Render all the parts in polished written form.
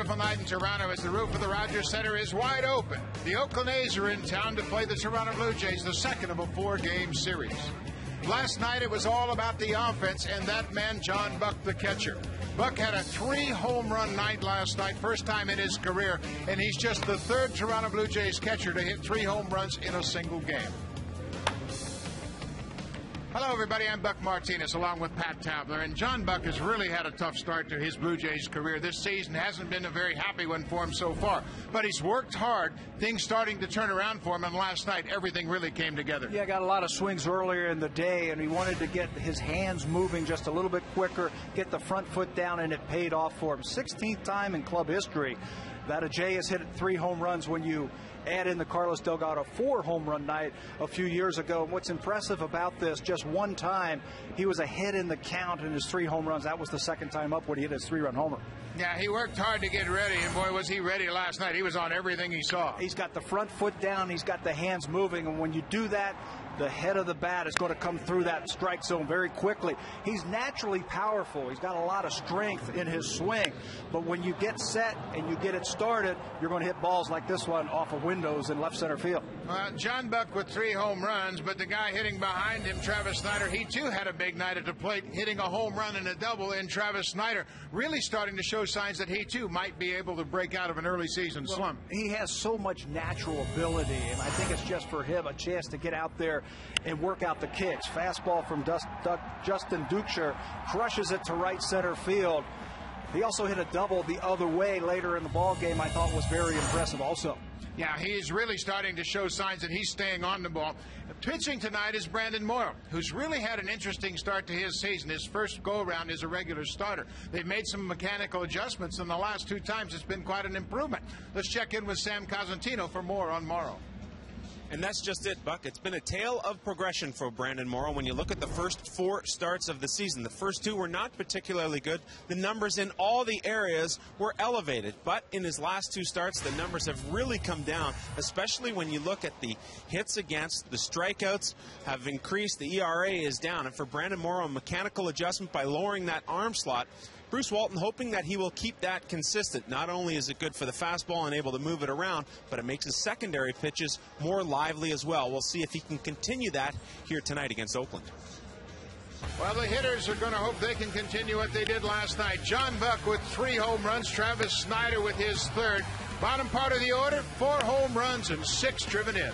beautiful night in Toronto as the roof of the Rogers Center is wide open. The Oakland A's are in town to play the Toronto Blue Jays, the second of a 4-game series. Last night it was all about the offense and that man, John Buck, the catcher. Buck had a 3-home-run night last night, first time in his career, and he's just the third Toronto Blue Jays catcher to hit 3 home runs in a single game. Hello, everybody. I'm Buck Martinez, along with Pat Tabler. And John Buck has really had a tough start to his Blue Jays career. This season hasn't been a very happy one for him so far. But he's worked hard. Things starting to turn around for him. And last night, everything really came together. Yeah, got a lot of swings earlier in the day, and he wanted to get his hands moving just a little bit quicker, get the front foot down, and it paid off for him. 16th time in club history that a Jay has hit 3 home runs when you add in the Carlos Delgado 4-home-run night a few years ago. What's impressive about this, just one time he was ahead in the count in his 3 home runs. That was the second time up when he hit his 3-run homer. Yeah, he worked hard to get ready, and boy, was he ready last night. He was on everything he saw. He's got the front foot down, he's got the hands moving, and when you do that, the head of the bat is going to come through that strike zone very quickly. He's naturally powerful. He's got a lot of strength in his swing. But when you get set and you get it started, you're going to hit balls like this one off of windows in left center field. John Buck with 3 home runs, but the guy hitting behind him, Travis Snider, he too had a big night at the plate, hitting a home run and a double in Travis Snider, really starting to show signs that he too might be able to break out of an early season slump. He has so much natural ability, and I think it's just for him a chance to get out there and work out the kicks. Fastball from Justin Duchar crushes it to right center field. He also hit a double the other way later in the ball game. I thought was very impressive also. Yeah, he's really starting to show signs that he's staying on the ball. Pitching tonight is Brandon Morrow, who's really had an interesting start to his season. His first go-around as a regular starter. They've made some mechanical adjustments, and the last 2 times it's been quite an improvement. Let's check in with Sam Cosentino for more on Morrow. And that's just it, Buck. It's been a tale of progression for Brandon Morrow. When you look at the first 4 starts of the season, the first 2 were not particularly good. The numbers in all the areas were elevated. But in his last 2 starts, the numbers have really come down, especially when you look at the hits against. The strikeouts have increased. The ERA is down. And for Brandon Morrow, a mechanical adjustment by lowering that arm slot, Bruce Walton hoping that he will keep that consistent. Not only is it good for the fastball and able to move it around, but it makes his secondary pitches more lively as well. We'll see if he can continue that here tonight against Oakland. Well, the hitters are going to hope they can continue what they did last night. John Buck with 3 home runs, Travis Snider with his 3rd. Bottom part of the order, 4 home runs and 6 driven in.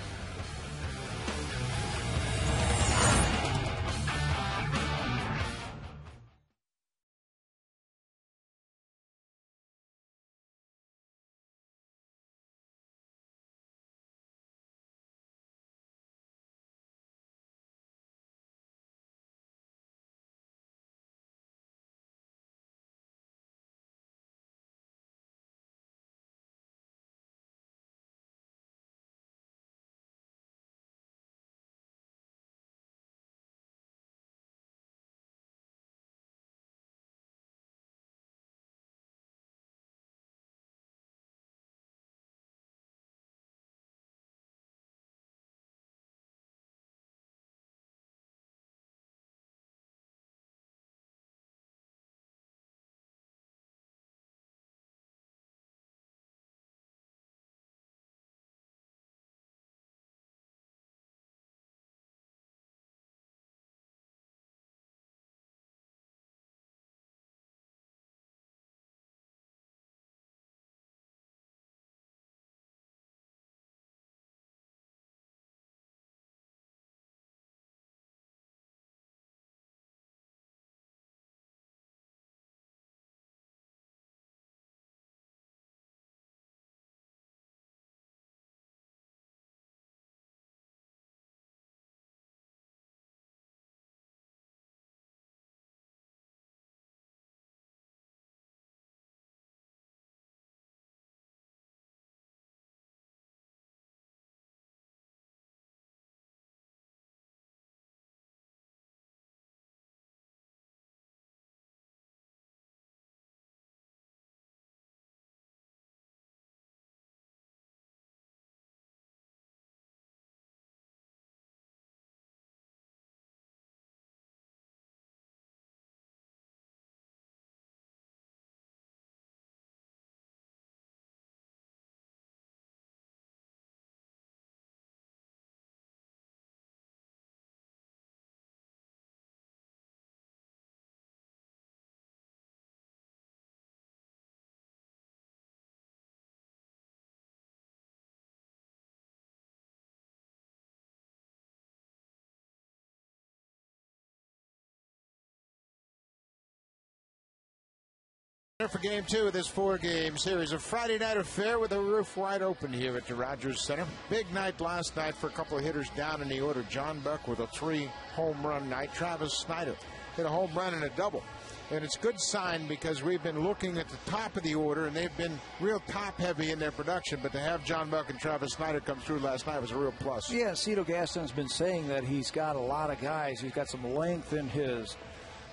For game 2 of this 4-game series, a Friday night affair with the roof wide open here at the Rogers Center. Big night last night for a couple of hitters down in the order. John Buck with a 3-home run night. Travis Snyder hit a home run and a double. And it's a good sign because we've been looking at the top of the order, and they've been real top-heavy in their production. But to have John Buck and Travis Snyder come through last night was a real plus. Yeah, Cito Gaston's been saying that he's got a lot of guys. He's got some length in his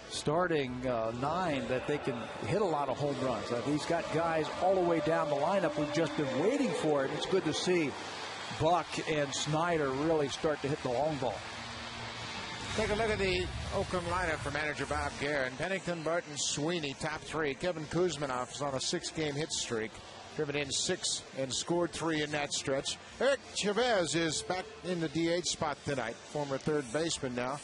starting 9 that they can hit a lot of home runs. He's got guys all the way down the lineup who've just been waiting for it. It's good to see Buck and Snyder really start to hit the long ball. Take a look at the Oakland lineup for manager Bob Guerin. Pennington, Barton, Sweeney, top 3. Kevin Kuzminoff is on a 6-game hit streak. Driven in 6 and scored 3 in that stretch. Eric Chavez is back in the DH spot tonight. Former third baseman now.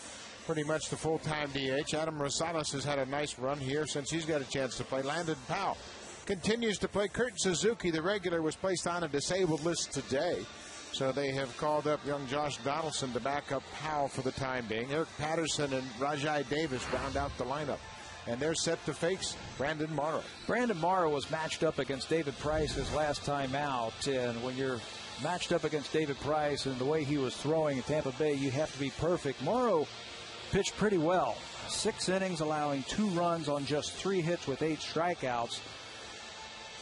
Pretty much the full-time DH. Adam Rosales has had a nice run here since he's got a chance to play. Landon Powell continues to play. Kurt Suzuki, the regular, was placed on a disabled list today. So they have called up young Josh Donaldson to back up Powell for the time being. Eric Patterson and Rajai Davis round out the lineup. And they're set to face Brandon Morrow. Brandon Morrow was matched up against David Price his last time out. And when you're matched up against David Price and the way he was throwing in Tampa Bay, you have to be perfect. Morrow pitched pretty well. 6 innings, allowing 2 runs on just 3 hits with 8 strikeouts.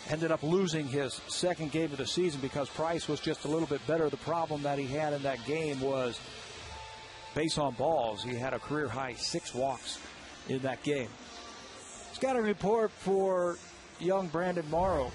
Ended up losing his 2nd game of the season because Price was just a little bit better. The problem that he had in that game was base on balls. He had a career-high 6 walks in that game. Scouting report for young Brandon Morrow.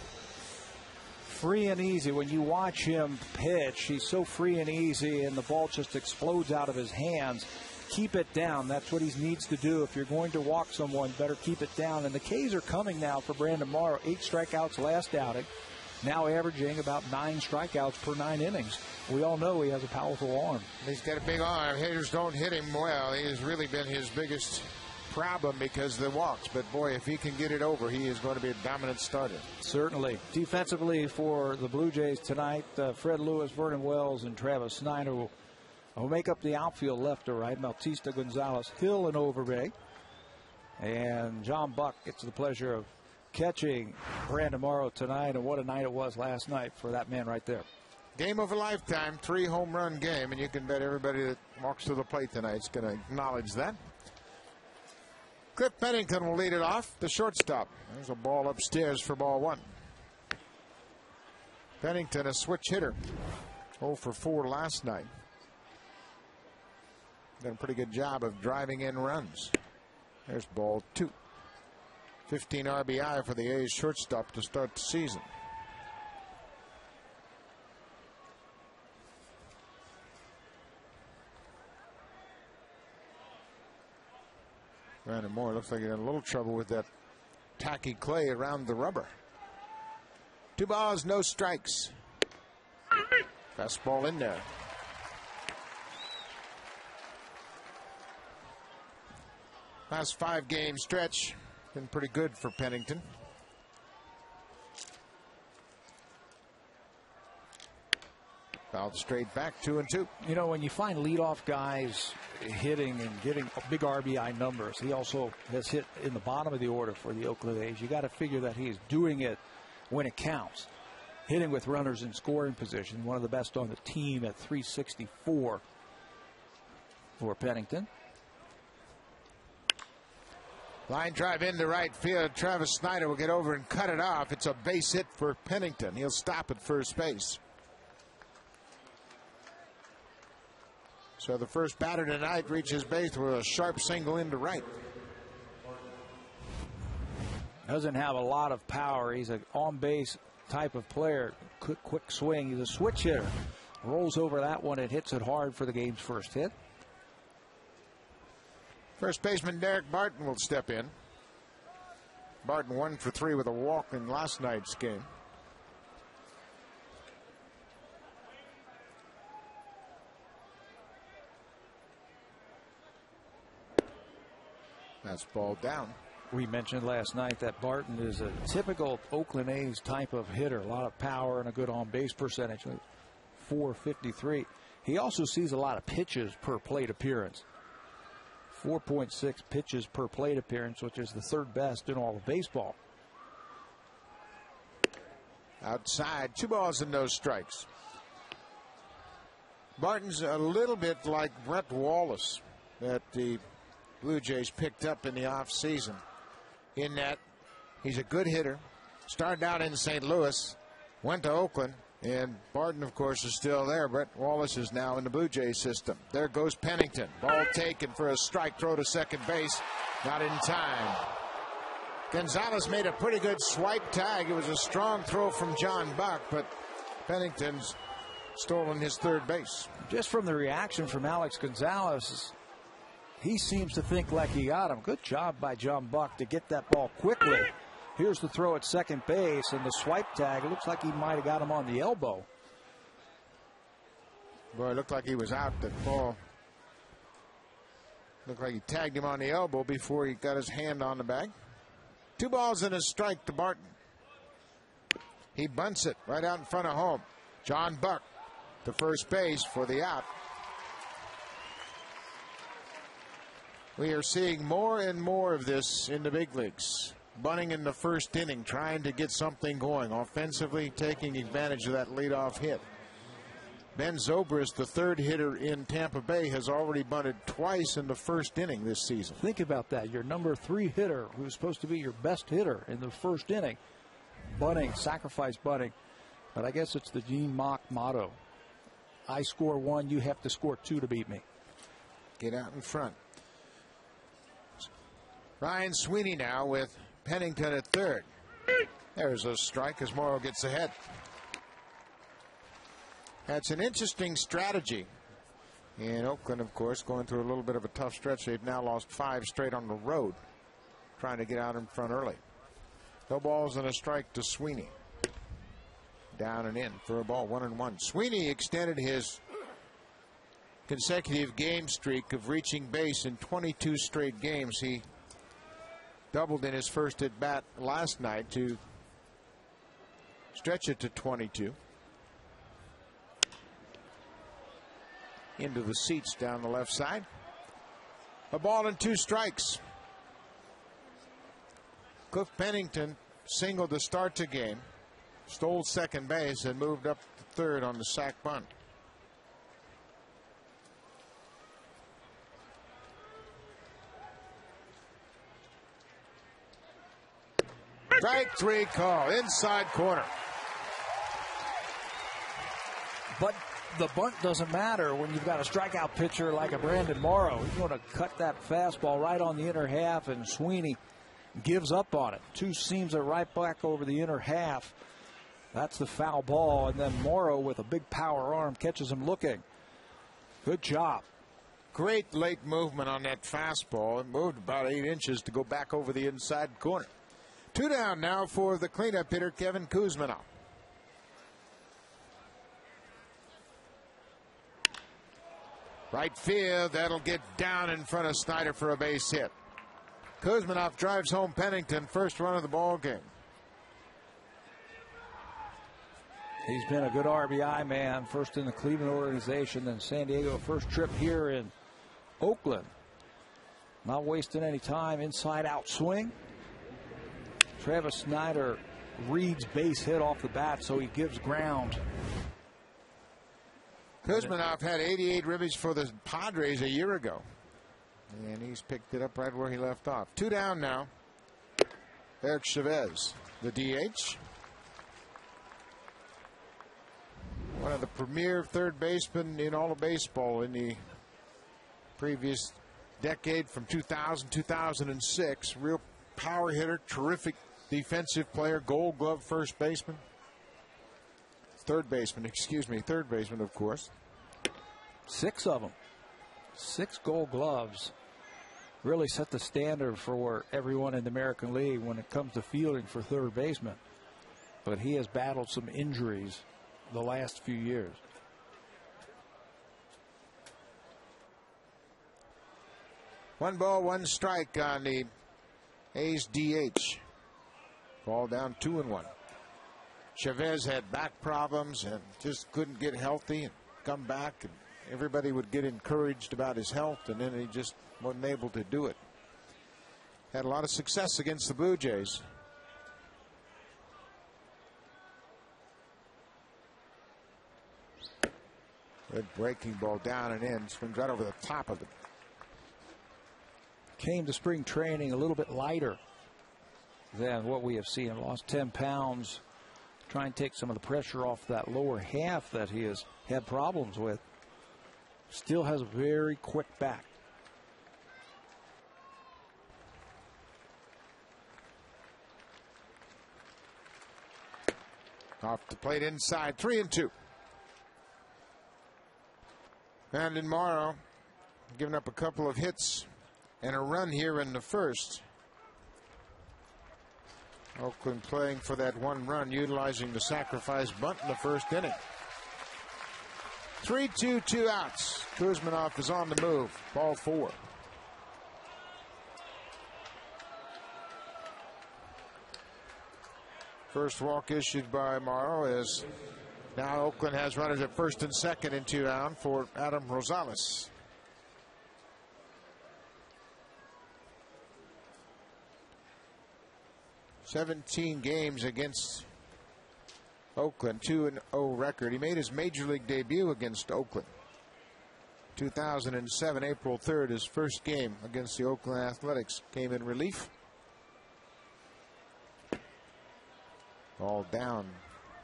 Free and easy. When you watch him pitch, he's so free and easy, and the ball just explodes out of his hands. Keep it down. That's what he needs to do. If you're going to walk someone, better keep it down. And the K's are coming now for Brandon Morrow. 8 strikeouts last outing. Now averaging about 9 strikeouts per 9 innings. We all know he has a powerful arm. He's got a big arm. Hitters don't hit him well. He has really been his biggest problem because of the walks. But, boy, if he can get it over, he is going to be a dominant starter. Certainly. Defensively for the Blue Jays tonight, Fred Lewis, Vernon Wells, and Travis Snyder will make up the outfield left to right. Bautista, Gonzalez, Hill, and Overbay. And John Buck gets the pleasure of catching Brandon Morrow tonight. And what a night it was last night for that man right there. Game of a lifetime, 3-home-run game. And you can bet everybody that walks to the plate tonight is going to acknowledge that. Cliff Pennington will lead it off, the shortstop. There's a ball upstairs for ball 1. Pennington, a switch hitter. 0 for 4 last night. Done a pretty good job of driving in runs. There's ball 2. 15 RBI for the A's shortstop to start the season. Brandon Moore looks like he's in a little trouble with that tacky clay around the rubber. 2 balls, no strikes. Fastball in there. Last 5-game stretch been pretty good for Pennington. Fouled straight back, 2-2. You know, when you find leadoff guys hitting and getting big RBI numbers, he also has hit in the bottom of the order for the Oakland A's. You got to figure that he's doing it when it counts. Hitting with runners in scoring position, one of the best on the team at 364 for Pennington. Line drive into right field. Travis Snyder will get over and cut it off. It's a base hit for Pennington. He'll stop at first base. So the first batter tonight reaches base with a sharp single into right. Doesn't have a lot of power. He's an on-base type of player. Quick swing. He's a switch hitter. Rolls over that one and hits it hard for the game's first hit. First baseman Derek Barton will step in. Barton 1 for 3 with a walk in last night's game. That's ball down. We mentioned last night that Barton is a typical Oakland A's type of hitter. A lot of power and a good on-base percentage. 453. He also sees a lot of pitches per plate appearance. 4.6 pitches per plate appearance, which is the 3rd best in all of baseball. outside. 2 balls and no strikes. Barton's a little bit like Brett Wallace that the Blue Jays picked up in the offseason, in that he's a good hitter. Started out in St. Louis, went to Oakland, and Barton, of course, is still there. Brett Wallace is now in the Blue Jays system. There goes Pennington. Ball taken for a strike, throw to second base. Not in time. Gonzalez made a pretty good swipe tag. It was a strong throw from John Buck, but Pennington's stolen his third base. Just from the reaction from Alex Gonzalez, he seems to think like he got him. Good job by John Buck to get that ball quickly. Here's the throw at second base, and the swipe tag. It looks like he might have got him on the elbow. Boy, it looked like he was out. That ball looked like he tagged him on the elbow before he got his hand on the bag. 2 balls and a strike to Barton. He bunts it right out in front of home. John Buck to first base for the out. We are seeing more and more of this in the big leagues. Bunting in the first inning, trying to get something going. Offensively, taking advantage of that leadoff hit. Ben Zobrist, the third hitter in Tampa Bay, has already bunted twice in the first inning this season. Think about that. Your number 3 hitter, who's supposed to be your best hitter in the first inning, bunting, sacrifice bunting. But I guess it's the Gene Mach motto. I score 1, you have to score 2 to beat me. Get out in front. Ryan Sweeney now with Pennington at third. There's a strike as Morrow gets ahead. That's an interesting strategy. In Oakland, of course, going through a little bit of a tough stretch. They've now lost 5 straight on the road, trying to get out in front early. No balls and a strike to Sweeney. Down and in for a ball, 1-1. Sweeney extended his consecutive game streak of reaching base in 22 straight games. He doubled in his first at bat last night to stretch it to 22. Into the seats down the left side. A ball and 2 strikes. Cliff Pennington singled to start the game, stole second base, and moved up to third on the sac bunt. Strike 3 call, inside corner. But the bunt doesn't matter when you've got a strikeout pitcher like a Brandon Morrow. He's going to cut that fastball right on the inner half, and Sweeney gives up on it. 2 seams it right back over the inner half. That's the foul ball, and then Morrow with a big power arm catches him looking. Good job. Great late movement on that fastball. It moved about 8 inches to go back over the inside corner. 2 down now for the cleanup hitter, Kevin Kuzminoff. Right field, that'll get down in front of Snyder for a base hit. Kuzminoff drives home Pennington, first run of the ball game. He's been a good RBI man, first in the Cleveland organization, then San Diego, first trip here in Oakland. Not wasting any time, inside out swing. Travis Snyder reads base hit off the bat, so he gives ground. Kuzminoff had 88 ribbies for the Padres a year ago, and he's picked it up right where he left off. 2 down now. Eric Chavez, the DH. One of the premier third basemen in all of baseball in the previous decade, from 2000 2006. Real power hitter, terrific defensive player, Gold Glove first baseman. Third baseman, of course. 6 of them. 6 Gold Gloves. Really set the standard for everyone in the American League when it comes to fielding for third baseman. But he has battled some injuries the last few years. One ball, 1 strike on the A's DH. Ball down 2-1. Chavez had back problems and just couldn't get healthy and come back, and everybody would get encouraged about his health, and then he just wasn't able to do it. Had a lot of success against the Blue Jays. Good breaking ball down and in. Swings right over the top of it. Came to spring training a little bit lighter than what we have seen. Lost 10 pounds. Try and take some of the pressure off that lower half that he has had problems with. Still has a very quick back. Off the plate inside, 3-2. And Morrow giving up a couple of hits and a run here in the first. Oakland playing for that one run, utilizing the sacrifice bunt in the first inning. 3-2, 2 outs. Kuzminoff is on the move. Ball 4. First walk issued by Morrow as now Oakland has runners at first and second and 2 down for Adam Gonzalez. "17 games against Oakland, 2-0 record. He made his major league debut against Oakland. 2007, April 3rd, his first game against the Oakland Athletics. Came in relief. All down,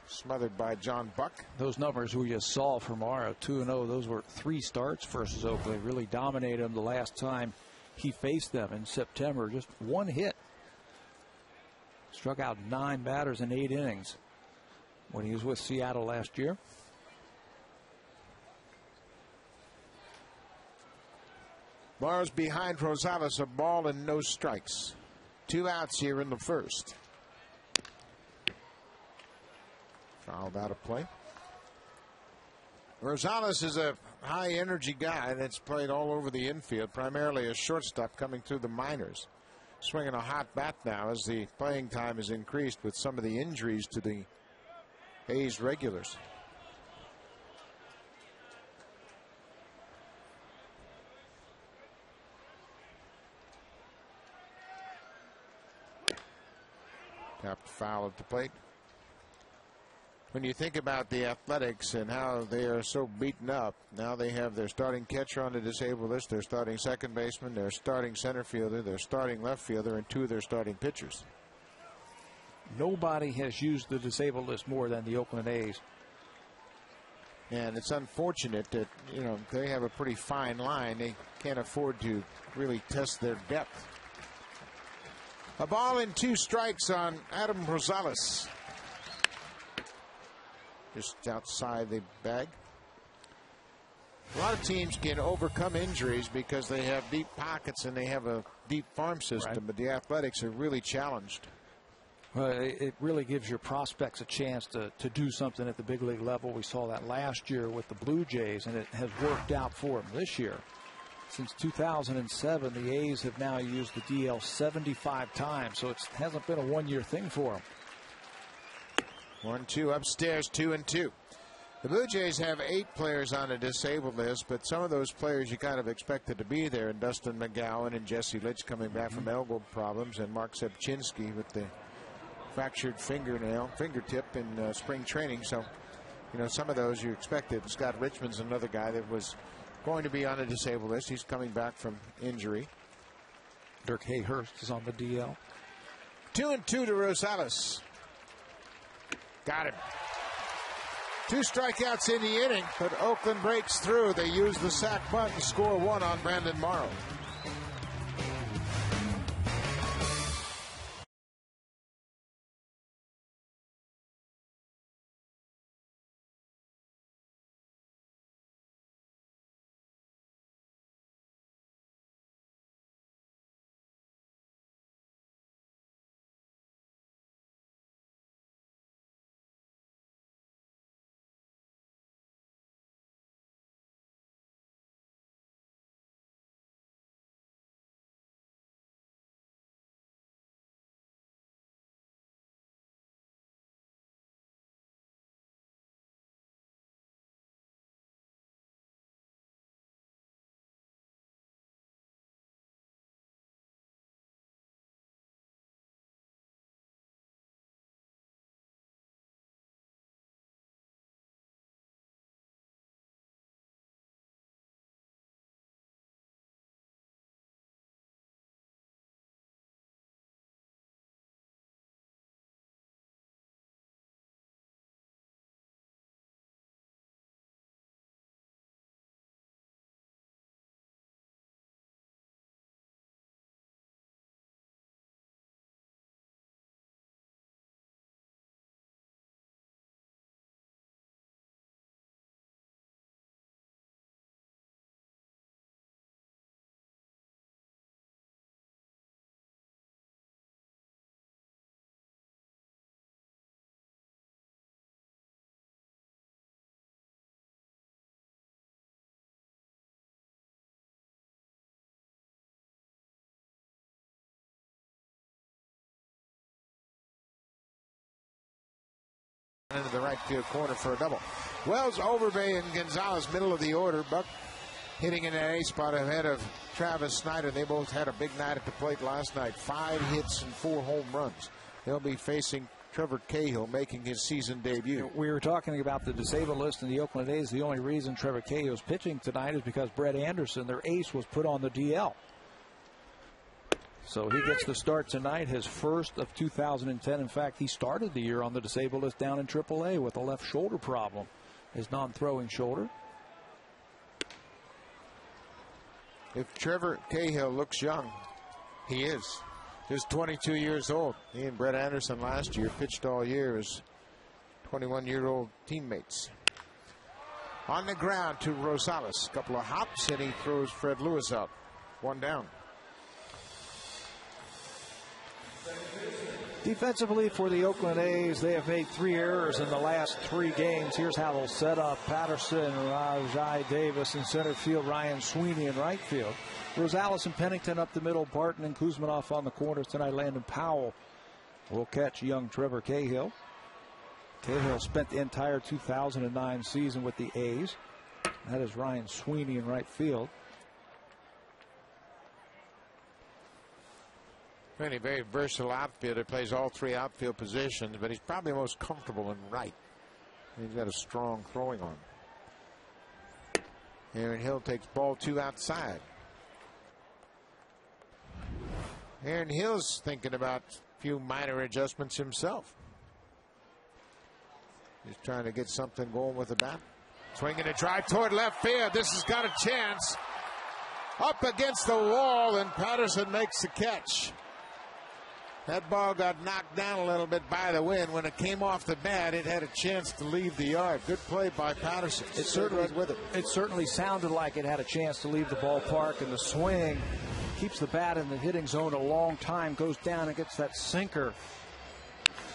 smothered by John Buck. Those numbers we just saw from Morrow, 2-0, those were 3 starts versus Oakland. Really dominated him the last time he faced them in September. Just 1 hit. Struck out 9 batters in 8 innings when he was with Seattle last year. Morrow's behind Gonzalez, a ball and no strikes. 2 outs here in the first. Fouled out of play. Gonzalez is a high energy guy that's played all over the infield, primarily a shortstop coming through the minors. Swinging a hot bat now as the playing time has increased with some of the injuries to the A's regulars. Tapped foul at the plate. When you think about the Athletics and how they are so beaten up, now they have their starting catcher on the disabled list, their starting second baseman, their starting center fielder, their starting left fielder, and 2 of their starting pitchers. Nobody has used the disabled list more than the Oakland A's. And it's unfortunate that, they have a pretty fine line. They can't afford to really test their depth. A ball and 2 strikes on Adam Gonzalez. Just outside the bag. A lot of teams can overcome injuries because they have deep pockets and they have a deep farm system, right. But the Athletics are really challenged. Well, it really gives your prospects a chance to do something at the big league level. We saw that last year with the Blue Jays, and it has worked out for them this year. Since 2007, the A's have now used the DL 75 times, so it hasn't been a one-year thing for them. 1-2 upstairs, 2-2. The Blue Jays have 8 players on a disabled list, but some of those players you kind of expected to be there. And Dustin McGowan and Jesse Litch coming back from elbow problems, and Mark Sepchinski with the fractured fingertip in spring training. So, some of those you expected. Scott Richmond's another guy that was going to be on a disabled list. He's coming back from injury. Dirk Hayhurst is on the DL. 2-2 to Rosales. Got him. 2 strikeouts in the inning, but Oakland breaks through. They use the sac bunt and score 1 on Brandon Morrow. into the right field corner for a double. Wells, Overbay, and Gonzalez, middle of the order. Buck hitting in an A spot ahead of Travis Snyder. They both had a big night at the plate last night. 5 hits and 4 home runs. They'll be facing Trevor Cahill, making his season debut. We were talking about the disabled list in the Oakland A's. The only reason Trevor Cahill is pitching tonight is because Brett Anderson, their ace, was put on the DL. So he gets the start tonight, his first of 2010. In fact, he started the year on the disabled list down in AAA with a left shoulder problem, his non-throwing shoulder. If Trevor Cahill looks young, he is. He's 22 years old. He and Brett Anderson last year pitched all year as 21-year-old teammates. On the ground to Rosales. A couple of hops, and he throws Fred Lewis out. 1 down. Defensively for the Oakland A's, they have made 3 errors in the last 3 games. Here's how they'll set up: Patterson, Rajai Davis in center field, Ryan Sweeney in right field. Rosales and Pennington up the middle, Barton and Kuzminoff on the corners tonight. Landon Powell will catch young Trevor Cahill. Cahill spent the entire 2009 season with the A's. That is Ryan Sweeney in right field. Really very versatile outfielder, plays all 3 outfield positions, but he's probably most comfortable in right. He's got a strong throwing arm. Aaron Hill takes ball 2 outside. Aaron Hill's thinking about a few minor adjustments himself. He's trying to get something going with the bat. Swinging a drive toward left field. This has got a chance. Up against the wall, and Patterson makes the catch. That ball got knocked down a little bit by the wind. When it came off the bat, it had a chance to leave the yard. Good play by Patterson. It certainly sounded like it had a chance to leave the ballpark, and the swing keeps the bat in the hitting zone a long time, goes down and gets that sinker.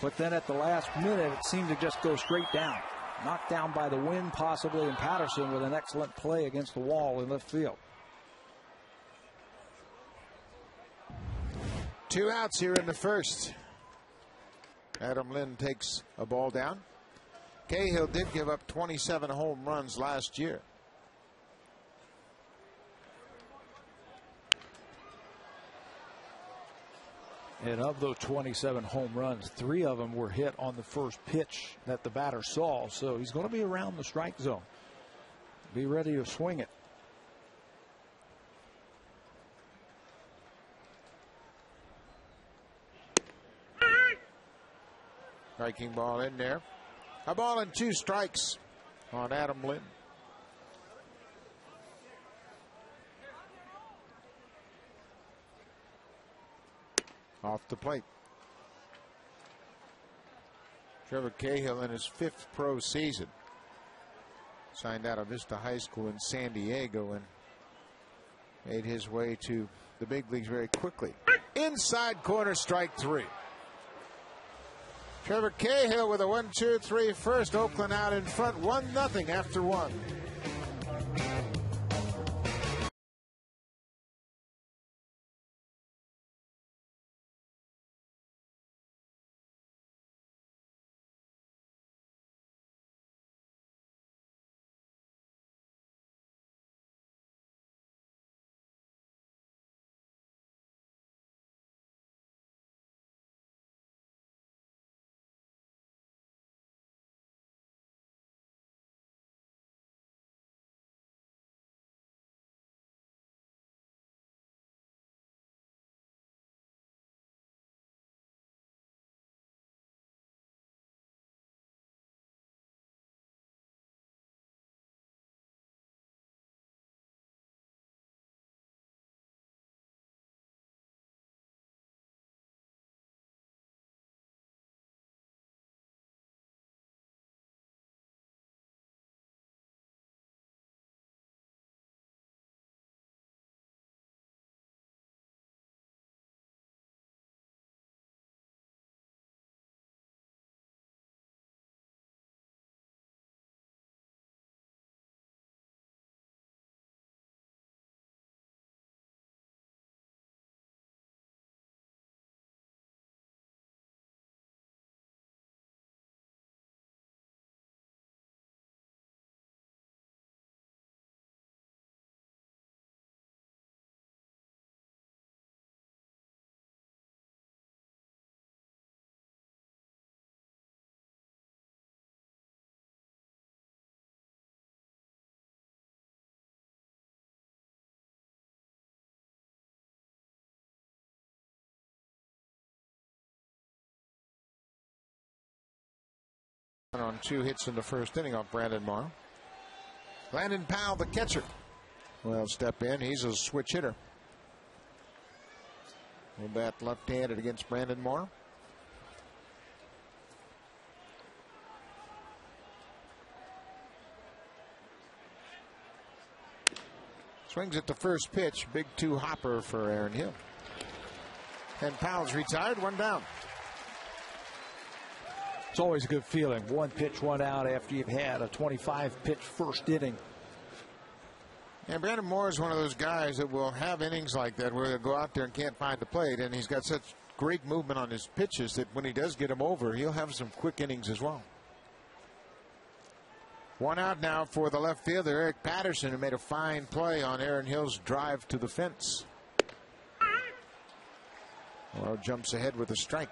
But then at the last minute, it seemed to just go straight down. Knocked down by the wind possibly, and Patterson with an excellent play against the wall in left field. 2 outs here in the first. Adam Lynn takes a ball down. Cahill did give up 27 home runs last year. And of those 27 home runs, 3 of them were hit on the first pitch that the batter saw. So he's going to be around the strike zone. Be ready to swing it. Striking ball in there. A ball and 2 strikes on Adam Lynn. Off the plate. Trevor Cahill in his 5th pro season. Signed out of Vista High School in San Diego and made his way to the big leagues very quickly. Inside corner, strike 3. Trevor Cahill with a 1-2-3 first. Oakland out in front, 1-0 after 1. On 2 hits in the first inning off Brandon Morrow. Landon Powell, the catcher, will step in. He's a switch hitter. Will bat left-handed against Brandon Morrow. Swings at the first pitch. Big 2 hopper for Aaron Hill. And Powell's retired, 1 down. It's always a good feeling. 1 pitch, 1 out after you've had a 25-pitch first inning. And Brandon Moore is one of those guys that will have innings like that where they'll go out there and can't find the plate. And he's got such great movement on his pitches that when he does get them over, he'll have some quick innings as well. 1 out now for the left fielder, Eric Patterson, who made a fine play on Aaron Hill's drive to the fence. Morrow jumps ahead with a strike.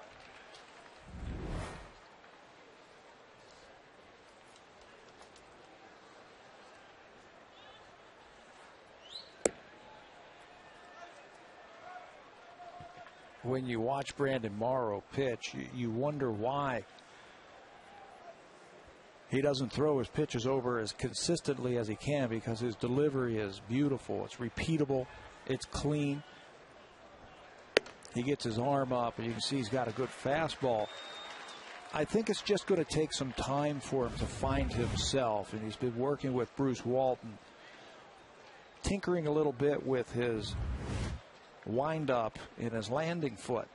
When you watch Brandon Morrow pitch, you wonder why he doesn't throw his pitches over as consistently as he can, because his delivery is beautiful. It's repeatable. It's clean. He gets his arm up, and you can see he's got a good fastball. I think it's just going to take some time for him to find himself, and he's been working with Bruce Walton, tinkering a little bit with his wind up in his landing foot.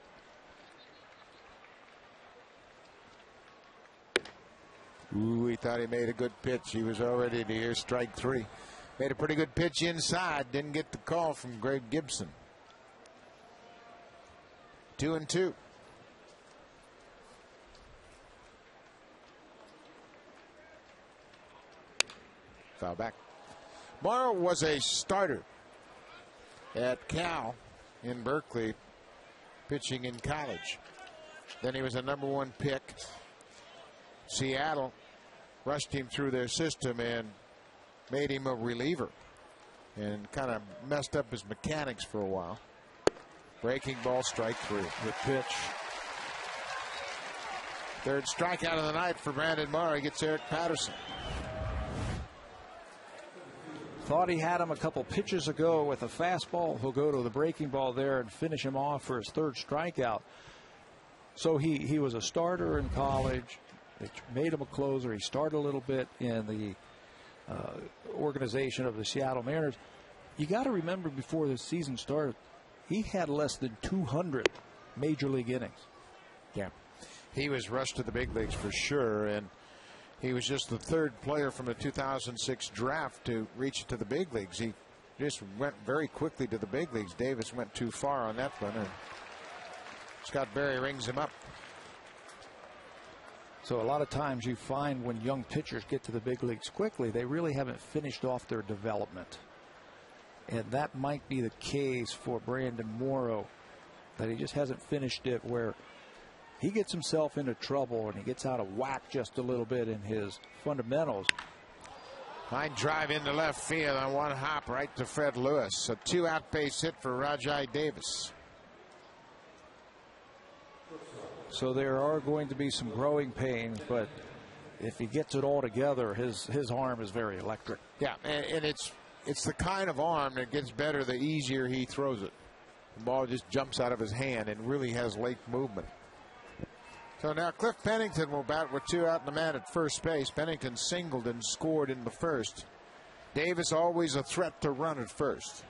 Ooh, he thought he made a good pitch. He was already to hear strike 3. Made a pretty good pitch inside. Didn't get the call from Greg Gibson. 2-2. Foul back. Morrow was a starter at Cal in Berkeley, pitching in college. Then he was a #1 pick. Seattle rushed him through their system and made him a reliever and kind of messed up his mechanics for a while. Breaking ball, strike 3. Good pitch. Third strikeout of the night for Brandon Morrow. He gets Eric Patterson. Thought he had him a couple pitches ago with a fastball. He'll go to the breaking ball there and finish him off for his 3rd strikeout. So he was a starter in college. They made him a closer. He started a little bit in the organization of the Seattle Mariners. You got to remember, before the season started, he had less than 200 major league innings. Yeah, he was rushed to the big leagues for sure, and he was just the 3rd player from the 2006 draft to reach to the big leagues. He just went very quickly to the big leagues. Davis went too far on that one, and Scott Berry rings him up. So a lot of times you find when young pitchers get to the big leagues quickly, they really haven't finished off their development. And that might be the case for Brandon Morrow, that he just hasn't finished it, where he gets himself into trouble and he gets out of whack just a little bit in his fundamentals. Fine drive into left field on 1 hop right to Fred Lewis. A 2-out base hit for Rajai Davis. So there are going to be some growing pains, but if he gets it all together, his arm is very electric. Yeah, and it's the kind of arm that gets better the easier he throws it. The ball just jumps out of his hand and really has late movement. So now Cliff Pennington will bat with 2 out and a man at first base. Pennington singled and scored in the 1st. Davis always a threat to run at first.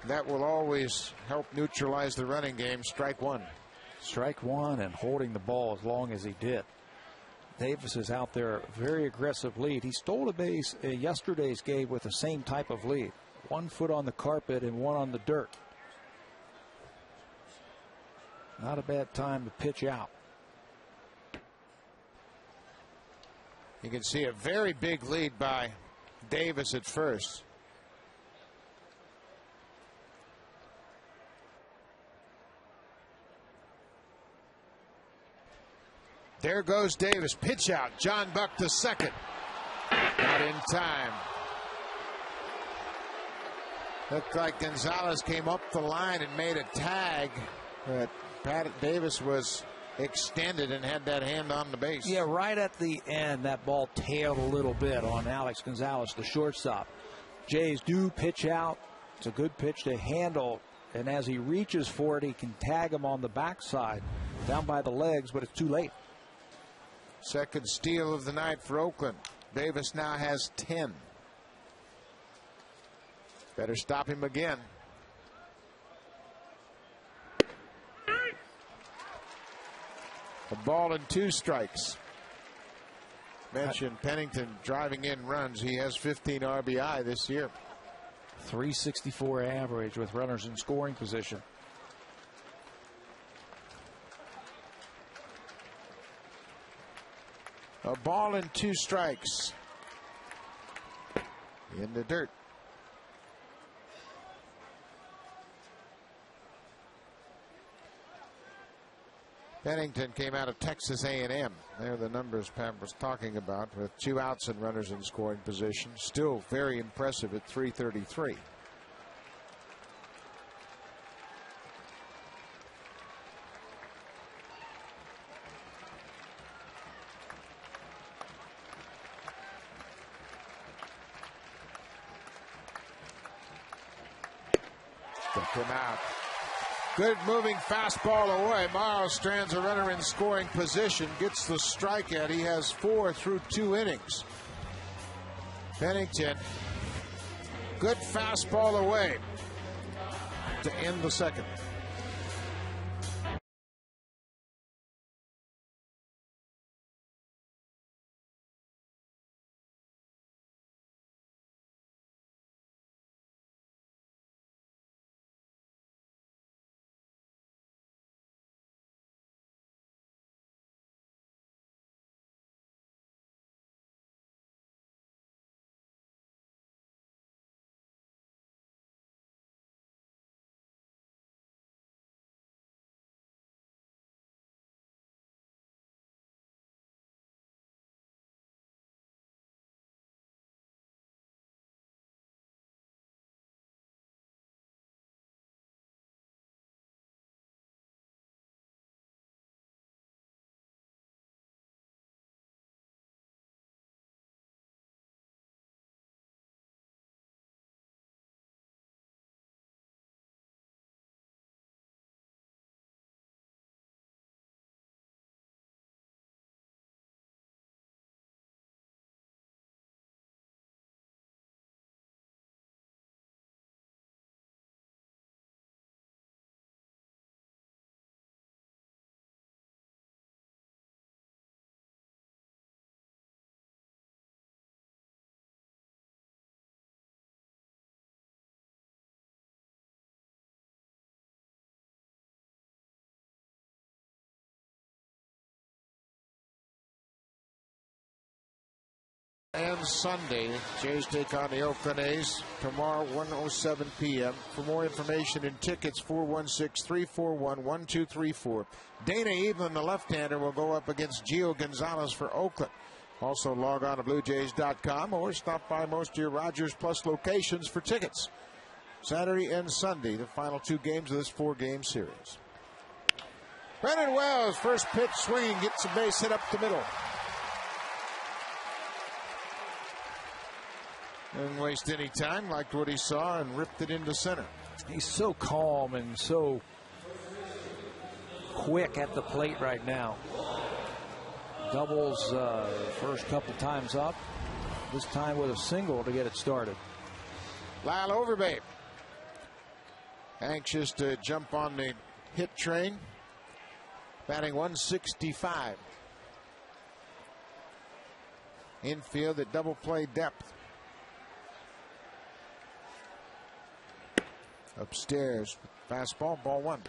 That will always help neutralize the running game. Strike 1. Strike 1, and holding the ball as long as he did. Davis is out there, very aggressive lead. He stole a base in yesterday's game with the same type of lead. 1 foot on the carpet and 1 on the dirt. Not a bad time to pitch out. You can see a very big lead by Davis at first. There goes Davis. Pitch out. John Buck to second. Not in time. Looked like Gonzalez came up the line and made a tag, but Pat Davis was extended and had that hand on the base. Yeah, right at the end, that ball tailed a little bit on Alex Gonzalez, the shortstop. Jays do pitch out. It's a good pitch to handle, and as he reaches for it, he can tag him on the backside, down by the legs, but it's too late. Second steal of the night for Oakland. Davis now has 10. Better stop him again. A ball and 2 strikes. Mentioned Pennington driving in runs. He has 15 RBI this year. 364 average with runners in scoring position. A ball and 2 strikes. In the dirt. Pennington came out of Texas A&M. They're the numbers Pam was talking about, with 2 outs and runners in scoring position. Still very impressive at 333. Struck him out. Good moving fastball away. Morrow strands a runner in scoring position, gets the strikeout. He has 4 through 2 innings. Pennington, good fastball away to end the second. And Sunday, Jays take on the Oakland A's tomorrow, 1:07 p.m. For more information and tickets, 416-341-1234. Dana Evelyn, the left-hander, will go up against Gio Gonzalez for Oakland. Also log on to BlueJays.com or stop by most of your Rogers Plus locations for tickets. Saturday and Sunday, the final 2 games of this 4-game series. Vernon Wells, first pitch swing, gets a base hit up the middle. Didn't waste any time, liked what he saw and ripped it into center. He's so calm and so quick at the plate right now. Doubles first couple times up. This time with a single to get it started. Lyle Overbay, anxious to jump on the hit train. Batting 165. Infield at double play depth. Upstairs, fastball, ball 1.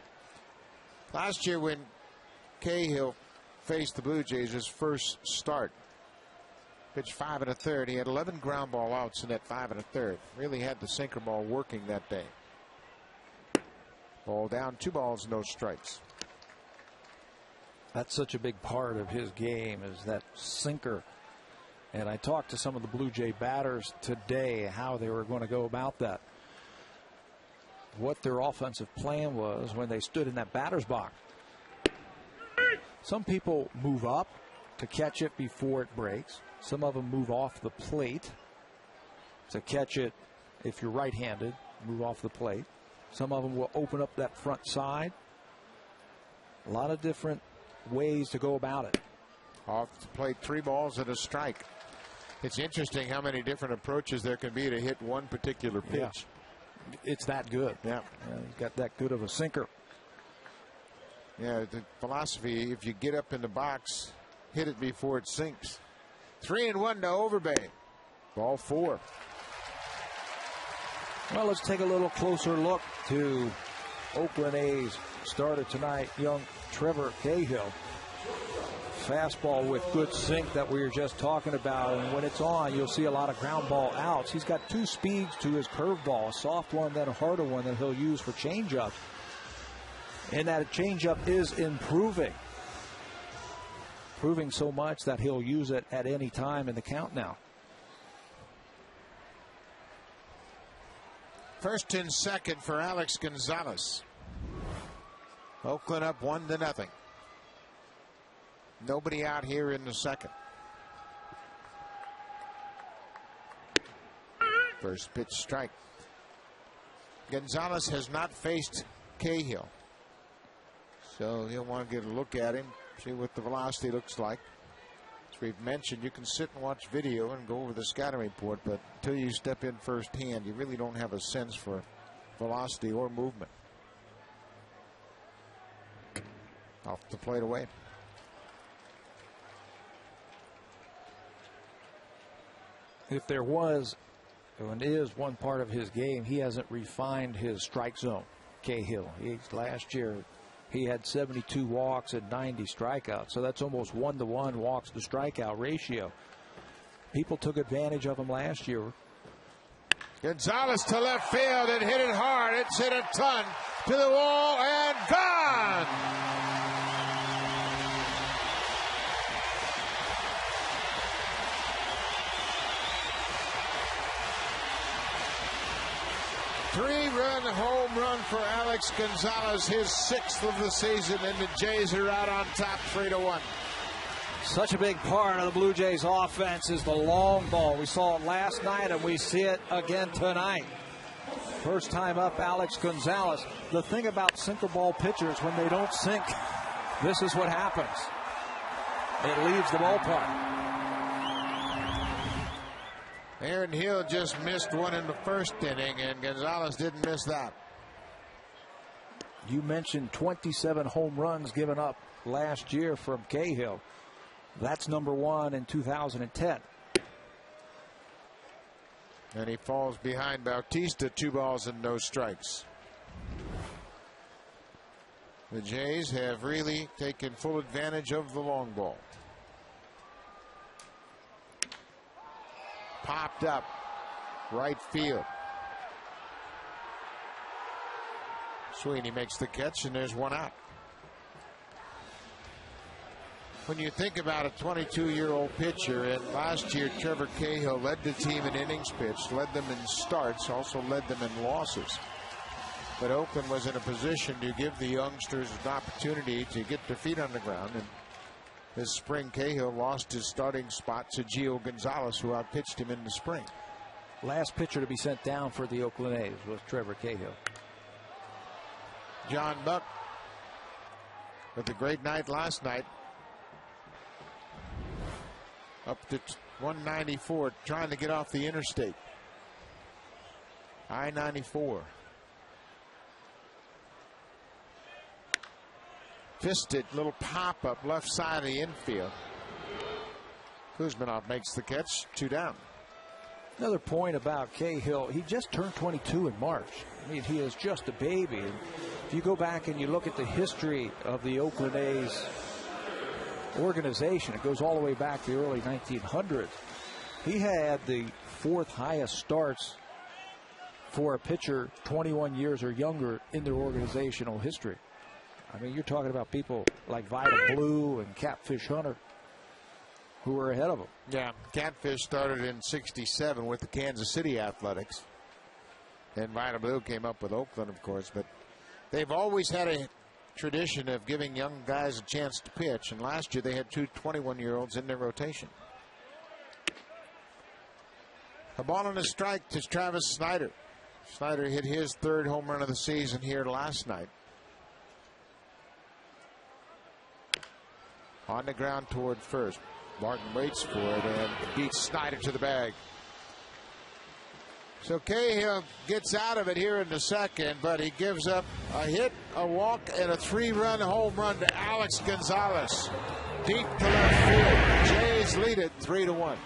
Last year when Cahill faced the Blue Jays, his first start, pitched 5 1/3. He had 11 ground ball outs in that 5 1/3. Really had the sinker ball working that day. Ball down, 2 balls, no strikes. That's such a big part of his game, is that sinker. And I talked to some of the Blue Jay batters today how they were going to go about that. what their offensive plan was when they stood in that batter's box. Some people move up to catch it before it breaks. Some of them move off the plate to catch it if you're right-handed, move off the plate. Some of them will open up that front side. A lot of different ways to go about it. Off the plate, 3 balls and a strike. It's interesting how many different approaches there can be to hit one particular pitch. Yeah. It's that good. Yeah. He's got that good of a sinker. Yeah, the philosophy, if you get up in the box, hit it before it sinks. 3-1 to Overbay. Ball 4. Well, let's take a little closer look to Oakland A's starter tonight, young Trevor Cahill. Fastball with good sink that we were just talking about, and when it's on, you'll see a lot of ground ball outs. He's got 2 speeds to his curveball, a soft one, then a harder one that he'll use for changeup. And that changeup is improving so much that he'll use it at any time in the count now. First and second for Alex Gonzalez. Oakland up 1-0. Nobody out here in the second. First pitch strike. Gonzalez has not faced Cahill, so he'll want to get a look at him, see what the velocity looks like. As we've mentioned, you can sit and watch video and go over the scouting report, but until you step in firsthand, you really don't have a sense for velocity or movement. Off the plate away. If there was and is one part of his game, he hasn't refined his strike zone. Cahill, last year he had 72 walks and 90 strikeouts, so that's almost 1-to-1 walks to strikeout ratio. People took advantage of him last year. Gonzalez to left field and hit it hard. It's hit a ton to the wall and gone. Three-run home run for Alex Gonzalez, his 6th of the season, and the Jays are out on top 3-1. Such a big part of the Blue Jays offense is the long ball. We saw it last night and we see it again tonight. First time up, Alex Gonzalez. The thing about sinker ball pitchers, when they don't sink, this is what happens. It leaves the ballpark. Aaron Hill just missed one in the first inning, and Gonzalez didn't miss that. You mentioned 27 home runs given up last year from Cahill. That's number 1 in 2010. And he falls behind Bautista, 2 balls and no strikes. The Jays have really taken full advantage of the long ball. Popped up right field. Sweeney makes the catch, and there's one out. When you think about a 22-year-old pitcher, and last year Trevor Cahill led the team in innings pitched, led them in starts, also led them in losses. But Oakland was in a position to give the youngsters an opportunity to get their feet on the ground. And this spring, Cahill lost his starting spot to Gio Gonzalez, who outpitched him in the spring. Last pitcher to be sent down for the Oakland A's was Trevor Cahill. John Buck with a great night last night. Up to 194, trying to get off the interstate. I-94. Fisted little pop-up left side of the infield. Kuzminov makes the catch, 2 down. Another point about Cahill, he just turned 22 in March. I mean, he is just a baby. And if you go back and you look at the history of the Oakland A's organization, it goes all the way back to the early 1900s. He had the 4th highest starts for a pitcher 21 years or younger in their organizational history. I mean, you're talking about people like Vida Blue and Catfish Hunter who were ahead of him. Yeah, Catfish started in '67 with the Kansas City Athletics. And Vinyl Blue came up with Oakland, of course, but they've always had a tradition of giving young guys a chance to pitch, and last year they had two 21-year-olds in their rotation. A ball and a strike to Travis Snyder. Snyder hit his third home run of the season here last night. On the ground toward first. Martin waits for it and beats Snyder to the bag. So Cahill gets out of it here in the second, but he gives up a hit, a walk, and a 3-run home run to Alex Gonzalez. Deep to left field. Jays lead it 3-1.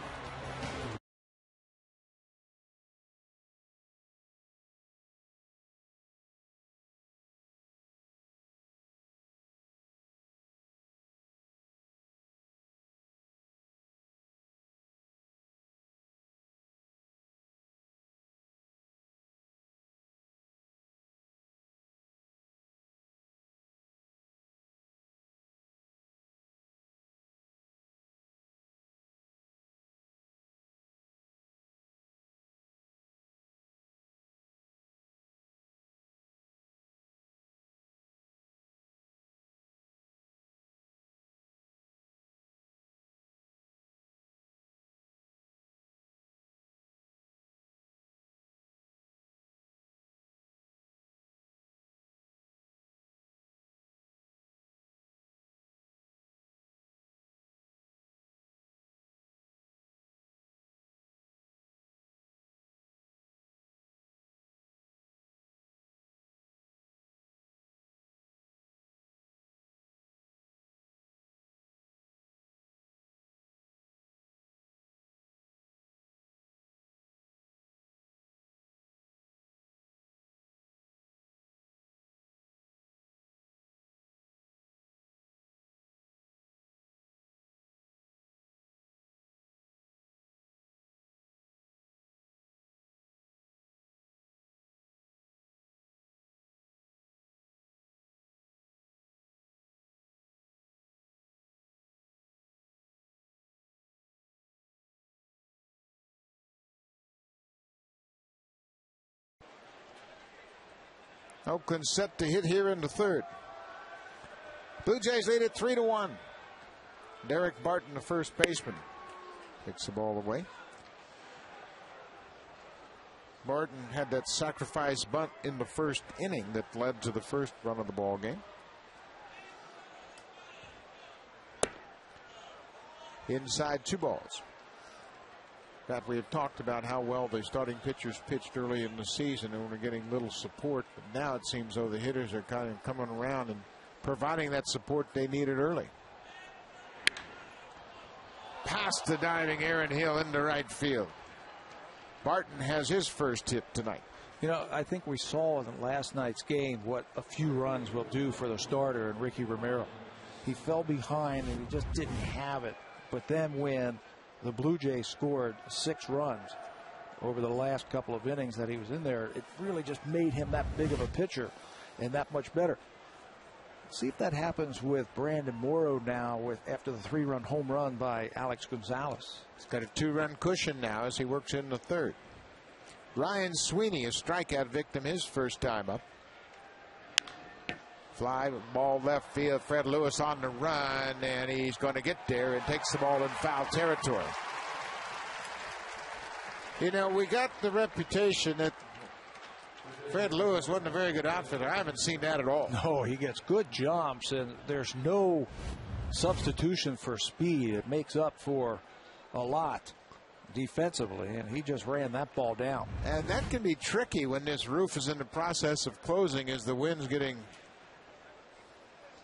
Oakland set to hit here in the third. Blue Jays lead it 3-1. Derek Barton, the first baseman, kicks the ball away. Barton had that sacrifice bunt in the first inning that led to the first run of the ball game. Inside 2 balls. That we have talked about how well the starting pitchers pitched early in the season and were getting little support, but now it seems though the hitters are kind of coming around and providing that support they needed early. Past the diving Aaron Hill into right field. Barton has his first hit tonight. You know, I think we saw in last night's game what a few runs will do for the starter and Ricky Romero. He fell behind and he just didn't have it. But then when the Blue Jays scored 6 runs over the last couple of innings that he was in there, it really just made him that big of a pitcher and that much better. See if that happens with Brandon Morrow now after the 3-run home run by Alex Gonzalez. He's got a 2-run cushion now as he works in the third. Ryan Sweeney, a strikeout victim, his first time up. Fly ball left field. Fred Lewis on the run, and he's going to get there and takes the ball in foul territory. You know, we got the reputation that Fred Lewis wasn't a very good outfielder. I haven't seen that at all. No, he gets good jumps, and there's no substitution for speed. It makes up for a lot defensively, and he just ran that ball down. And that can be tricky when this roof is in the process of closing as the wind's getting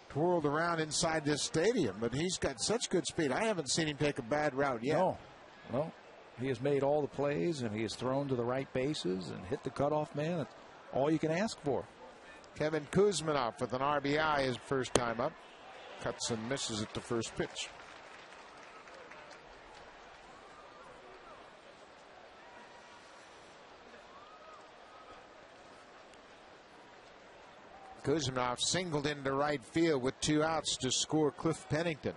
twirled around inside this stadium, but he's got such good speed. I haven't seen him take a bad route yet. No, he has made all the plays, and he has thrown to the right bases and hit the cutoff man. That's all you can ask for. Kevin Kuzminoff with an RBI his first time up. Cuts and misses at the first pitch. Kuzminoff singled into right field with 2 outs to score Cliff Pennington.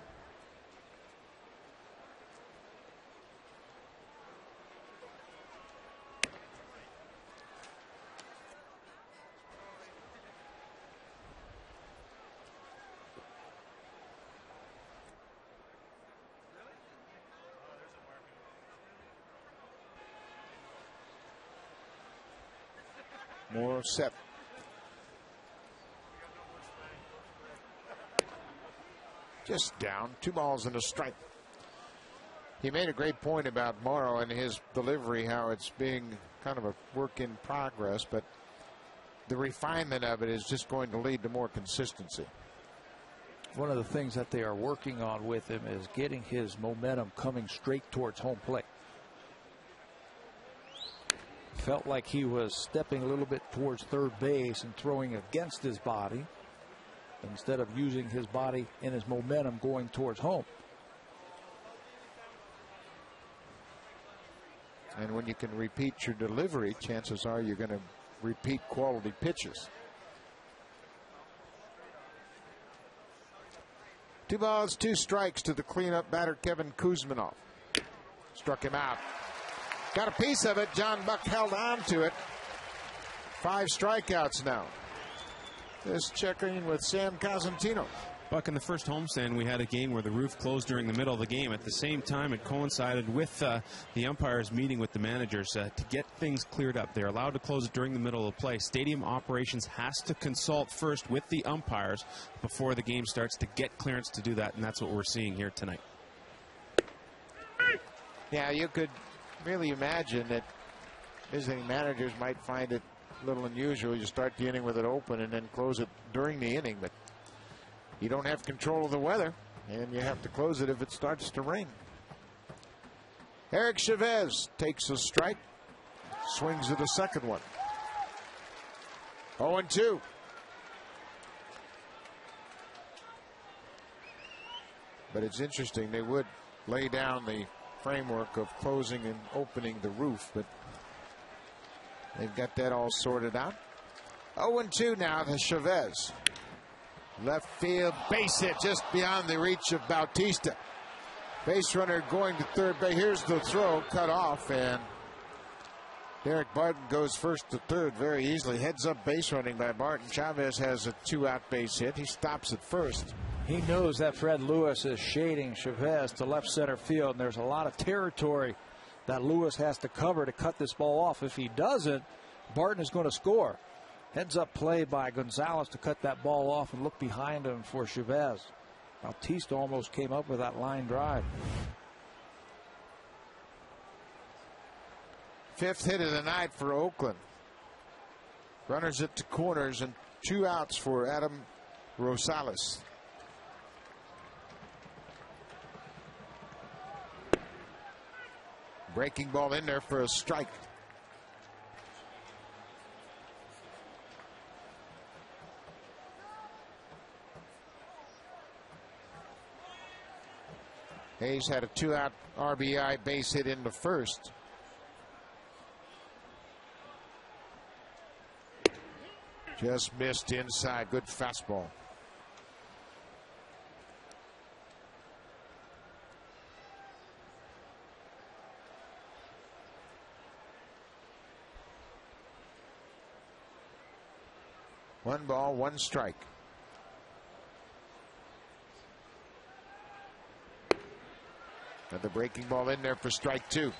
Morrow set. Just down. 2 balls and a strike. He made a great point about Morrow and his delivery, how it's being kind of a work in progress, but the refinement of it is just going to lead to more consistency. One of the things that they are working on with him is getting his momentum coming straight towards home plate. Felt like he was stepping a little bit towards third base and throwing against his body instead of using his body and his momentum going towards home. And when you can repeat your delivery, chances are you're going to repeat quality pitches. 2 balls, 2 strikes to the cleanup batter, Kevin Kuzminov. Struck him out. Got a piece of it. John Buck held on to it. 5 strikeouts now. This checking with Sam Cosentino. Buck, in the first homestand, we had a game where the roof closed during the middle of the game. At the same time, it coincided with the umpires meeting with the managers to get things cleared up. They're allowed to close it during the middle of play. Stadium operations has to consult first with the umpires before the game starts to get clearance to do that, and that's what we're seeing here tonight. Yeah, you could really imagine that visiting managers might find it a little unusual. You start the inning with it open and then close it during the inning, but you don't have control of the weather, and you have to close it if it starts to rain. Eric Chavez takes a strike, swings at the second one. 0-2. But it's interesting, they would lay down the framework of closing and opening the roof, but they've got that all sorted out. 0-2 now to Chavez. Left field base hit just beyond the reach of Bautista. Base runner going to third base. Here's the throw cut off, and Derek Barton goes first to third very easily. Heads up base running by Barton. Chavez has a 2-out base hit. He stops at first. He knows that Fred Lewis is shading Chavez to left center field, and there's a lot of territory that Lewis has to cover to cut this ball off. If he doesn't, Barton is going to score. Heads up play by Gonzalez to cut that ball off and look behind him for Chavez. Bautista almost came up with that line drive. 5th hit of the night for Oakland. Runners at the corners and 2 outs for Adam Rosales. Breaking ball in there for a strike. Hayes had a 2-out RBI base hit in the first. Just missed inside. Good fastball. One ball, 1 strike. And the breaking ball in there for strike 2.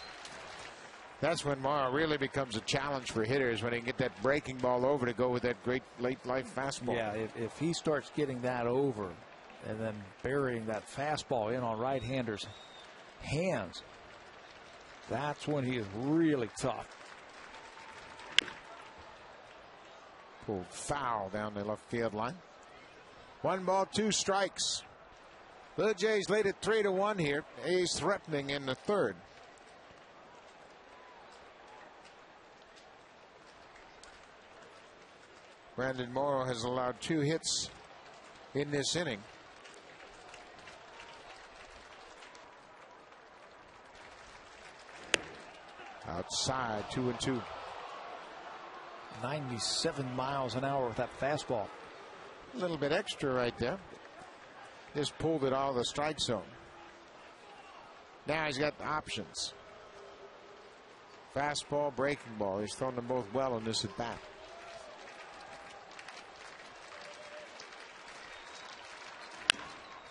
That's when Morrow really becomes a challenge for hitters, when he can get that breaking ball over to go with that great late life fastball. Yeah, if he starts getting that over and then burying that fastball in on right-handers' hands, that's when he is really tough. Pulled foul down the left field line. 1 ball, 2 strikes. Blue Jays lead it 3-1 here. A's threatening in the third. Brandon Morrow has allowed 2 hits in this inning. Outside, 2-2. 97 miles an hour with that fastball. A little bit extra right there. Just pulled it out of the strike zone. Now he's got options. Fastball, breaking ball. He's thrown them both well in this at bat.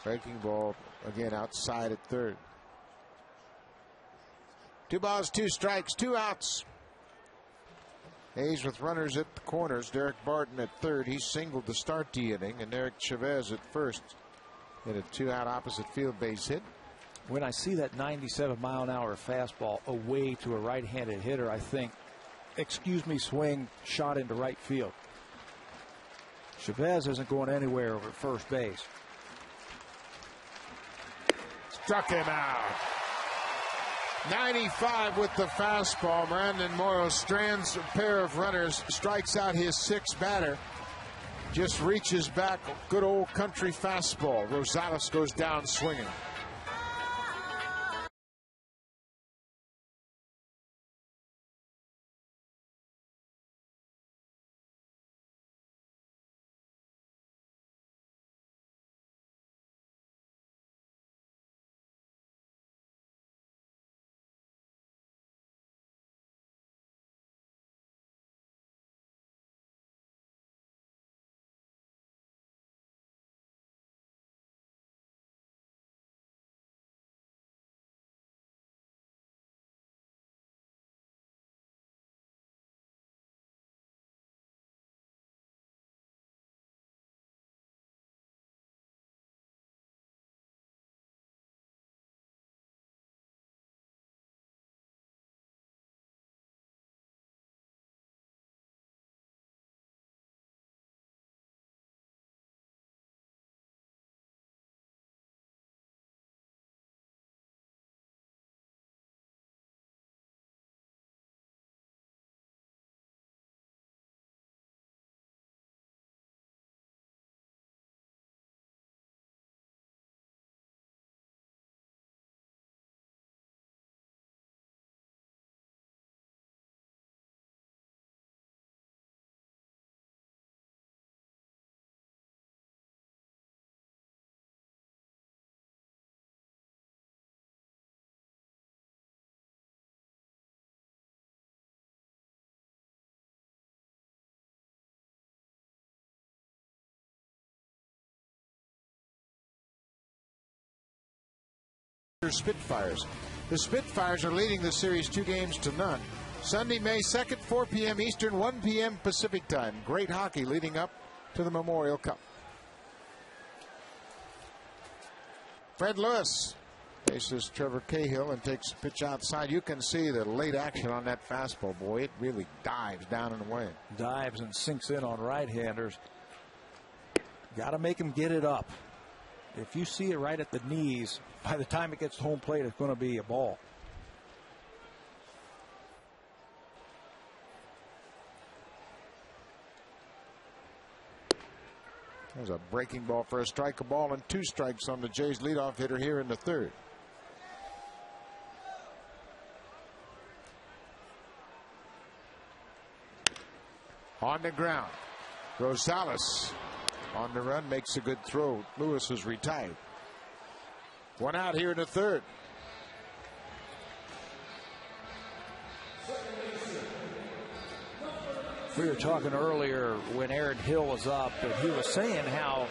Breaking ball again outside at third. 2 balls, 2 strikes, 2 outs. A's with runners at the corners. Derek Barton at third. He singled to start the inning, and Eric Chavez at first hit a 2-out opposite field base hit. When I see that 97-mile-an-hour fastball away to a right-handed hitter, I think, excuse me, swing, shot into right field. Chavez isn't going anywhere over at first base. Struck him out. 95 with the fastball. Brandon Morrow strands a pair of runners, strikes out his sixth batter. Just reaches back. Good old country fastball. Gonzalez goes down swinging. Spitfires. The Spitfires are leading the series 2-0. Sunday, May 2nd, 4 p.m. Eastern, 1 p.m. Pacific time. Great hockey leading up to the Memorial Cup. Fred Lewis faces Trevor Cahill and takes a pitch outside. You can see the late action on that fastball, boy. It really dives down and away. Dives and sinks in on right-handers. Got to make him get it up. If you see it right at the knees, by the time it gets to home plate, it's going to be a ball. There's a breaking ball for a strike, a ball, and 2 strikes on the Jays leadoff hitter here in the third. On the ground, Gonzalez on the run, makes a good throw. Lewis was retired. 1 out here in the third. We were talking earlier when Aaron Hill was up, and he was saying how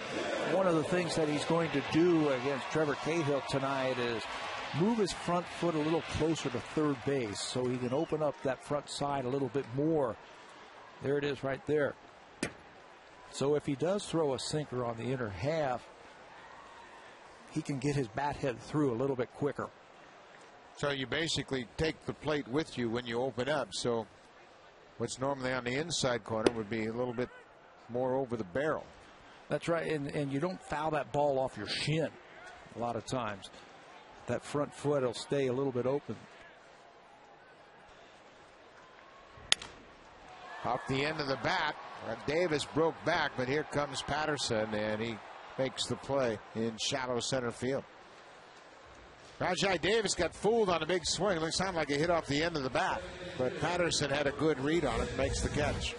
one of the things that he's going to do against Trevor Cahill tonight is move his front foot a little closer to third base so he can open up that front side a little bit more. There it is right there. So if he does throw a sinker on the inner half, he can get his bat head through a little bit quicker. So you basically take the plate with you when you open up. So what's normally on the inside corner would be a little bit more over the barrel. That's right. And you don't foul that ball off your shin a lot of times. That front foot will stay a little bit open. Off the end of the bat, Davis broke back, but here comes Patterson, and he makes the play in shallow center field. Rajai Davis got fooled on a big swing. It sounded like it hit off the end of the bat, but Patterson had a good read on it and makes the catch.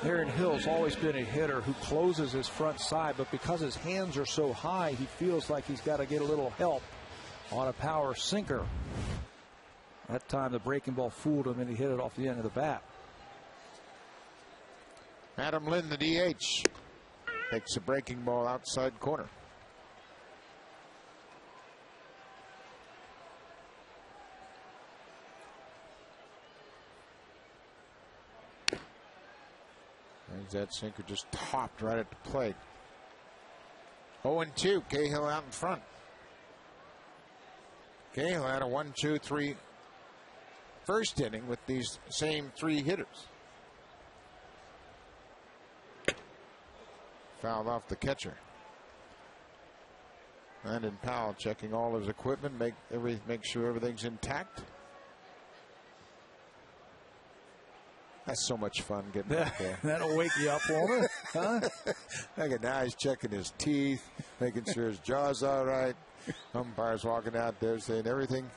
Aaron Hill's always been a hitter who closes his front side, but because his hands are so high, he feels like he's got to get a little help on a power sinker. That time the breaking ball fooled him and he hit it off the end of the bat. Adam Lynn, the DH, takes a breaking ball outside corner. As that sinker just topped right at the plate. 0-2. Cahill out in front. Cahill had a 1-2-3 first inning with these same 3 hitters. Fouled off the catcher. Landon Powell checking all his equipment, make sure everything's intact. That's so much fun getting back there. That'll wake you up, won't it? Huh? Look at now, he's checking his teeth, making sure his jaw's all right. Umpire's walking out there saying everything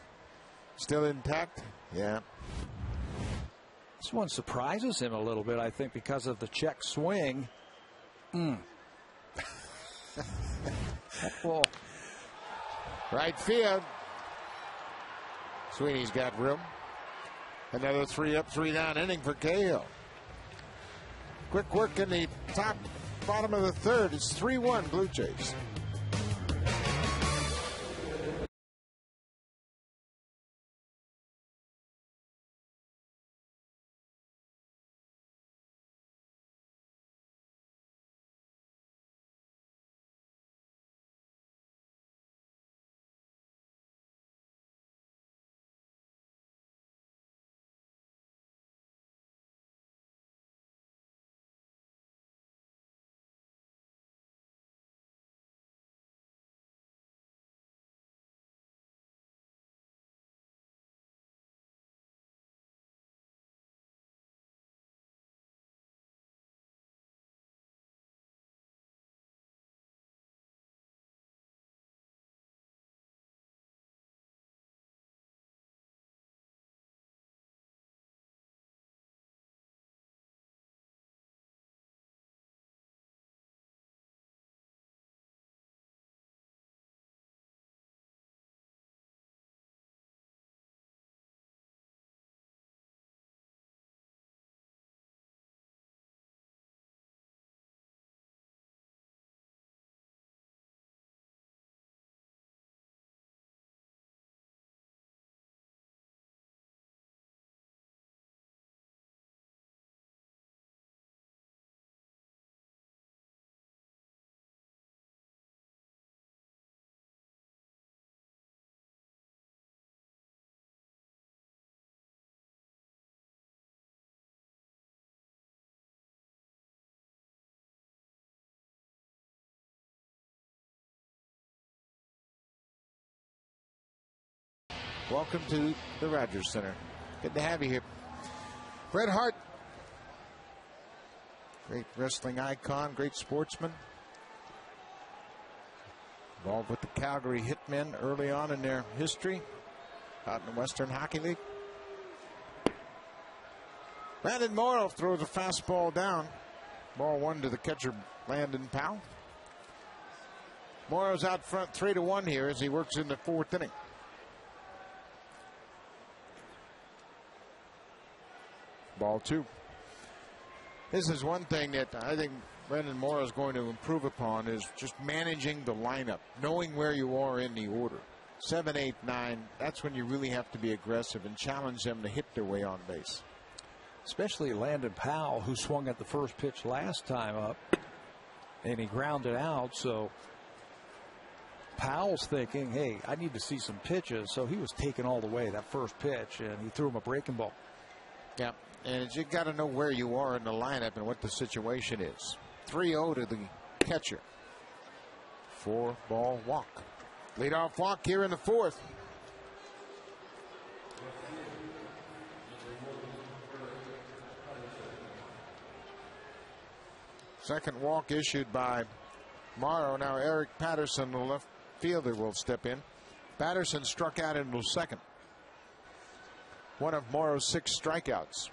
still intact. Yeah. This one surprises him a little bit, I think, because of the check swing. That ball. Right field. Sweeney's got room. Another 3 up, 3 down inning for Cahill. Quick work in the bottom of the third. It's 3-1 Blue Jays. Welcome to the Rogers Center. Good to have you here. Bret Hart, great wrestling icon, great sportsman. Involved with the Calgary Hitmen early on in their history out in the Western Hockey League. Brandon Morrow throws a fastball down. Ball 1 to the catcher, Landon Powell. Morrow's out front 3-1 here as he works in the 4th inning. Ball 2. This is one thing that I think Brandon Morrow is going to improve upon, is just managing the lineup, knowing where you are in the order. 7, 8, 9, that's when you really have to be aggressive and challenge them to hit their way on base. Especially Landon Powell, who swung at the first pitch last time up, and he grounded out. So Powell's thinking, hey, I need to see some pitches. So he was taking all the way that first pitch, and he threw him a breaking ball. Yeah. And you got to know where you are in the lineup and what the situation is. 3-0 to the catcher. 4-ball walk. Leadoff walk here in the 4th. Second walk issued by Morrow. Now Eric Patterson, the left fielder, will step in. Patterson struck out into second. One of Morrow's 6 strikeouts.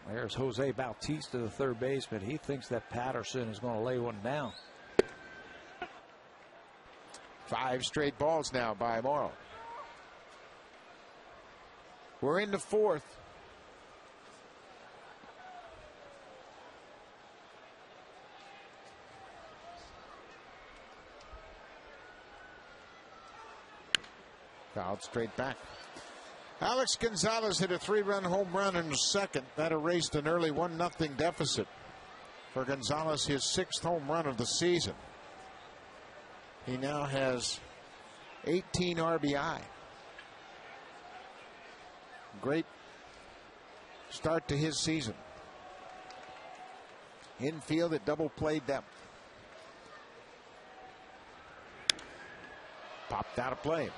There's Jose Bautista, the third baseman. He thinks that Patterson is going to lay one down. 5 straight balls now by Morrow. We're in the 4th. Fouled straight back. Alex Gonzalez hit a 3-run home run in the second. That erased an early 1-0 deficit. For Gonzalez, his 6th home run of the season. He now has 18 RBI. Great start to his season. Infield at double played them. Popped out of play.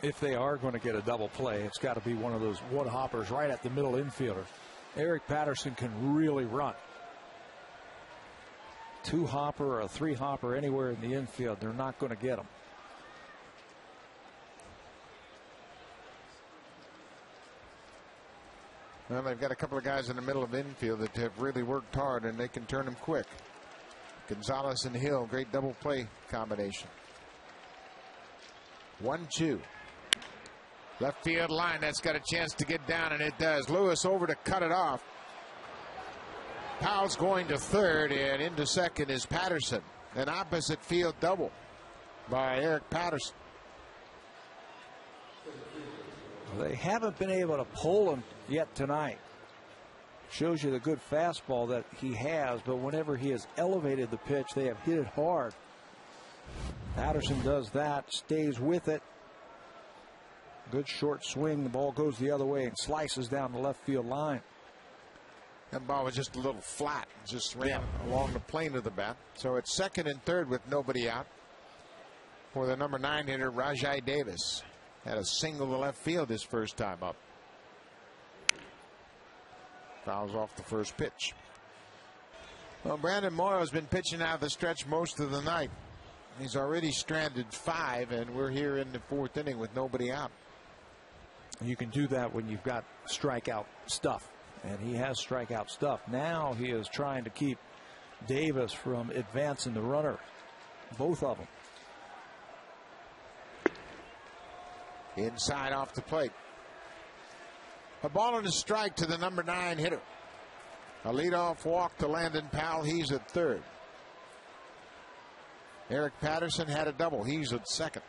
If they are going to get a double play, it's got to be one of those one-hoppers right at the middle infielder. Eric Patterson can really run. 2-hopper or a 3-hopper anywhere in the infield, they're not going to get him. Well, they've got a couple of guys in the middle of infield that have really worked hard, and they can turn them quick. Gonzalez and Hill, great double play combination. 1-2. Left field line, that's got a chance to get down, and it does. Lewis over to cut it off. Powell's going to third, and into second is Patterson. An opposite field double by Eric Patterson. They haven't been able to pull him yet tonight. Shows you the good fastball that he has, but whenever he has elevated the pitch, they have hit it hard. Patterson does that, stays with it. Good short swing. The ball goes the other way and slices down the left field line. That ball was just a little flat. Just ran along the plane of the bat. So it's second and third with nobody out for the number 9 hitter, Rajai Davis. Had a single to left field his first time up. Fouls off the first pitch. Well, Brandon Morrow has been pitching out of the stretch most of the night. He's already stranded 5, and we're here in the 4th inning with nobody out. You can do that when you've got strikeout stuff, and he has strikeout stuff. Now he is trying to keep Davis from advancing the runner, both of them. Inside off the plate. A ball and a strike to the number 9 hitter. A leadoff walk to Landon Powell. He's at third. Eric Patterson had a double. He's at second.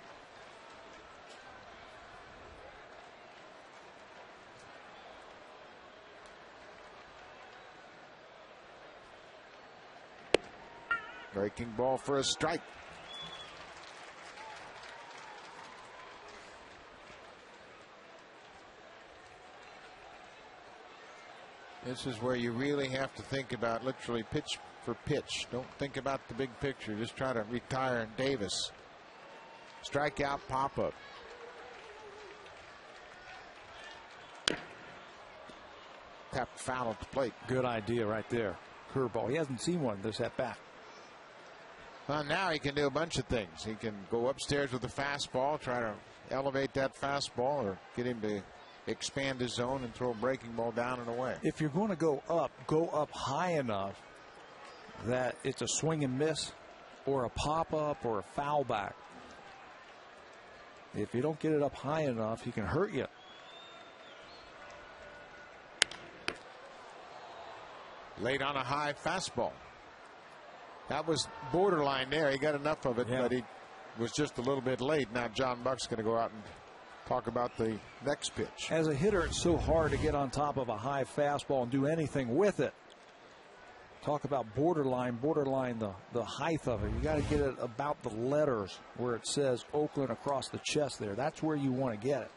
Breaking ball for a strike. This is where you really have to think about literally pitch for pitch. Don't think about the big picture. Just try to retire Davis. Strikeout, pop up. Tapped foul at the plate. Good idea right there. Curveball. He hasn't seen one this at bat. Well, now he can do a bunch of things. He can go upstairs with a fastball, try to elevate that fastball, or get him to expand his zone and throw a breaking ball down and away. If you're going to go up high enough that it's a swing and miss or a pop up or a foul back. If you don't get it up high enough, he can hurt you. Late on a high fastball. That was borderline there. He got enough of it, but he was just a little bit late. Now John Buck's going to go out and talk about the next pitch. As a hitter, it's so hard to get on top of a high fastball and do anything with it. Talk about borderline the height of it. You got to get it about the letters where it says Oakland across the chest there. That's where you want to get it.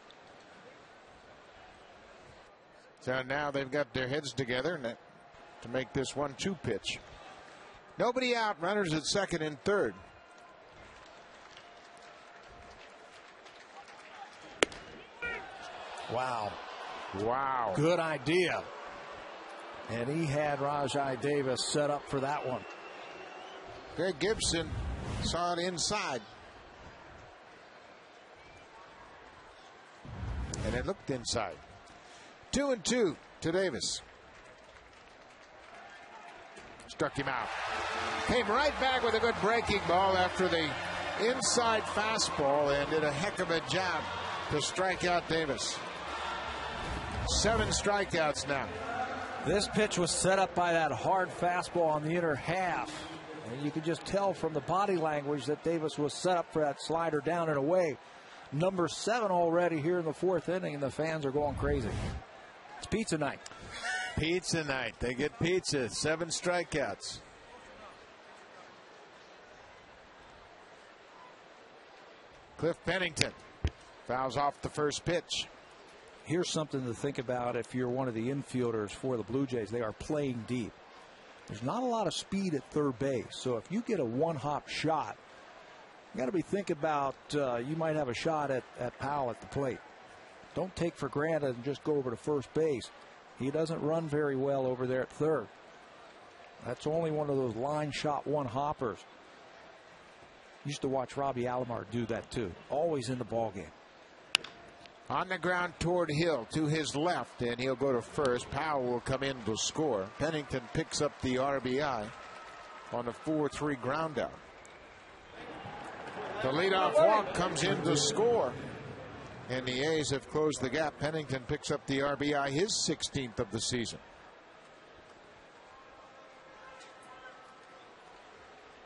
So now they've got their heads together to make this 1-2 pitch. Nobody out. Runners at second and third. Wow. Good idea. And he had Rajai Davis set up for that one. Greg Gibson saw it inside. And it looked inside. 2-2 to Davis. Struck him out. Came right back with a good breaking ball after the inside fastball and did a heck of a job to strike out Davis. 7 strikeouts now. This pitch was set up by that hard fastball on the inner half. And you could just tell from the body language that Davis was set up for that slider down and away. number 7 already here in the 4th inning, and the fans are going crazy. It's pizza night. Pizza night. They get pizza. 7 strikeouts. Cliff Pennington fouls off the first pitch. Here's something to think about if you're one of the infielders for the Blue Jays. They are playing deep. There's not a lot of speed at third base, so if you get a one-hop shot, you got to be thinking about you might have a shot at Powell at the plate. Don't take for granted and just go over to first base. He doesn't run very well over there at third. That's only one of those line shot one-hoppers. Used to watch Robbie Alomar do that too. Always in the ballgame. On the ground toward Hill to his left, and he'll go to first. Powell will come in to score. Pennington picks up the RBI on a 4-3 ground out. The leadoff walk comes in to score, and the A's have closed the gap. Pennington picks up the RBI, his 16th of the season.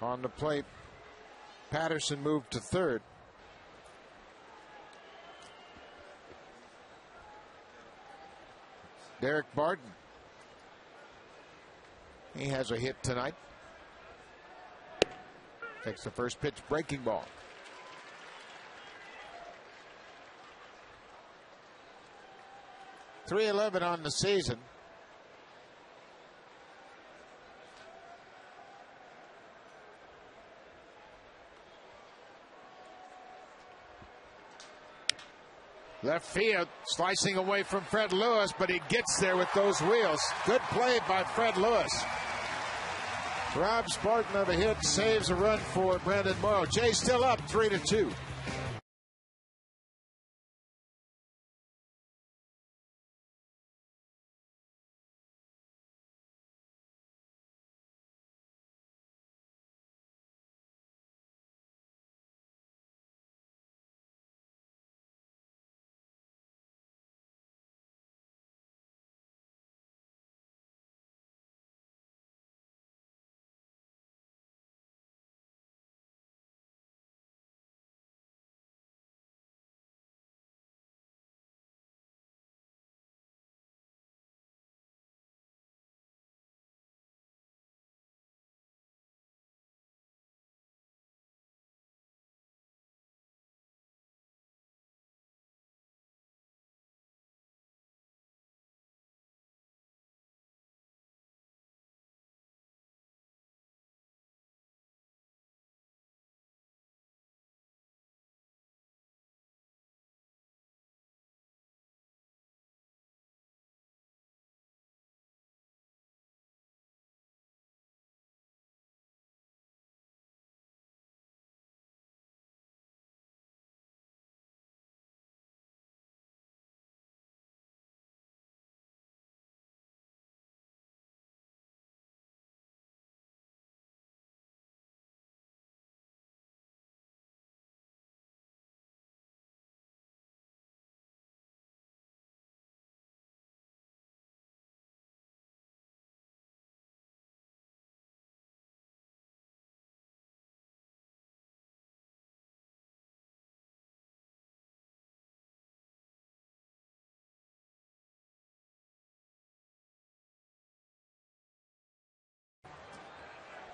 On the plate, Patterson moved to third. Derek Barton. He has a hit tonight. Takes the first pitch, breaking ball. .311 on the season. Left field, slicing away from Fred Lewis, but he gets there with those wheels. Good play by Fred Lewis. Rob Spartan of a hit saves a run for Brandon Morrow. Jays still up 3-2.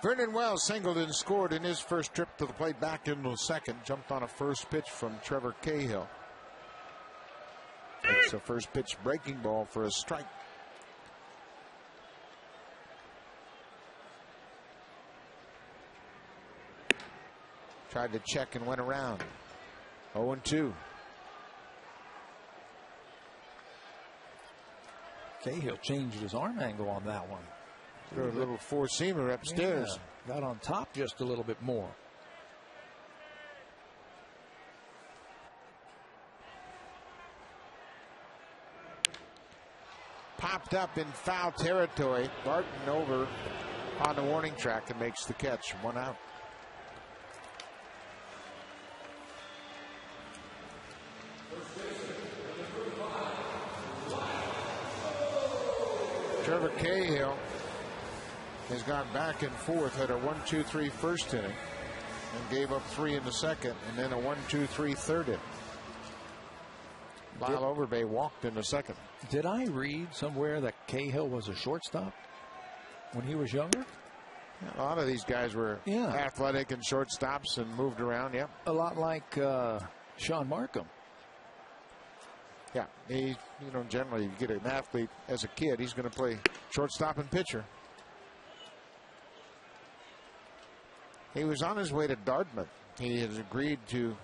Vernon Wells singled and scored in his first trip to the plate back in the second. Jumped on a first pitch from Trevor Cahill. It's a first pitch breaking ball for a strike. Tried to check and went around. 0-2. Cahill changed his arm angle on that one. Threw a little four-seamer upstairs. Yeah, got on top just a little bit more. Popped up in foul territory. Barton over on the warning track and makes the catch. 1 out. Trevor Cahill has gone back and forth, had a 1-2-3 first inning and gave up 3 in the second, and then a 1-2-3 third inning. Lyle Overbay walked in the second. Did I read somewhere that Cahill was a shortstop when he was younger? A lot of these guys were athletic and shortstops and moved around. Yep. A lot like Sean Markham. Yeah, he, generally you get an athlete as a kid, he's going to play shortstop and pitcher. He was on his way to Dartmouth. He has agreed to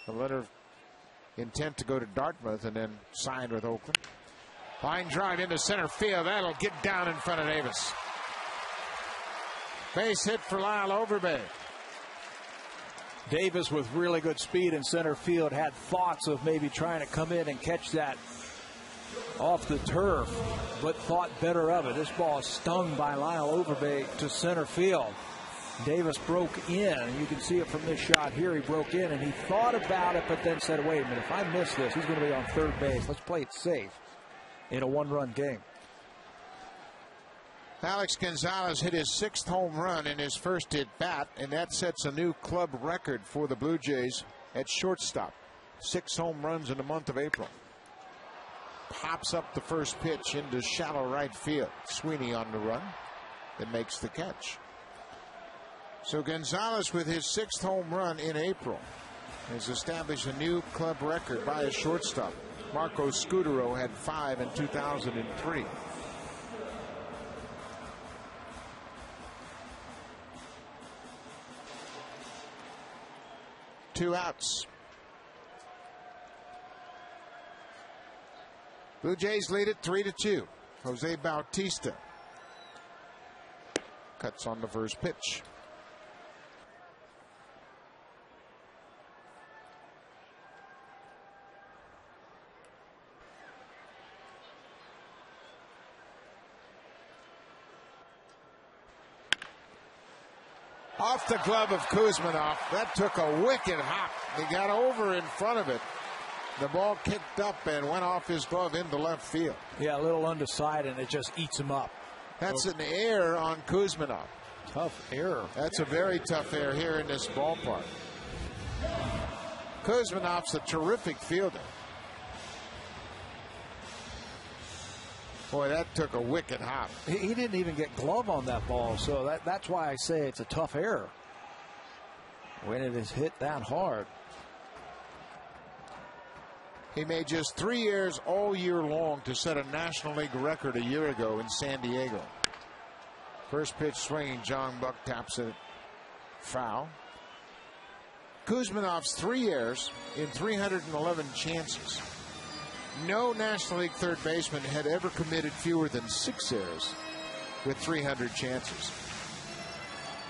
a letter of intent to go to Dartmouth and then signed with Oakland. Line drive into center field. That'll get down in front of Davis. Base hit for Lyle Overbay. Davis, with really good speed in center field, had thoughts of maybe trying to come in and catch that off the turf, but thought better of it. This ball is stung by Lyle Overbay to center field. Davis broke in, and you can see it from this shot here. He broke in, and he thought about it, but then said, wait a minute, if I miss this, he's going to be on third base. Let's play it safe in a one-run game. Alex Gonzalez hit his 6th home run in his first at-bat, and that sets a new club record for the Blue Jays at shortstop. 6 home runs in the month of April. Pops up the first pitch into shallow right field. Sweeney on the run that makes the catch. So Gonzalez, with his 6th home run in April, has established a new club record by a shortstop. Marco Scudero had 5 in 2003. Two outs. Blue Jays lead it 3-2. Jose Bautista cuts on the first pitch. Off the glove of Kuzminov. That took a wicked hop. He got over in front of it. The ball kicked up and went off his glove into left field. Yeah, a little undecided, and it just eats him up. That's an error on Kuzminov. Tough error. That's a very tough error here in this ballpark. Kuzminov's a terrific fielder. Boy, that took a wicked hop. He didn't even get glove on that ball, so that's why I say it's a tough error when it is hit that hard. He made just 3 errors all year long to set a National League record a year ago in San Diego. First pitch swinging, John Buck taps it foul. Kuzminov's 3 errors in 311 chances. No National League third baseman had ever committed fewer than 6 errors with 300 chances.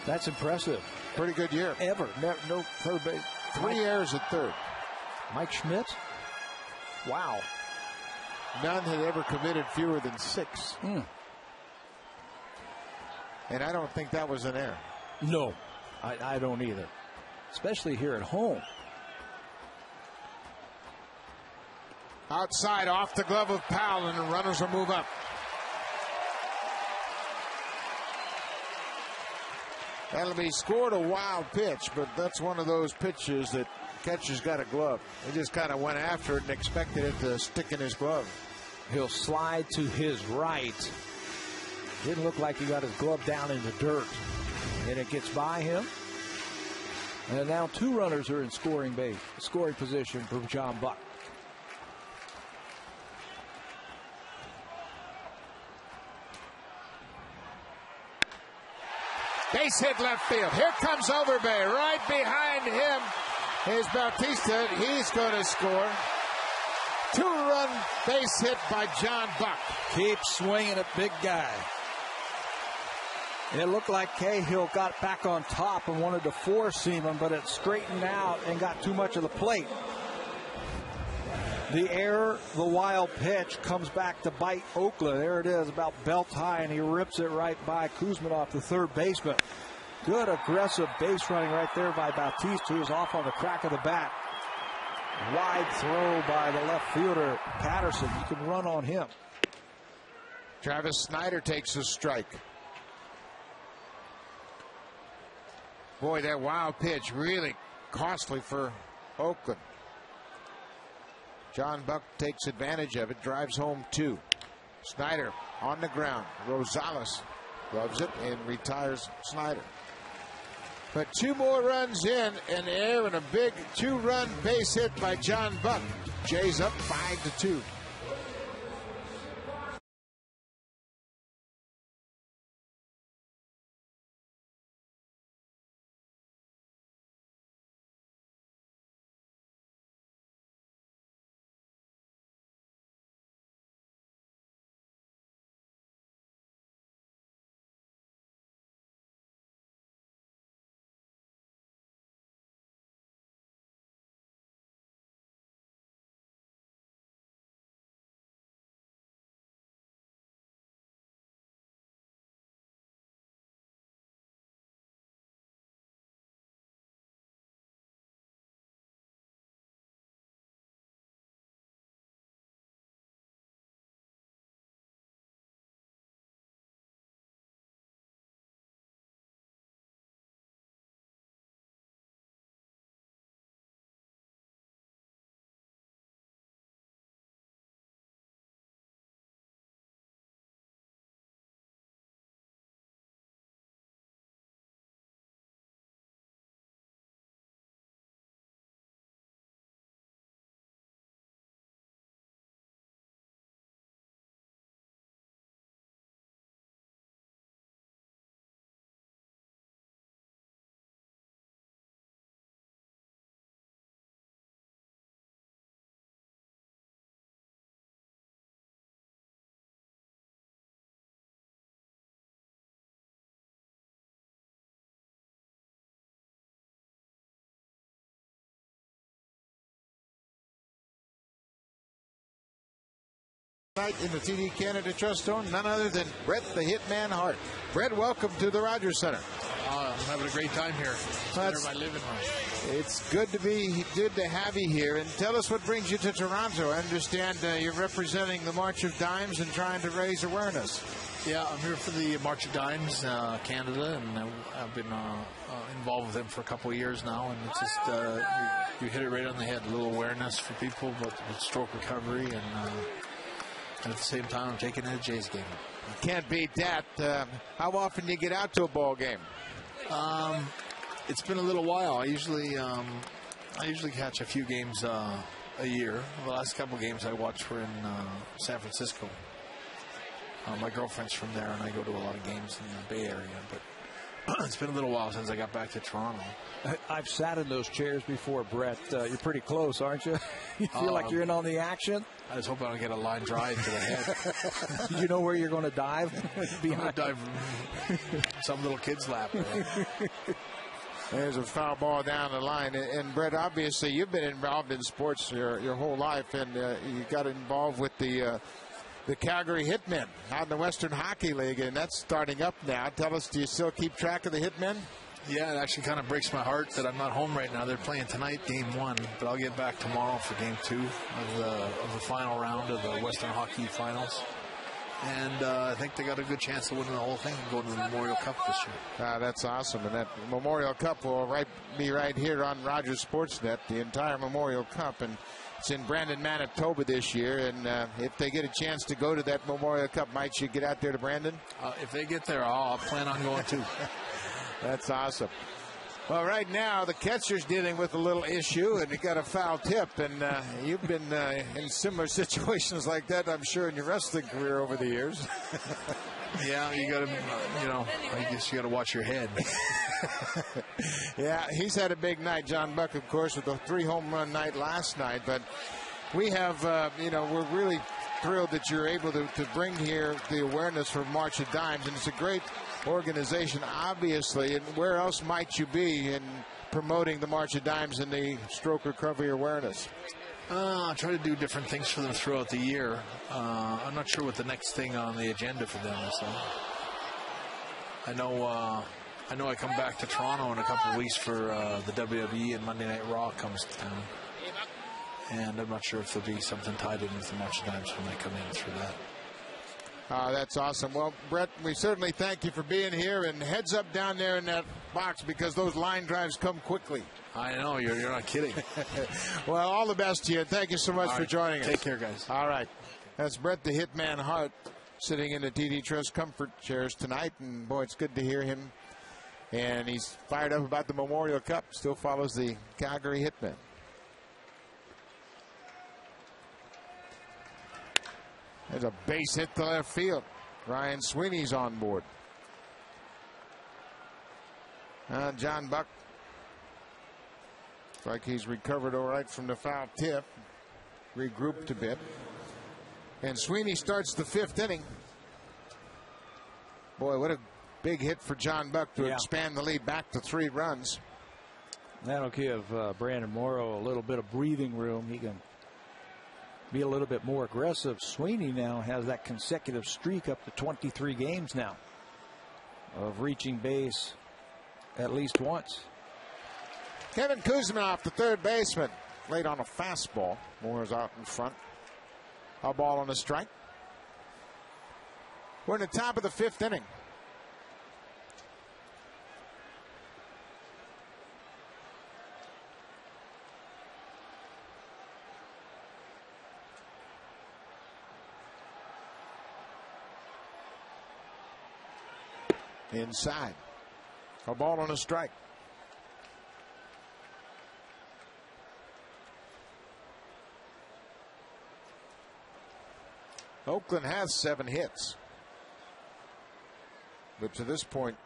That's impressive. Pretty good year. Ever. No third base. 3 errors at third. Mike Schmidt? Wow. None had ever committed fewer than 6. And I don't think that was an error. No, I don't either. Especially here at home. Outside, off the glove of Powell, and the runners will move up. That'll be scored a wild pitch, but that's one of those pitches that catcher's got a glove. He just kind of went after it and expected it to stick in his glove. He'll slide to his right. Didn't look like he got his glove down in the dirt. And it gets by him. And now 2 runners are in scoring position for John Buck. Base hit left field. Here comes Overbay. Right behind him is Bautista. He's going to score. 2-run base hit by John Buck. Keep swinging it, big guy. It looked like Cahill got back on top and wanted to four-seam him, but it straightened out and got too much of the plate. The error, the wild pitch, comes back to bite Oakland. There it is, about belt high, and he rips it right by Kuzminov, the third baseman. Good aggressive base running right there by Bautista, who is off on the crack of the bat. Wide throw by the left fielder, Patterson. You can run on him. Travis Snyder takes a strike. Boy, that wild pitch really costly for Oakland. John Buck takes advantage of it, drives home 2. Snyder on the ground. Gonzalez gloves it and retires Snyder. But 2 more runs in air and a big 2-run base hit by John Buck. Jays up 5-2. In the TD Canada Trust Zone, none other than Brett the Hitman Hart. Brett, welcome to the Rogers Center. I'm having a great time here. It's my living room. It's good to have you here. And tell us what brings you to Toronto. I understand you're representing the March of Dimes and trying to raise awareness. Yeah, I'm here for the March of Dimes Canada, and I've been involved with them for a couple of years now. And it's just you hit it right on the head. A little awareness for people about stroke recovery and at the same time, I'm taking in a Jays game. Can't beat that. How often do you get out to a ball game? It's been a little while. I usually catch a few games a year. The last couple of games I watched were in San Francisco. My girlfriend's from there, and I go to a lot of games in the Bay Area. But it's been a little while since I got back to Toronto. I've sat in those chairs before, Brett. You're pretty close, aren't you? You feel like you're in on the action? I just hope I don't get a line drive to the head. Do you know where you're going to dive? I'm going to dive some little kid's lap. There's a foul ball down the line. And Brett, obviously, you've been involved in sports your whole life, and you got involved with the Calgary Hitmen out in the Western Hockey League, and that's starting up now. Tell us, do you still keep track of the Hitmen? Yeah, it actually kind of breaks my heart that I'm not home right now. They're playing tonight, Game 1, but I'll get back tomorrow for Game 2 of the final round of the Western Hockey Finals. And I think they got a good chance of winning the whole thing and going to the Memorial Cup this year. That's awesome. And that Memorial Cup will be right here on Rogers Sportsnet, the entire Memorial Cup. And it's in Brandon, Manitoba this year. And if they get a chance to go to that Memorial Cup, might you get out there to Brandon? If they get there, I'll plan on going too. That's awesome. Well, right now, the catcher's dealing with a little issue, and he got a foul tip. And you've been in similar situations like that, I'm sure, in your wrestling career over the years. Yeah, you got to, I guess you got to watch your head. Yeah, he's had a big night, John Buck, of course, with a 3-home run night last night. But we have, we're really thrilled that you're able to bring here the awareness for March of Dimes, and it's a great organization, obviously. And where else might you be in promoting the March of Dimes and the stroke recovery awareness? I try to do different things for them throughout the year. I'm not sure what the next thing on the agenda for them is. I know I come back to Toronto in a couple of weeks for the WWE, and Monday Night Raw comes to town. And I'm not sure if there'll be something tied in with the March of Dimes when they come in through that. That's awesome. Well, Brett, we certainly thank you for being here, and heads up down there in that box because those line drives come quickly. I know, you're not kidding. Well, all the best to you. Thank you so much for joining us. Take care, guys. All right. That's Brett the Hitman Hart sitting in the TD Trust comfort chairs tonight, and boy, it's good to hear him. And he's fired up about the Memorial Cup. Still follows the Calgary Hitmen. There's a base hit to left field. Ryan Sweeney's on board. John Buck. Looks like he's recovered all right from the foul tip. Regrouped a bit. And Sweeney starts the 5th inning. Boy, what a big hit for John Buck to expand the lead back to 3 runs. That'll give Brandon Morrow a little bit of breathing room. He can be a little bit more aggressive. Sweeney now has that consecutive streak up to 23 games now of reaching base at least once. Kevin Kuzminoff, the third baseman, late on a fastball. Moore's out in front. A ball on a strike. We're in the top of the 5th inning. Inside. A ball on a strike. Oakland has 7 hits. But to this point,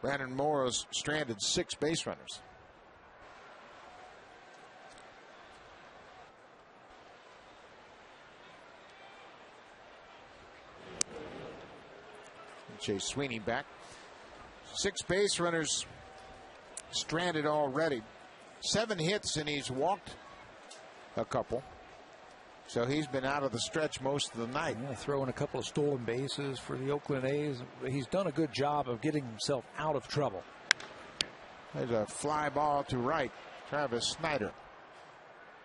Brandon Morrow's stranded 6 base runners. Chase Sweeney back. 6 base runners stranded already. 7 hits, and he's walked a couple. So he's been out of the stretch most of the night. Yeah, throwing a couple of stolen bases for the Oakland A's. He's done a good job of getting himself out of trouble. There's a fly ball to right. Travis Snyder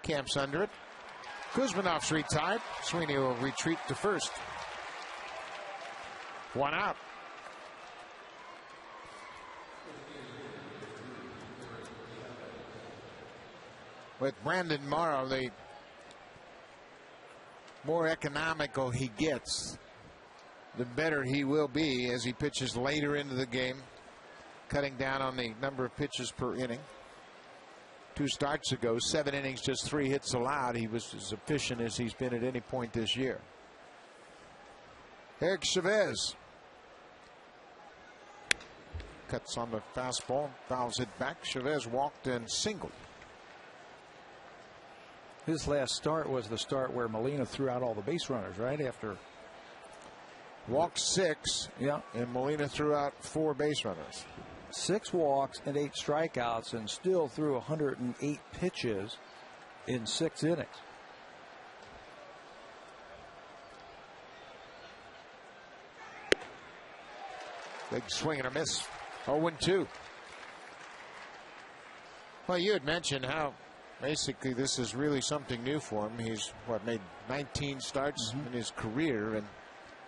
camps under it. Kuzminoff's retired. Sweeney will retreat to first. 1 out. With Brandon Morrow, the more economical he gets, the better he will be as he pitches later into the game, cutting down on the number of pitches per inning. 2 starts ago, 7 innings, just 3 hits allowed. He was as efficient as he's been at any point this year. Eric Chavez cuts on the fastball, fouls it back. Chavez walked and singled. His last start was the start where Molina threw out all the base runners, right? After walked 6, and Molina threw out 4 base runners. 6 walks and 8 strikeouts, and still threw 108 pitches in 6 innings. Big swing and a miss. 0-2. Well, you had mentioned how basically this is really something new for him. He's made 19 starts in his career, and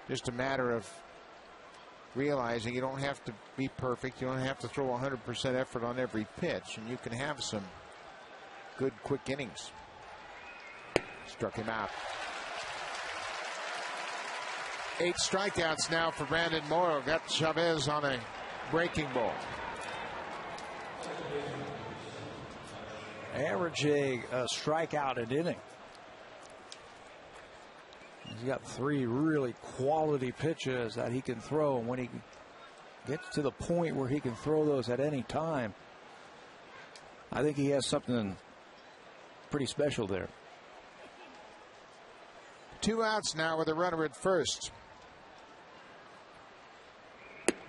just a matter of realizing you don't have to be perfect. You don't have to throw 100% effort on every pitch, and you can have some good quick innings. Struck him out. 8 strikeouts now for Brandon Morrow. Got Chavez on a breaking ball. Averaging a strikeout an inning. He's got 3 really quality pitches that he can throw, and when he gets to the point where he can throw those at any time, I think he has something pretty special there. 2 outs now with a runner at first.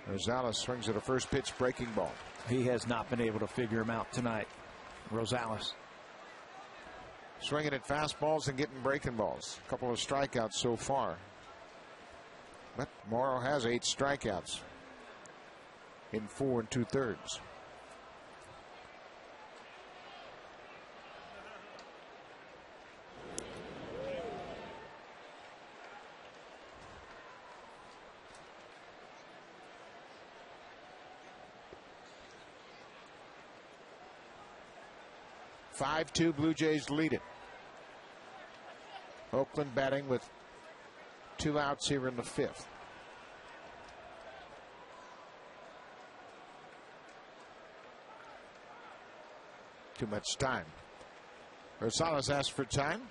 Gonzalez swings at a first pitch breaking ball. He has not been able to figure him out tonight, Gonzalez. Swinging at fastballs and getting breaking balls. A couple of strikeouts so far. But Morrow has 8 strikeouts in 4 2/3. 5-2 Blue Jays lead it. Oakland batting with 2 outs here in the 5th. Too much time. Gonzalez asked for time.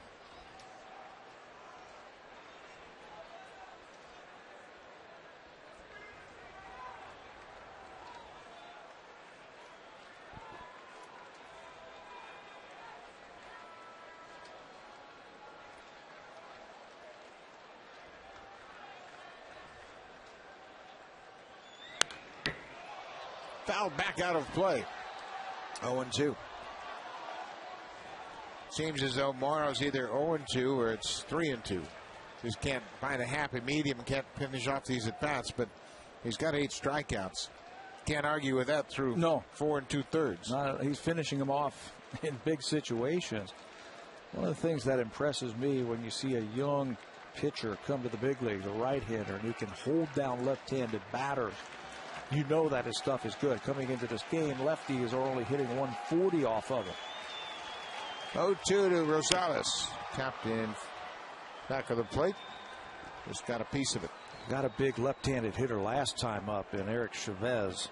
Fouled back out of play. 0-2. Seems as though Morrow's either 0-2 or it's 3-2. Just can't find a happy medium, can't finish off these at bats, but he's got 8 strikeouts. Can't argue with that through 4 2/3. He's finishing them off in big situations. One of the things that impresses me when you see a young pitcher come to the big leagues, a right hander, and he can hold down left-handed batters. You know that his stuff is good. Coming into this game, lefties are only hitting 140 off of it. 0-2 to Gonzalez. Tapped in back of the plate. Just got a piece of it. Got a big left-handed hitter last time up in Eric Chavez.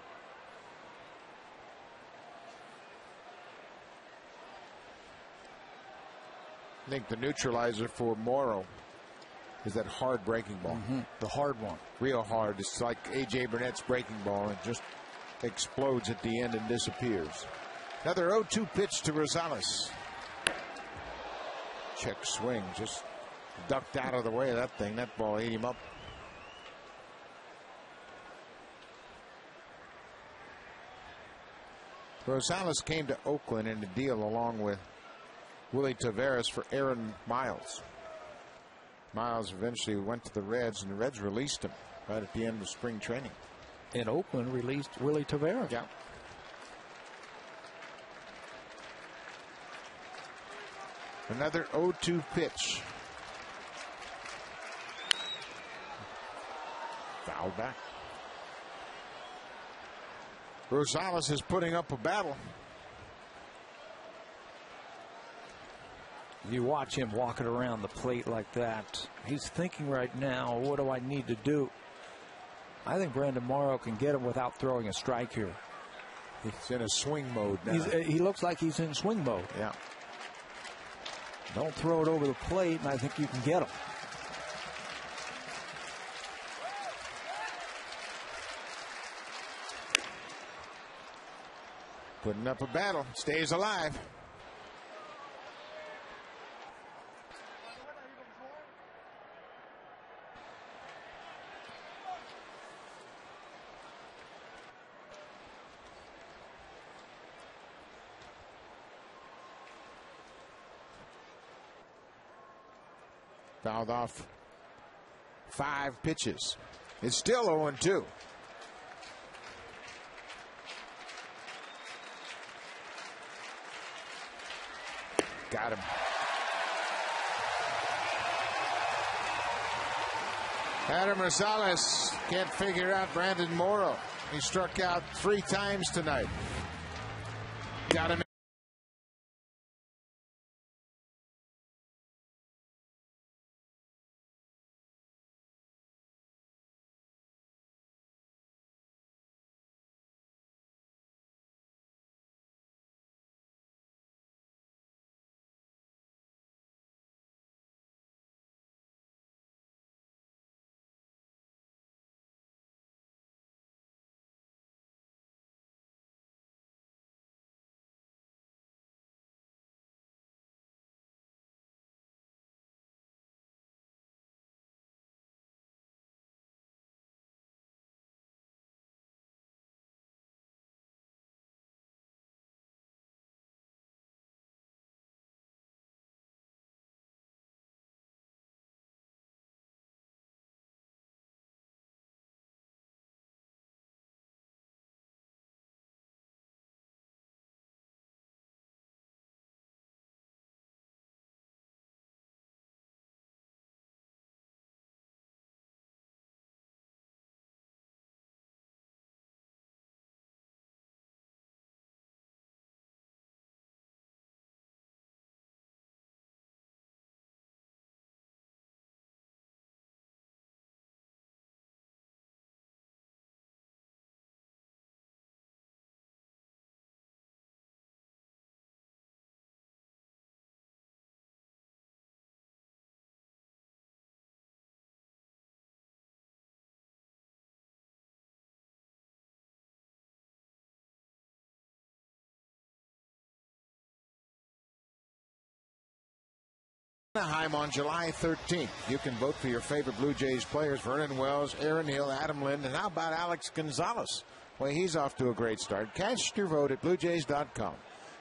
I think the neutralizer for Morrow is that hard breaking ball. The hard one. Real hard. It's like A.J. Burnett's breaking ball. It just explodes at the end and disappears. Another 0-2 pitch to Gonzalez. Check swing. Just ducked out of the way of that thing. That ball ate him up. Gonzalez came to Oakland in a deal along with Willie Taveras for Aaron Miles. Miles eventually went to the Reds, and the Reds released him right at the end of spring training. And Oakland released Willie Taveras. Yeah. Another 0-2 pitch. Foul back. Gonzalez is putting up a battle. You watch him walking around the plate like that. He's thinking right now, what do I need to do? I think Brandon Morrow can get him without throwing a strike here. He's in a swing mode now. He looks like he's in swing mode. Yeah. Don't throw it over the plate, and I think you can get him. Putting up a battle. Stays alive. Fouled off 5 pitches. It's still 0-2. Got him. Adam Gonzalez can't figure out Brandon Morrow. He struck out 3 times tonight. Got him. Anaheim on July 13th. You can vote for your favorite Blue Jays players: Vernon Wells, Aaron Hill, Adam Lind, and how about Alex Gonzalez? Well, he's off to a great start. Cast your vote at BlueJays.com.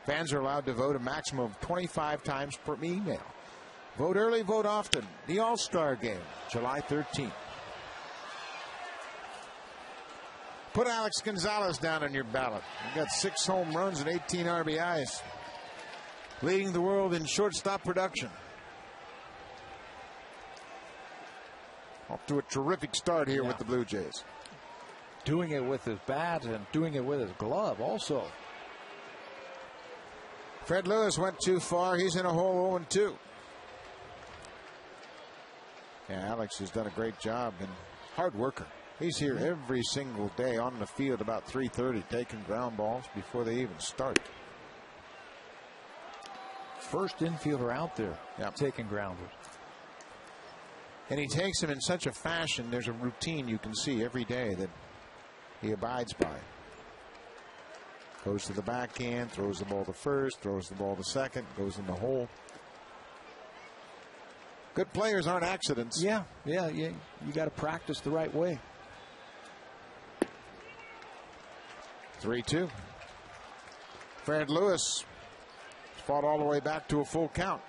Fans are allowed to vote a maximum of 25 times per email. Vote early, vote often. The All-Star Game, July 13th. Put Alex Gonzalez down on your ballot. He got 6 home runs and 18 RBIs. Leading the world in shortstop production. Off to a terrific start here with the Blue Jays. Doing it with his bat and doing it with his glove also. Fred Lewis went too far. He's in a hole 0-2. Yeah, Alex has done a great job and hard worker. He's here every single day on the field about 3:30, taking ground balls before they even start. First infielder out there taking grounders. And he takes them in such a fashion. There's a routine you can see every day that he abides by. Goes to the backhand, throws the ball to first, throws the ball to second, goes in the hole. Good players aren't accidents. Yeah. You got to practice the right way. 3-2. Fred Lewis fought all the way back to a full count.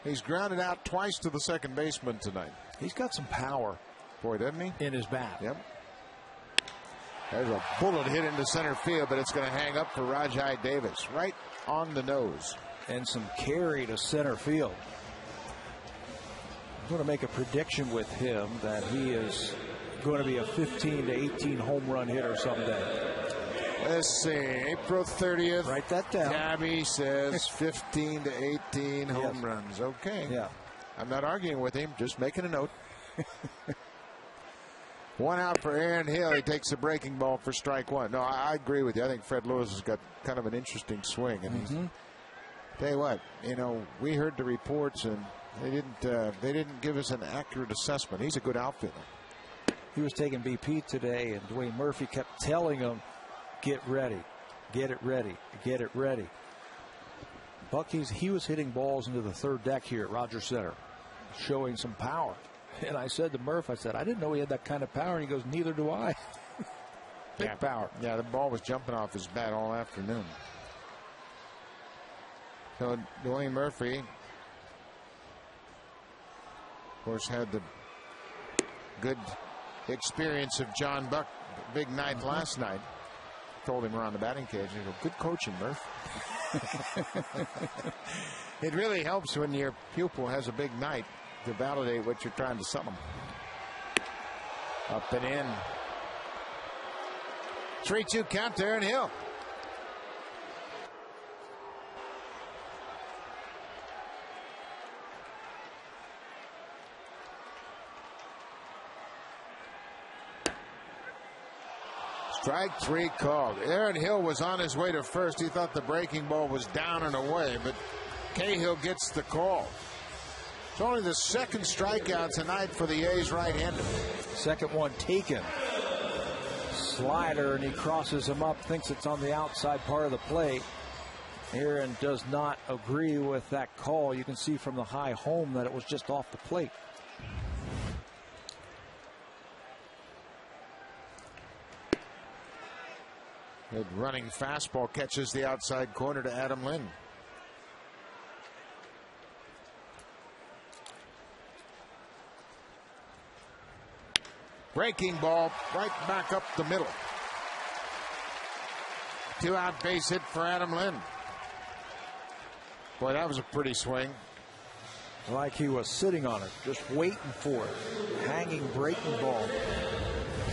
He's grounded out twice to the second baseman tonight. He's got some power. Boy, doesn't he? In his bat. Yep. There's a bullet hit into center field, but it's going to hang up for Rajai Davis. Right on the nose. And some carry to center field. I'm going to make a prediction with him that he is going to be a 15 to 18 home run hitter someday. Let's see, April 30th. Write that down. Gabby says 15 to 18 home runs. Okay. Yeah. I'm not arguing with him, just making a note. 1 out for Aaron Hill. He takes a breaking ball for strike 1. No, I agree with you. I think Fred Lewis has got kind of an interesting swing. And tell you what, we heard the reports and they didn't give us an accurate assessment. He's a good outfielder. He was taking BP today, and Dwayne Murphy kept telling him, get ready, get it ready, get it ready. Buck, he was hitting balls into the third deck here at Rogers Center, showing some power. And I said to Murph, I didn't know he had that kind of power. And he goes, neither do I. Big power. Yeah, the ball was jumping off his bat all afternoon. So Dwayne Murphy, of course, had the good experience of John Buck. Big night last night. Told him around the batting cage, he goes, good coaching, Murph. It really helps when your pupil has a big night to validate what you're trying to sell them. Up and in. 3-2 count there, and Hill. Strike 3 called. Aaron Hill was on his way to first. He thought the breaking ball was down and away, but Cahill gets the call. It's only the second strikeout tonight for the A's right-hander. Second one taken. Slider, and he crosses him up, thinks it's on the outside part of the plate. Aaron does not agree with that call. You can see from the high home that it was just off the plate. Good running fastball catches the outside corner to Adam Lind. Breaking ball right back up the middle. 2-out base hit for Adam Lind. Boy, that was a pretty swing. Like he was sitting on it, just waiting for it. Hanging breaking ball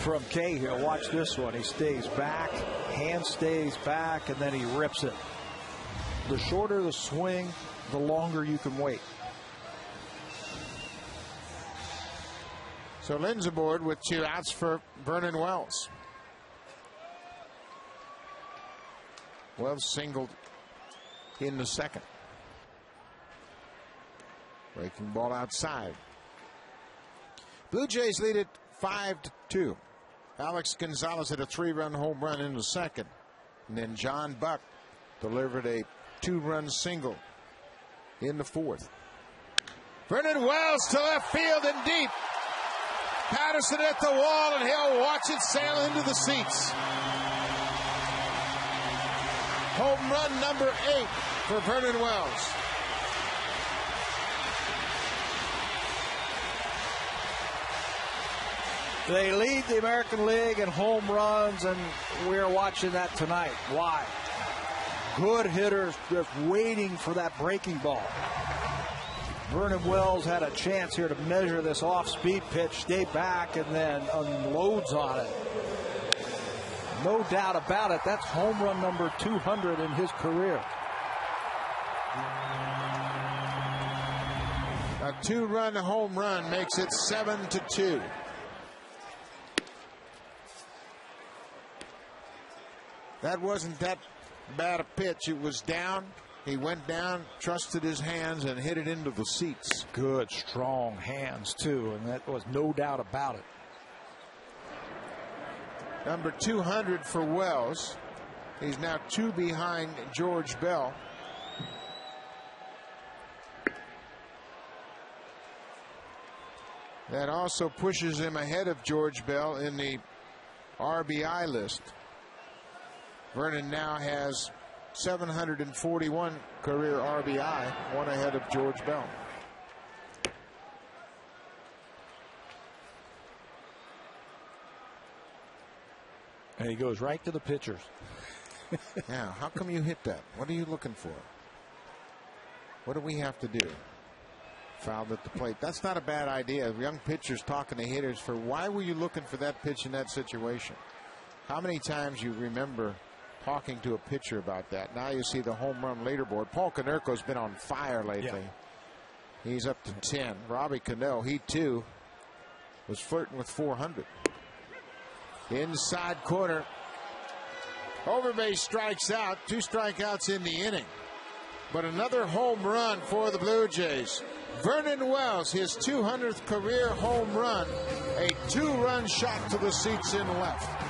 from Cahill. Watch this one. He stays back, hand stays back, and then he rips it. The shorter the swing, the longer you can wait. So Lind's aboard with 2 outs for Vernon Wells. Wells singled in the second. Breaking ball outside. Blue Jays lead it 5-2. Alex Gonzalez hit a 3-run home run in the second. And then John Buck delivered a 2-run single in the fourth. Vernon Wells to left field and deep. Patterson at the wall, and he'll watch it sail into the seats. Home run number 8 for Vernon Wells. They lead the American League in home runs, and we're watching that tonight. Why? Good hitters just waiting for that breaking ball. Vernon Wells had a chance here to measure this off-speed pitch, stay back, and then unloads on it. No doubt about it, that's home run number 200 in his career. A 2-run home run makes it 7-2. That wasn't that bad a pitch. It was down. He went down, trusted his hands, and hit it into the seats. Good, strong hands, too, and that was no doubt about it. Number 200 for Wells. He's now 2 behind George Bell. That also pushes him ahead of George Bell in the RBI list. Vernon now has 741 career RBI, 1 ahead of George Bell. And he goes right to the pitchers. Now, how come you hit that? What are you looking for? What do we have to do? Fouled at the plate. That's not a bad idea. Young pitchers talking to hitters for why were you looking for that pitch in that situation? How many times you remember talking to a pitcher about that? Now you see the home run leaderboard. Paul Konerko's been on fire lately. Yeah. He's up to 10. Robbie Cano, he too was flirting with 400. Inside corner. Overbase strikes out. 2 strikeouts in the inning. But another home run for the Blue Jays. Vernon Wells, his 200th career home run. A 2-run shot to the seats in left.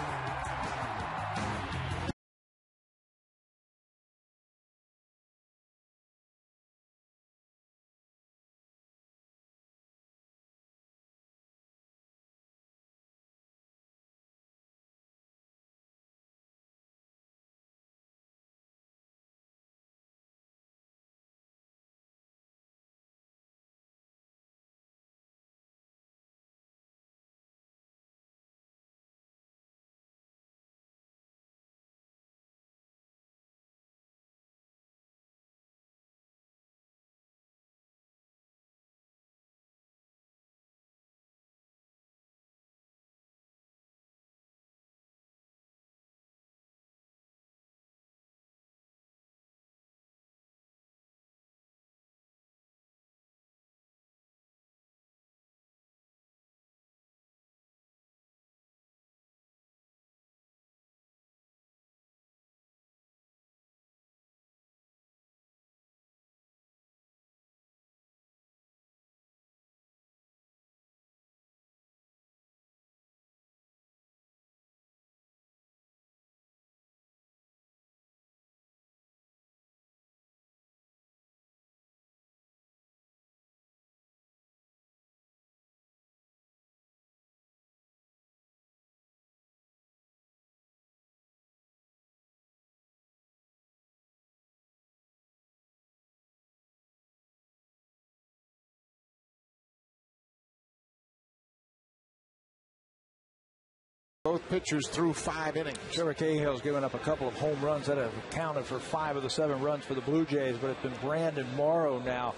Both pitchers threw 5 innings. Trevor Cahill's given up a couple of home runs that have accounted for 5 of the 7 runs for the Blue Jays, but it's been Brandon Morrow now.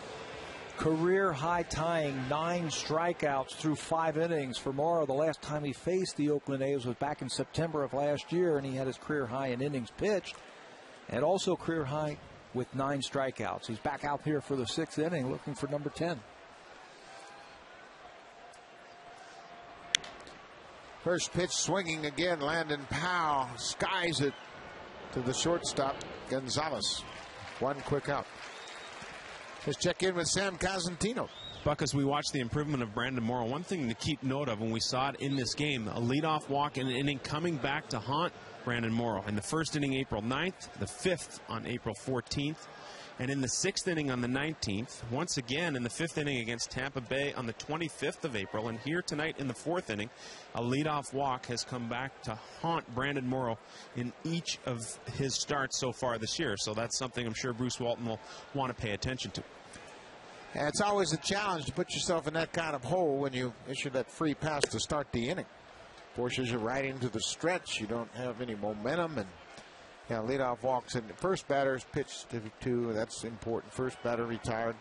Career high tying 9 strikeouts through 5 innings for Morrow. The last time he faced the Oakland A's was back in September of last year, and he had his career high in innings pitched and also career high with 9 strikeouts. He's back out here for the 6th inning looking for number 10. First pitch swinging again. Landon Powell skies it to the shortstop, Gonzalez. 1 quick out. Let's check in with Sam Cosentino. Buck, as we watch the improvement of Brandon Morrow, one thing to keep note of when we saw it in this game, a leadoff walk in an inning coming back to haunt Brandon Morrow. In the first inning, April 9th, the 5th on April 14th. And in the 6th inning on the 19th, once again in the 5th inning against Tampa Bay on the 25th of April, and here tonight in the 4th inning, a leadoff walk has come back to haunt Brandon Morrow in each of his starts so far this year. So that's something I'm sure Bruce Walton will want to pay attention to. Yeah, it's always a challenge to put yourself in that kind of hole when you issue that free pass to start the inning. Forces you right into the stretch. You don't have any momentum, and yeah, leadoff walks in. First batter's pitched to, that's important. First batter retired.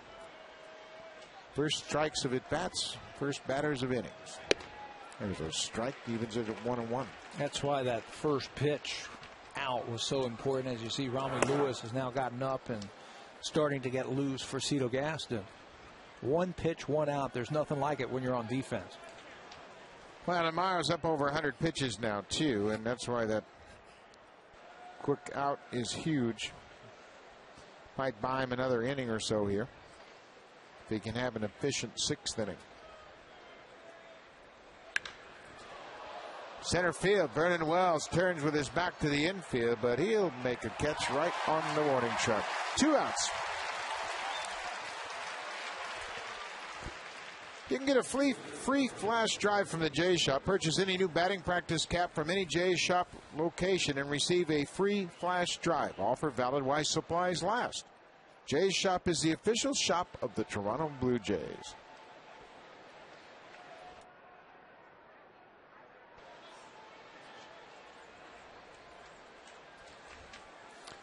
First strikes of at-bats, first batters of innings. There's a strike, evens it at 1-1. That's why that first pitch out was so important. As you see, Rami Lewis has now gotten up and starting to get loose for Cito Gaston. One pitch, one out. There's nothing like it when you're on defense. Well, Amaro's up over 100 pitches now, too, and that's why that quick out is huge. Might buy him another inning or so here if he can have an efficient 6th inning. Center field, Vernon Wells turns with his back to the infield, but he'll make a catch right on the warning track. 2 outs. You can get a free flash drive from the Jays Shop. Purchase any new batting practice cap from any Jays Shop location and receive a free flash drive. Offer valid while supplies last. Jays Shop is the official shop of the Toronto Blue Jays.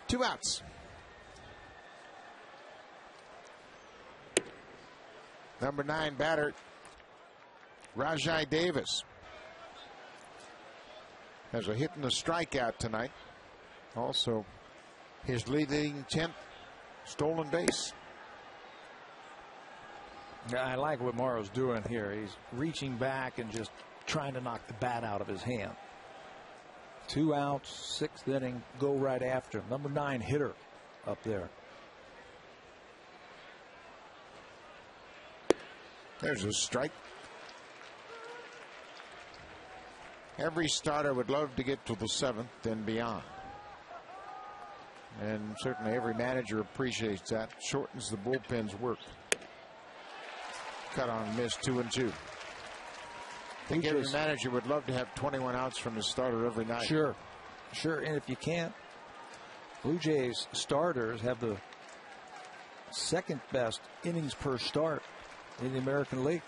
Two outs. Number 9 batter, Rajai Davis, has a hit and a strikeout tonight. Also, his leading 10th stolen base. I like what Morrow's doing here. He's reaching back and just trying to knock the bat out of his hand. 2 outs, 6th inning, go right after him. Number 9 hitter up there. There's a strike. Every starter would love to get to the 7th and beyond. And certainly every manager appreciates that. Shortens the bullpen's work. Cut on, miss, 2-2. I think every manager would love to have 21 outs from his starter every night. Sure. And if you can't, Blue Jays starters have the 2nd best innings per start in the American League.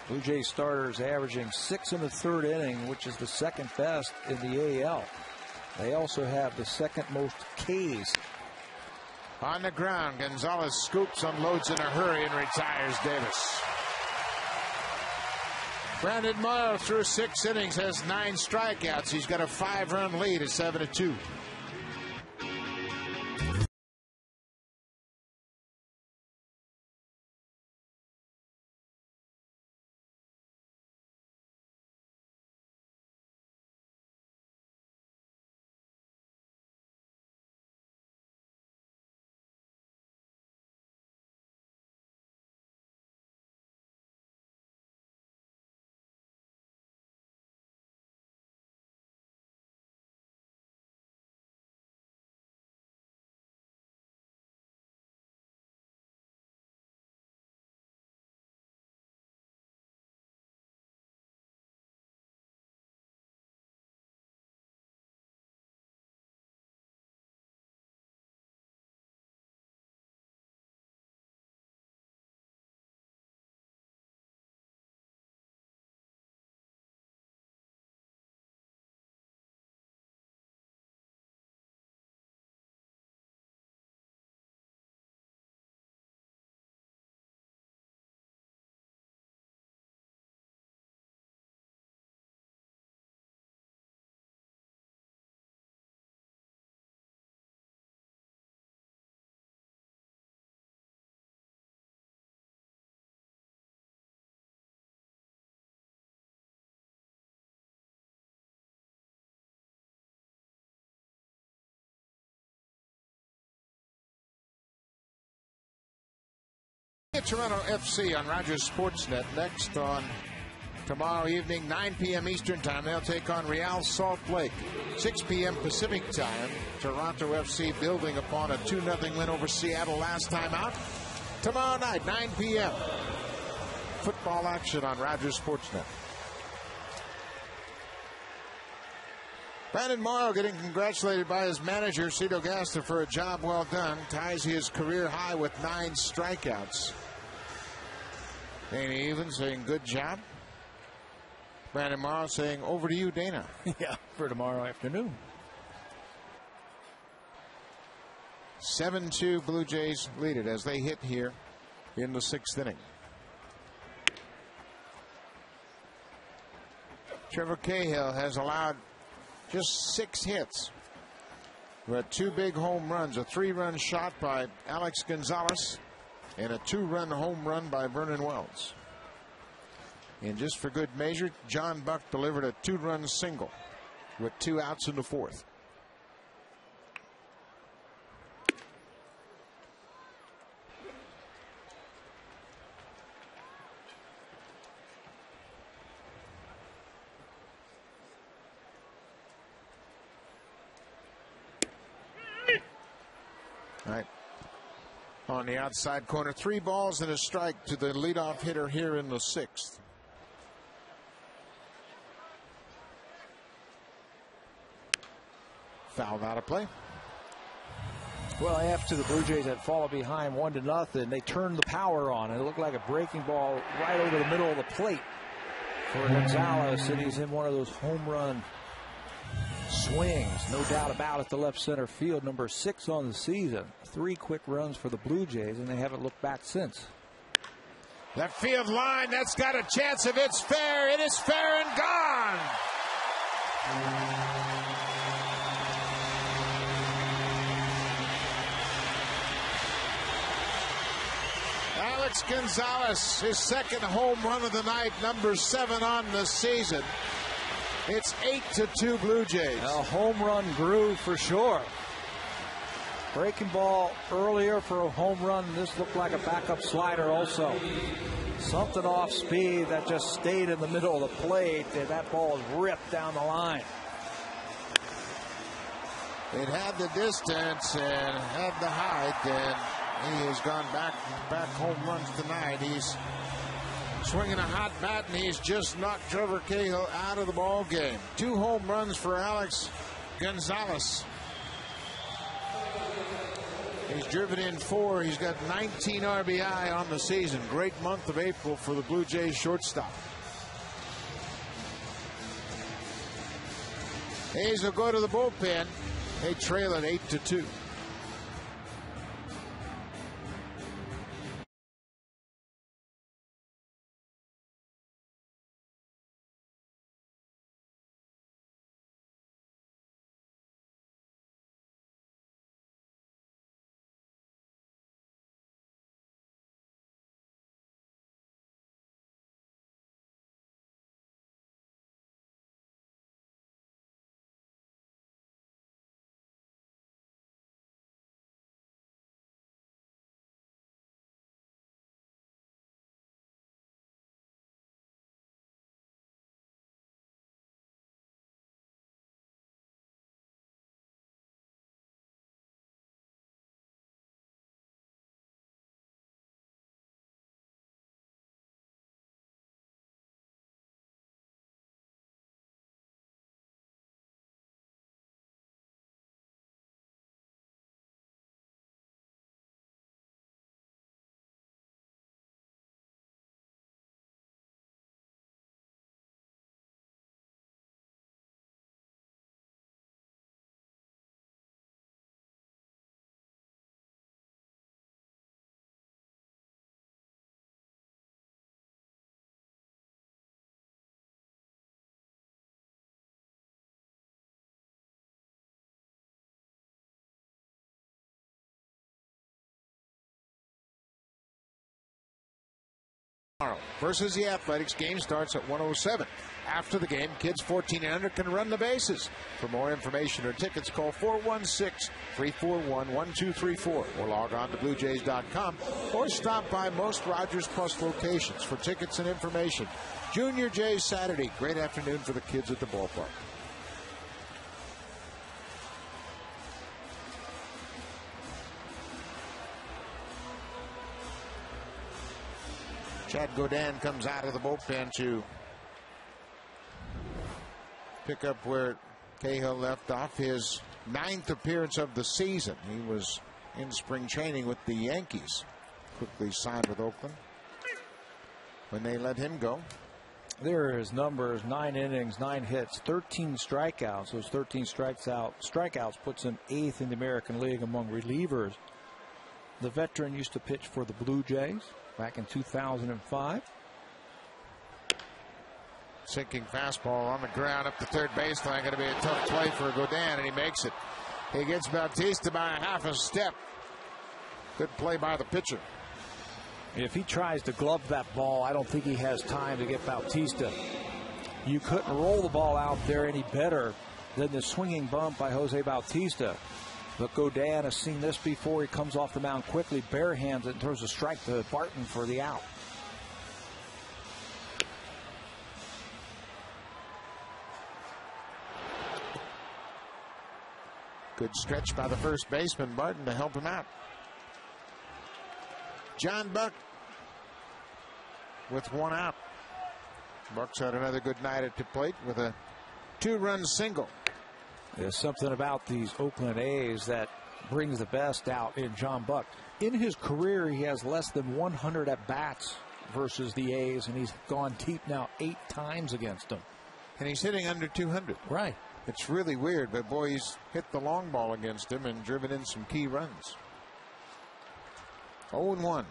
Blue Jays starters averaging 6 1/3 inning, which is the 2nd best in the AL. They also have the 2nd most Ks. On the ground, Gonzalez scoops, unloads in a hurry, and retires Davis. Brandon Morrow through 6 innings has 9 strikeouts. He's got a 5-run lead at 7-2. Toronto FC on Rogers Sportsnet next on Tomorrow evening, 9 p.m. Eastern Time, they'll take on Real Salt Lake. 6 p.m. Pacific Time, Toronto FC building upon a 2-0 win over Seattle last time out. Tomorrow night, 9 p.m. Football action on Rogers Sportsnet. Brandon Morrow getting congratulated by his manager, Cito Gasta, for a job well done. Ties his career high with 9 strikeouts. Dana Evans saying good job. Brandon Morrow saying over to you, Dana. Yeah, for tomorrow afternoon. 7-2 Blue Jays lead it as they hit here in the 6th inning. Trevor Cahill has allowed just 6 hits. We had 2 big home runs, a 3-run shot by Alex Gonzalez and a 2-run home run by Vernon Wells. And just for good measure, John Buck delivered a 2-run single with 2 outs in the 4th. All right. On the outside corner, 3 balls and a strike to the leadoff hitter here in the 6th. Fouled out of play. Well, after the Blue Jays had fallen behind 1-0, they turned the power on. It looked like a breaking ball right over the middle of the plate for Gonzalez, and he's in one of those home run swings. No doubt about it, the left center field, number 6 on the season. 3 quick runs for the Blue Jays, and they haven't looked back since. Left field line, that's got a chance of it's fair. It is fair and gone. Alex Gonzalez, his 2nd home run of the night, number 7 on the season. It's 8-2 Blue Jays. A home run grew for sure. Breaking ball earlier for a home run. This looked like a backup slider also. Something off speed that just stayed in the middle of the plate, and that ball is ripped down the line. It had the distance and had the height, and he has gone back home runs tonight. He's swinging a hot bat, and he's just knocked Trevor Cahill out of the ball game. 2 home runs for Alex Gonzalez. He's driven in 4. He's got 19 RBI on the season. Great month of April for the Blue Jays shortstop. A's will go to the bullpen. They trail at 8-2. Morrow versus the Athletics. Game starts at 1:07. After the game, kids 14 and under can run the bases. For more information or tickets, call 416-341-1234 or log on to BlueJays.com or stop by most Rogers Plus locations for tickets and information. Junior Jays Saturday. Great afternoon for the kids at the ballpark. Chad Godin comes out of the bullpen to pick up where Cahill left off, his 9th appearance of the season. He was in spring training with the Yankees. Quickly signed with Oakland when they let him go. There are his numbers: 9 innings, 9 hits, 13 strikeouts. Those 13 strikeouts puts him 8th in the American League among relievers. The veteran used to pitch for the Blue Jays back in 2005. Sinking fastball on the ground up the third baseline. Going to be a tough play for Godin, and he makes it. He gets Bautista by a half a step. Good play by the pitcher. If he tries to glove that ball, I don't think he has time to get Bautista. You couldn't roll the ball out there any better than the swinging bump by Jose Bautista. But Godin has seen this before. He comes off the mound quickly, barehands it, and throws a strike to Barton for the out. Good stretch by the first baseman, Barton, to help him out. John Buck with 1 out. Buck's had another good night at the plate with a 2-run single. There's something about these Oakland A's that brings the best out in John Buck. In his career, he has less than 100 at-bats versus the A's, and he's gone deep now 8 times against them. And he's hitting under 200. Right. It's really weird, but boy, he's hit the long ball against him and driven in some key runs. 0-1.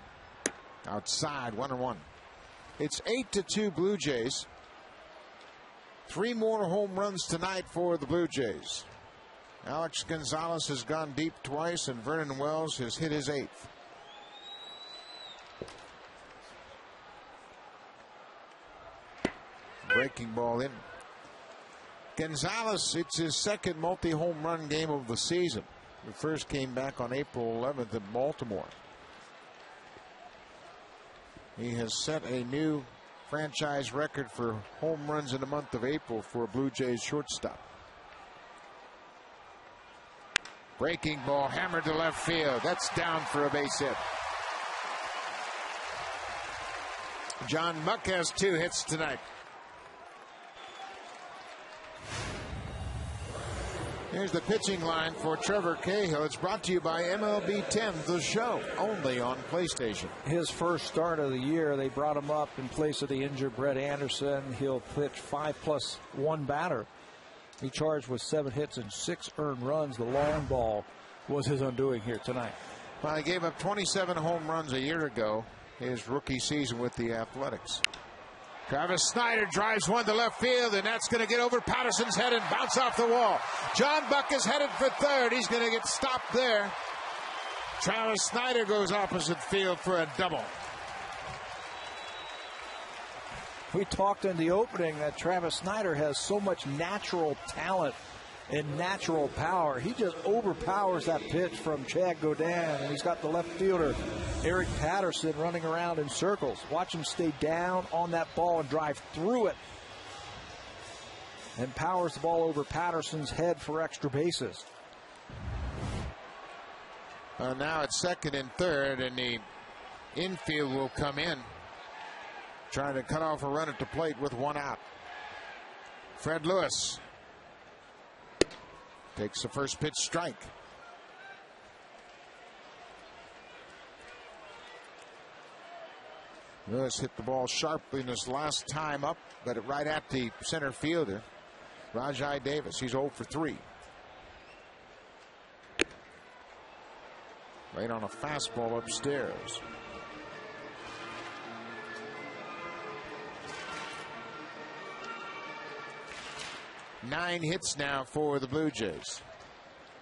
Outside, 1-1. It's 8-2 Blue Jays. 3 more home runs tonight for the Blue Jays. Alex Gonzalez has gone deep twice, and Vernon Wells has hit his 8th. Breaking ball in. Gonzalez, it's his 2nd multi-home run game of the season. The first came back on April 11th in Baltimore. He has set a new franchise record for home runs in the month of April for a Blue Jays shortstop. Breaking ball hammered to left field. That's down for a base hit. John Buck has 2 hits tonight. Here's the pitching line for Trevor Cahill. It's brought to you by MLB 10, the show, only on PlayStation. His first start of the year, they brought him up in place of the injured Brett Anderson. He'll pitch 5+1 batter. He charged with 7 hits and 6 earned runs. The long ball was his undoing here tonight. Well, he gave up 27 home runs a year ago, his rookie season with the Athletics. Travis Snyder drives one to left field, and that's going to get over Patterson's head and bounce off the wall. John Buck is headed for third. He's going to get stopped there. Travis Snyder goes opposite field for a double. We talked in the opening that Travis Snyder has so much natural talent and natural power. He just overpowers that pitch from Chad Godin, and he's got the left fielder Eric Patterson running around in circles. Watch him stay down on that ball and drive through it, and powers the ball over Patterson's head for extra bases. Now it's 2nd and 3rd, and the infield will come in, trying to cut off a run at the plate with 1 out. Fred Lewis takes the first pitch strike. Lewis hit the ball sharply in his last time up, but right at the center fielder, Rajai Davis. He's 0 for 3. Right on a fastball upstairs. Nine hits now for the Blue Jays.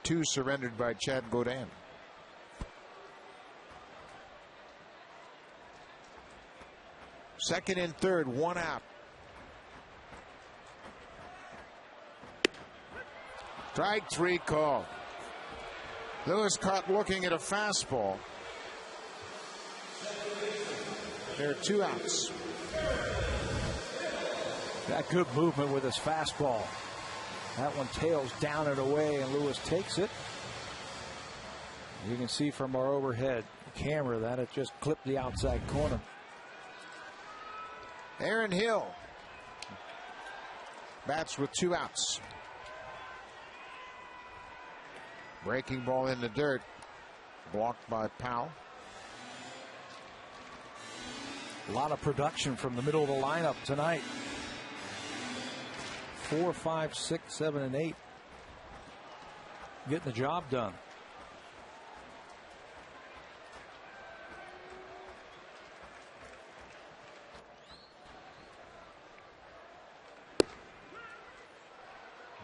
2 surrendered by Chad Godin. Second and third, one out. Strike three call. Lewis caught looking at a fastball. There are two outs. Got good movement with his fastball. That one tails down and away, and Lewis takes it. You can see from our overhead camera that it just clipped the outside corner. Aaron Hill bats with two outs. Breaking ball in the dirt, blocked by Powell. A lot of production from the middle of the lineup tonight. 4, 5, 6, 7, and 8. Getting the job done.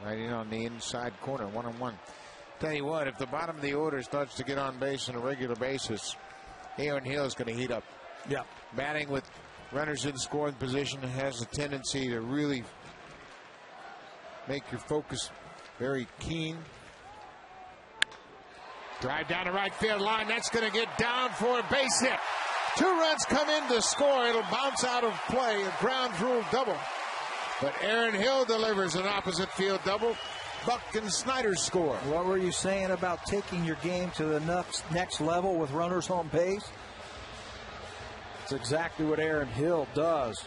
Right in on the inside corner, 1-1. Tell you what, if the bottom of the order starts to get on base on a regular basis, Aaron Hill is going to heat up. Yeah. Batting with runners in scoring position has a tendency to really make your focus very keen. Drive down the right field line. That's going to get down for a base hit. 2 runs come in to score. It'll bounce out of play. A ground rule double. But Aaron Hill delivers an opposite field double. Buck and Snyder score. What were you saying about taking your game to the next level with runners on base? It's exactly what Aaron Hill does.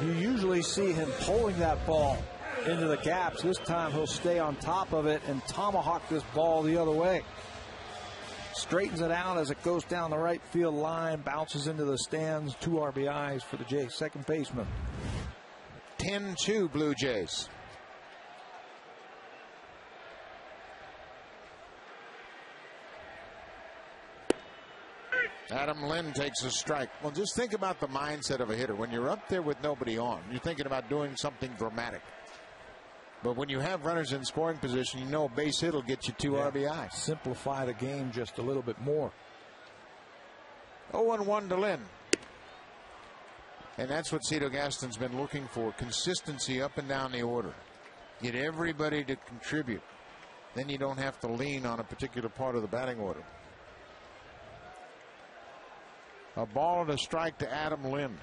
You usually see him pulling that ball into the gaps. This time he'll stay on top of it and tomahawk this ball the other way. Straightens it out as it goes down the right field line, bounces into the stands. 2 RBIs for the Jays second baseman. 10-2 Blue Jays. Adam Lynn takes a strike. Well, just think about the mindset of a hitter. When you're up there with nobody on, you're thinking about doing something dramatic. But when you have runners in scoring position, you know a base hit will get you 2 RBIs. Simplify the game just a little bit more. 0-1 to Lynn. And that's what Cito Gaston's been looking for. Consistency up and down the order. Get everybody to contribute. Then you don't have to lean on a particular part of the batting order. A ball and a strike to Adam Lynn.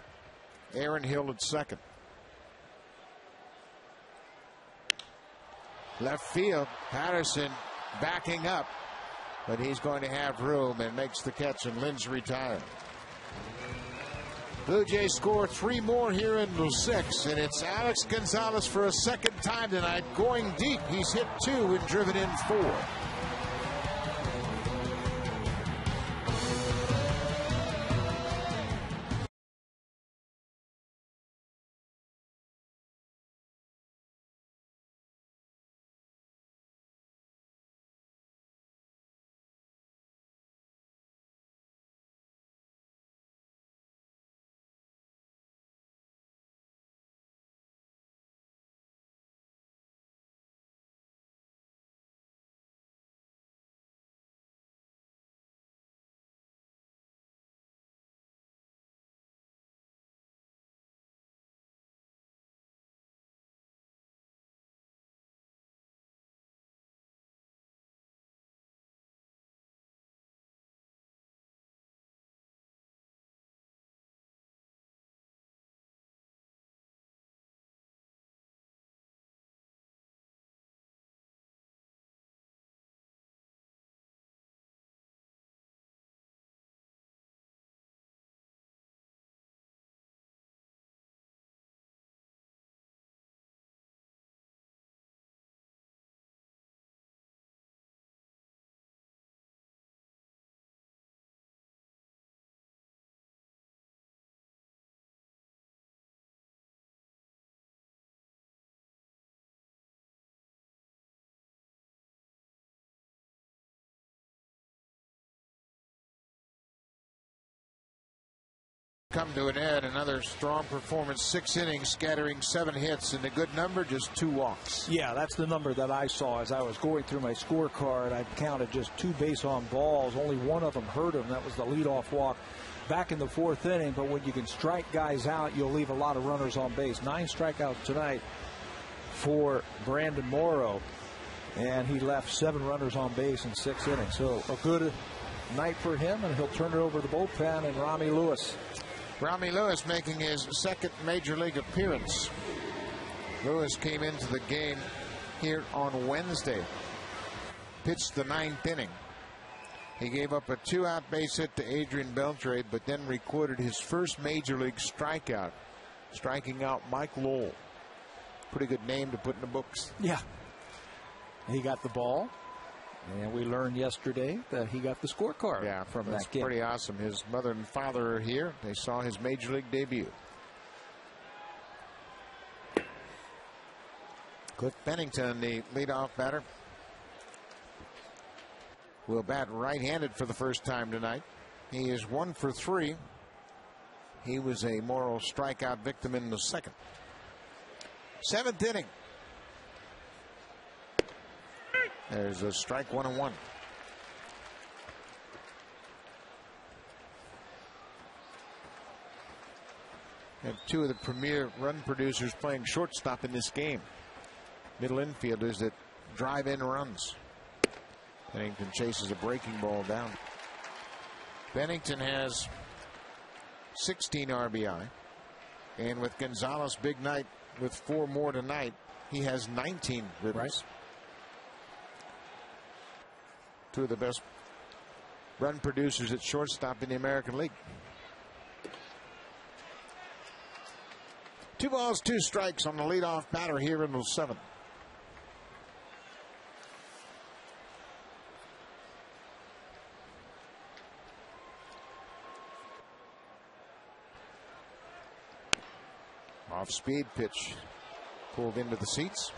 Aaron Hill at second. Left field, Patterson backing up, but he's going to have room and makes the catch, and Lynn's retired. Blue Jays score 3 more here in the 6th, and it's Alex Gonzalez for a second time tonight going deep. He's hit 2 and driven in 4. Come to an end. Another strong performance. 6 innings, scattering 7 hits, and the good number, just 2 walks. Yeah, that's the number that I saw as I was going through my scorecard. I counted just 2 base on balls. Only one of them hurt him. That was the leadoff walk back in the 4th inning. But when you can strike guys out, you'll leave a lot of runners on base. 9 strikeouts tonight for Brandon Morrow, and he left 7 runners on base in 6 innings. So a good night for him, and he'll turn it over to the bullpen and Rami Lewis. Rami Lewis making his 2nd major league appearance. Lewis came into the game here on Wednesday. Pitched the 9th inning. He gave up a 2-out base hit to Adrian Beltre, but then recorded his first major league strikeout, striking out Mike Lowell. Pretty good name to put in the books. Yeah. He got the ball. And we learned yesterday that he got the scorecard. Yeah, from that that's game. Pretty awesome. His mother and father are here. They saw his major league debut. Cliff Bennington, the leadoff batter, will bat right-handed for the first time tonight. He is 1 for 3. He was a Morrow strikeout victim in the 2nd. 7th inning. There's a strike, 1-1. And 2 of the premier run producers playing shortstop in this game. Middle infielders that drive in runs. Bennington chases a breaking ball down. Bennington has 16 RBI. And with Gonzalez' big night with 4 more tonight, he has 19 ribbies. Right. 2 of the best run producers at shortstop in the American League. 2 balls, 2 strikes on the leadoff batter here in the 7th. Off-speed pitch pulled into the seats.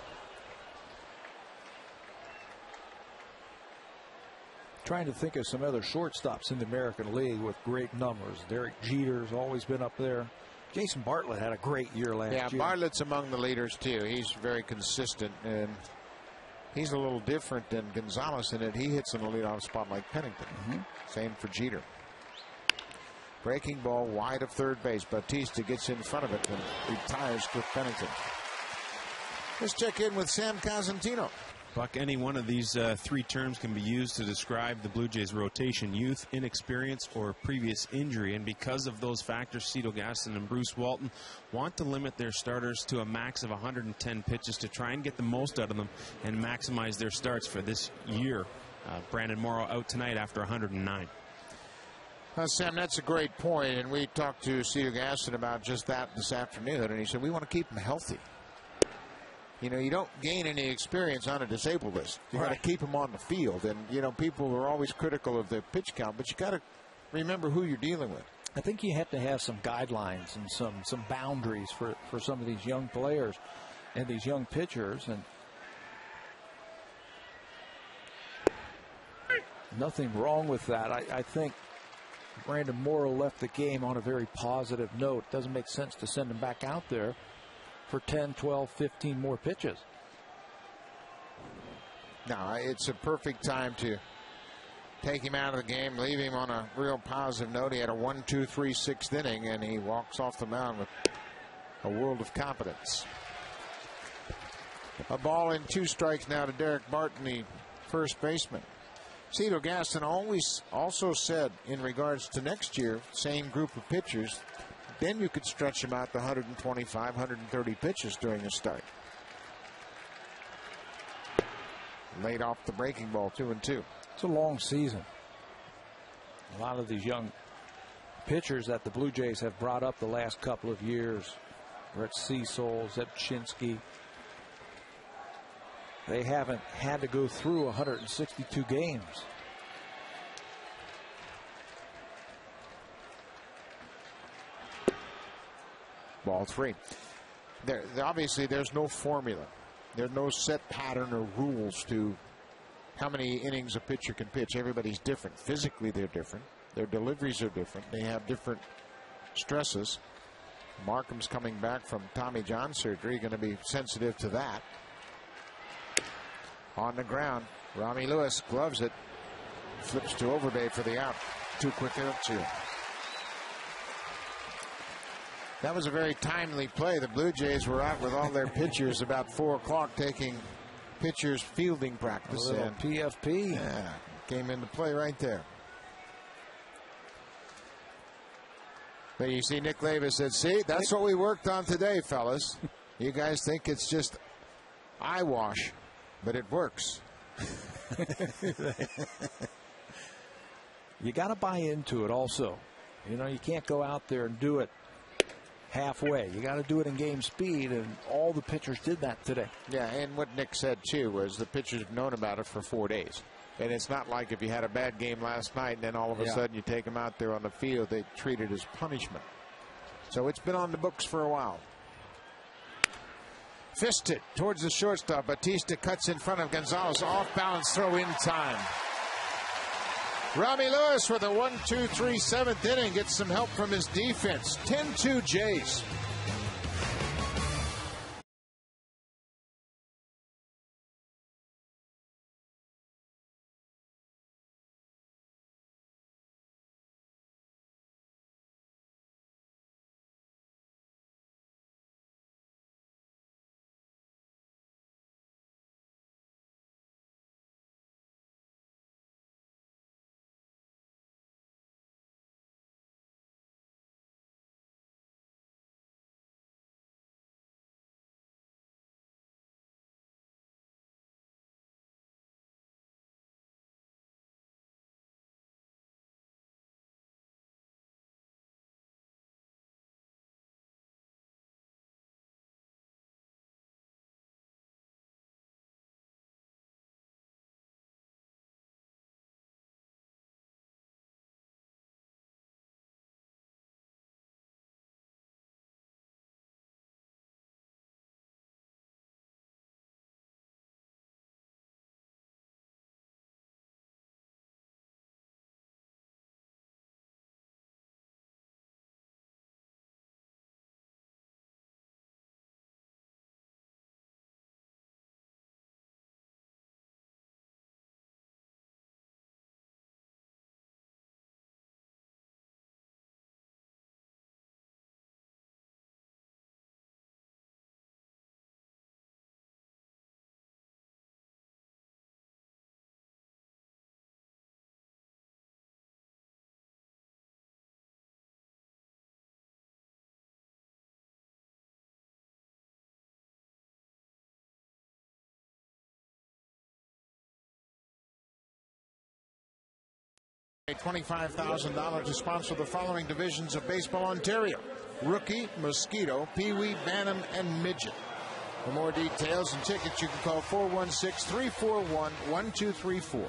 Trying to think of some other shortstops in the American League with great numbers. Derek Jeter's always been up there. Jason Bartlett had a great year last year. Yeah, Bartlett's among the leaders too. He's very consistent, and he's a little different than Gonzalez in it. He hits in the leadoff spot like Pennington. Same for Jeter. Breaking ball wide of third base. Bautista gets in front of it and retires Cliff Pennington. Let's check in with Sam Cosentino. Buck, any one of these 3 terms can be used to describe the Blue Jays' rotation: youth, inexperience, or previous injury. And because of those factors, Cito Gaston and Bruce Walton want to limit their starters to a max of 110 pitches to try and get the most out of them and maximize their starts for this year. Brandon Morrow out tonight after 109. Sam, that's a great point, and we talked to Cito Gaston about just that this afternoon, and he said we want to keep him healthy. You know, you don't gain any experience on a disabled list. You got to keep them on the field. And, you know, people are always critical of the pitch count, but you got to remember who you're dealing with. I think you have to have some guidelines and some boundaries for some of these young players and these young pitchers. And nothing wrong with that. I think Brandon Morrow left the game on a very positive note. Doesn't make sense to send him back out there for 10, 12, 15 more pitches. No, it's a perfect time to take him out of the game, leave him on a real positive note. He had a 1-2-3 6th inning, and he walks off the mound with a world of confidence. A ball and 2 strikes now to Derek Barton, the first baseman. Cito Gaston always also said in regards to next year, same group of pitchers, then you could stretch him out to 125, 130 pitches during a start. Laid off the breaking ball, 2-2. It's a long season. A lot of these young pitchers that the Blue Jays have brought up the last couple of years, Brett Cecil, Zeb Chinsky, they haven't had to go through 162 games. Ball 3. Obviously, there's no formula. There's no set pattern or rules to how many innings a pitcher can pitch. Everybody's different. Physically, they're different. Their deliveries are different. They have different stresses. Markham's coming back from Tommy John surgery, going to be sensitive to that. On the ground, Rami Lewis gloves it, flips to Overbay for the out. Too quick out to. That was a very timely play. The Blue Jays were out with all their pitchers about 4 o'clock taking pitchers fielding practice. A little PFP. Yeah, came into play right there. But you see Nick Levis said, see, that's what we worked on today, fellas. You guys think it's just eyewash, but it works. You got to buy into it also. You know, you can't go out there and do it halfway. You got to do it in game speed, and all the pitchers did that today. Yeah, and what Nick said, too, was the pitchers have known about it for 4 days. And it's not like if you had a bad game last night and then all of a sudden you take them out there on the field, they treat it as punishment. So it's been on the books for a while. Fisted towards the shortstop. Batista cuts in front of Gonzalez. Off balance throw in time. Rami Lewis with a 1-2-3 7th inning gets some help from his defense. 10-2 Jays. $25,000 to sponsor the following divisions of Baseball Ontario: Rookie, Mosquito, Pee-wee, Bantam, and Midget. For more details and tickets, you can call 416-341-1234.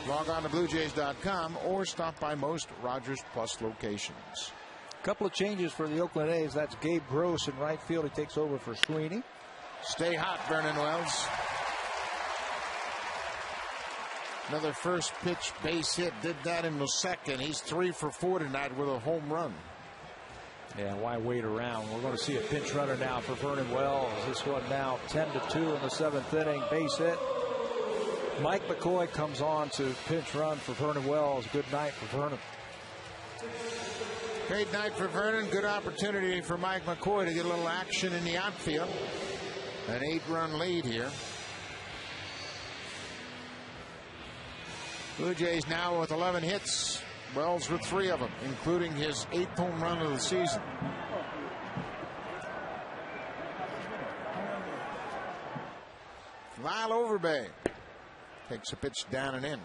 Log on to BlueJays.com or stop by most Rogers Plus locations. A couple of changes for the Oakland A's. That's Gabe Gross in right field. He takes over for Sweeney. Stay hot, Vernon Wells. Another first pitch base hit. Did that in the second. He's 3 for 4 tonight with a home run. Yeah, why wait around? We're going to see a pinch runner now for Vernon Wells. This one now 10-2 in the 7th inning. Base hit. Mike McCoy comes on to pinch run for Vernon Wells. Good night for Vernon. Great night for Vernon. Good opportunity for Mike McCoy to get a little action in the outfield. An 8-run lead here. Blue Jays now with 11 hits. Wells with 3 of them, including his 8th home run of the season. Lyle Overbay takes a pitch down and in.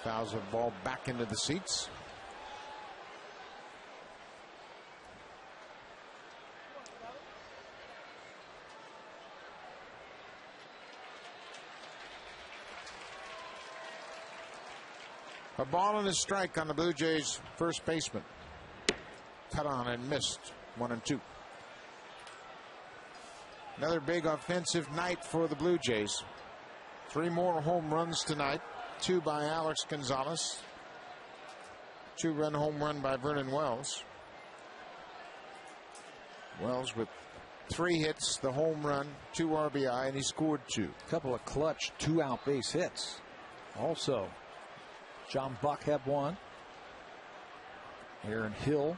Fouls the ball back into the seats. A ball and a strike on the Blue Jays' first baseman. Cut on and missed. 1-2. Another big offensive night for the Blue Jays. 3 more home runs tonight. 2 by Alex Gonzalez. 2-run home run by Vernon Wells. Wells with 3 hits, the home run, 2 RBI, and he scored 2. A couple of clutch 2-out base hits. Also, John Buck had 1. Aaron Hill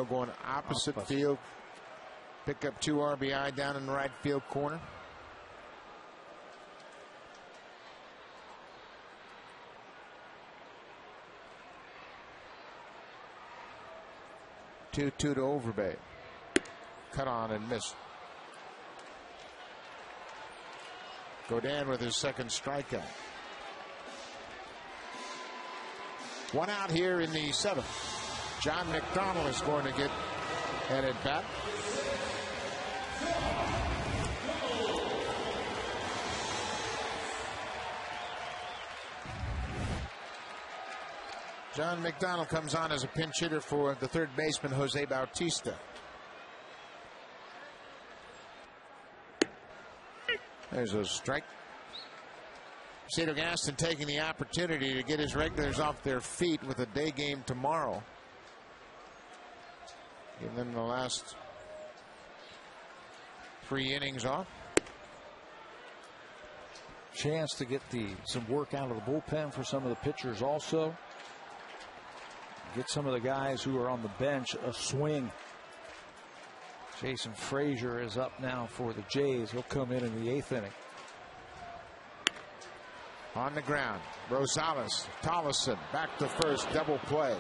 going opposite field. Pick up 2 RBI down in the right field corner. Two to Overbay. Cut on and missed. Godin with his second strikeout. 1 out here in the 7th. John McDonald is going to get an at bat. John McDonald comes on as a pinch hitter for the third baseman, Jose Bautista. There's a strike. Cedar Gaston taking the opportunity to get his regulars off their feet with a day game tomorrow. Give them the last 3 innings off. Chance to get some work out of the bullpen for some of the pitchers also. Get some of the guys who are on the bench a swing. Jason Frazier is up now for the Jays. He'll come in the 8th inning. On the ground, Gonzalez, Tollison back to first, double play.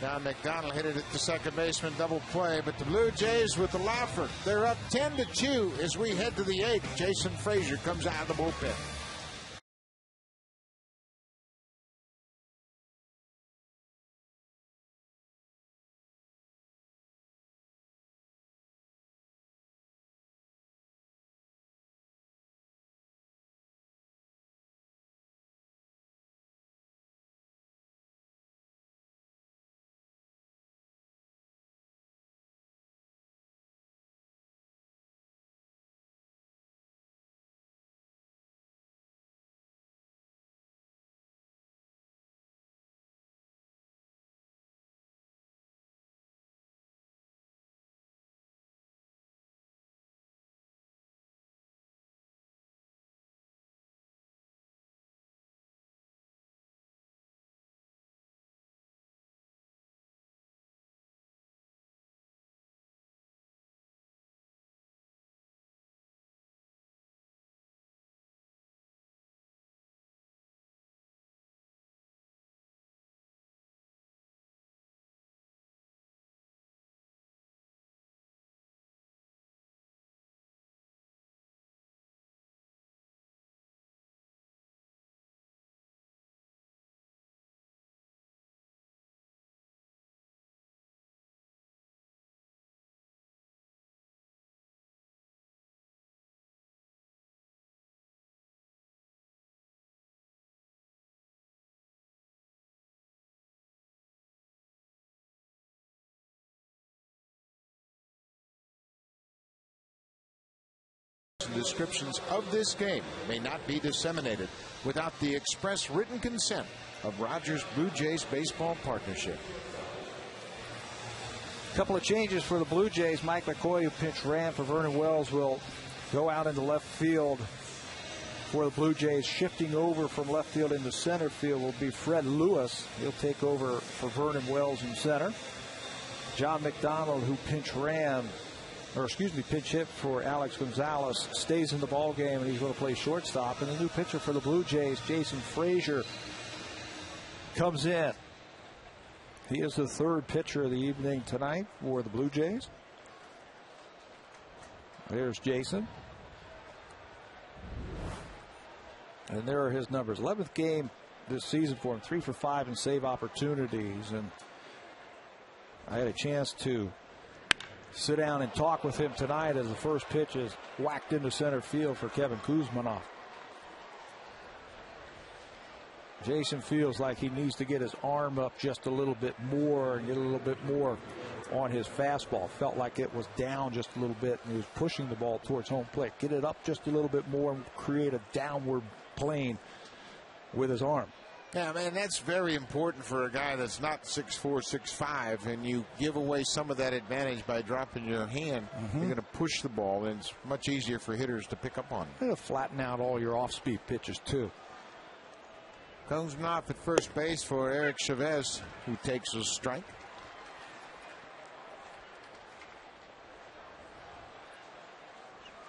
Now McDonald hit it at the second baseman, double play, but the Blue Jays with the laugher. They're up 10-2 as we head to the 8th. Jason Frazier comes out of the bullpen. Descriptions of this game may not be disseminated without the express written consent of Rogers Blue Jays Baseball Partnership. A couple of changes for the Blue Jays. Mike McCoy, who pinch ran for Vernon Wells, will go out into left field for the Blue Jays. Shifting over from left field into center field will be Fred Lewis. He'll take over for Vernon Wells in center. John McDonald, who pinch hit for Alex Gonzalez, stays in the ball game, and he's going to play shortstop. And the new pitcher for the Blue Jays, Jason Frazier, comes in. He is the third pitcher of the evening tonight for the Blue Jays. There's Jason. And there are his numbers. 11th game this season for him, 3 for 5 in save opportunities. And I had a chance to sit down and talk with him tonight as the first pitch is whacked into center field for Kevin Kuzmanoff. Jason feels like he needs to get his arm up just a little bit more and get a little bit more on his fastball. Felt like it was down just a little bit, and he was pushing the ball towards home plate. Get it up just a little bit more and create a downward plane with his arm. Yeah, man, that's very important for a guy that's not 6'4", 6'5", and you give away some of that advantage by dropping your hand. You're going to push the ball, and it's much easier for hitters to pick up on. It'll flatten out all your off-speed pitches, too. Comes off at first base for Eric Chavez, who takes a strike.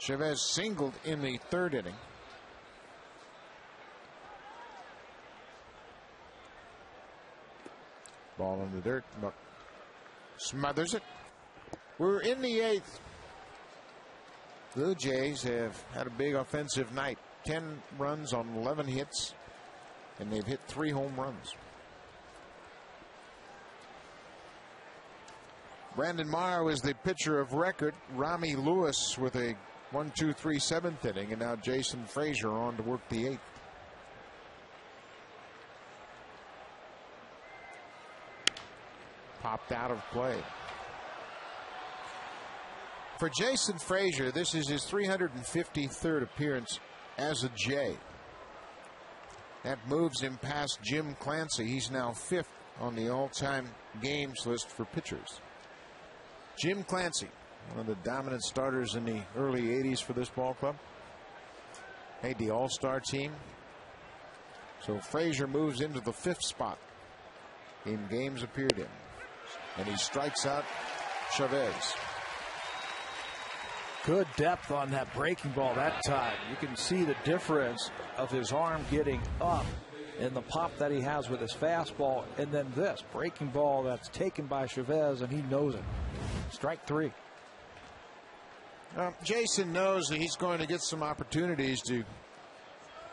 Chavez singled in the third inning. Ball in the dirt. Buck smothers it. We're in the eighth. Blue Jays have had a big offensive night. 10 runs on 11 hits, and they've hit 3 home runs. Brandon Morrow is the pitcher of record. Rami Lewis with a 1-2-3 7th inning, and now Jason Frazier on to work the 8th. Popped out of play. For Jason Frazier, this is his 353rd appearance as a Jay. That moves him past Jim Clancy. He's now 5th on the all-time games list for pitchers. Jim Clancy, one of the dominant starters in the early 80s for this ball club. Made the All-Star team. So Frazier moves into the 5th spot in games appeared in. And he strikes out Chavez. Good depth on that breaking ball that time. You can see the difference of his arm getting up and the pop that he has with his fastball, and then this breaking ball that's taken by Chavez, and he knows it. Strike 3. Jason knows that he's going to get some opportunities to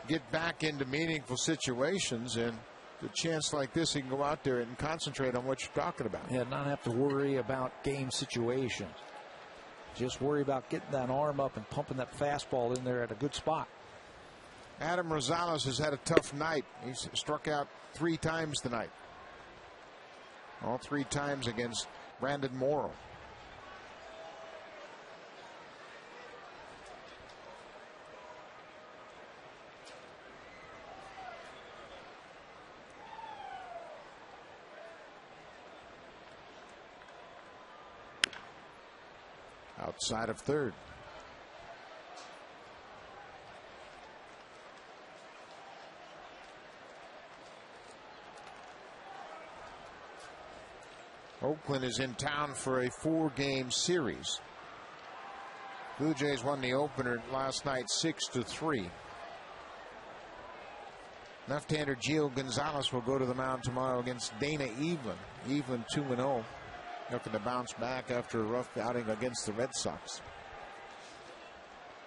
get back into meaningful situations, and a chance like this, he can go out there and concentrate on what you're talking about. Yeah, not have to worry about game situations. Just worry about getting that arm up and pumping that fastball in there at a good spot. Adam Rosales has had a tough night. He's struck out 3 times tonight. All 3 times against Brandon Morrow. Outside of third. Oakland is in town for a 4-game series. Blue Jays won the opener last night 6-3. Left-hander Gio Gonzalez will go to the mound tomorrow against Dana Evelyn. Evelyn 2-0. Looking to bounce back after a rough outing against the Red Sox.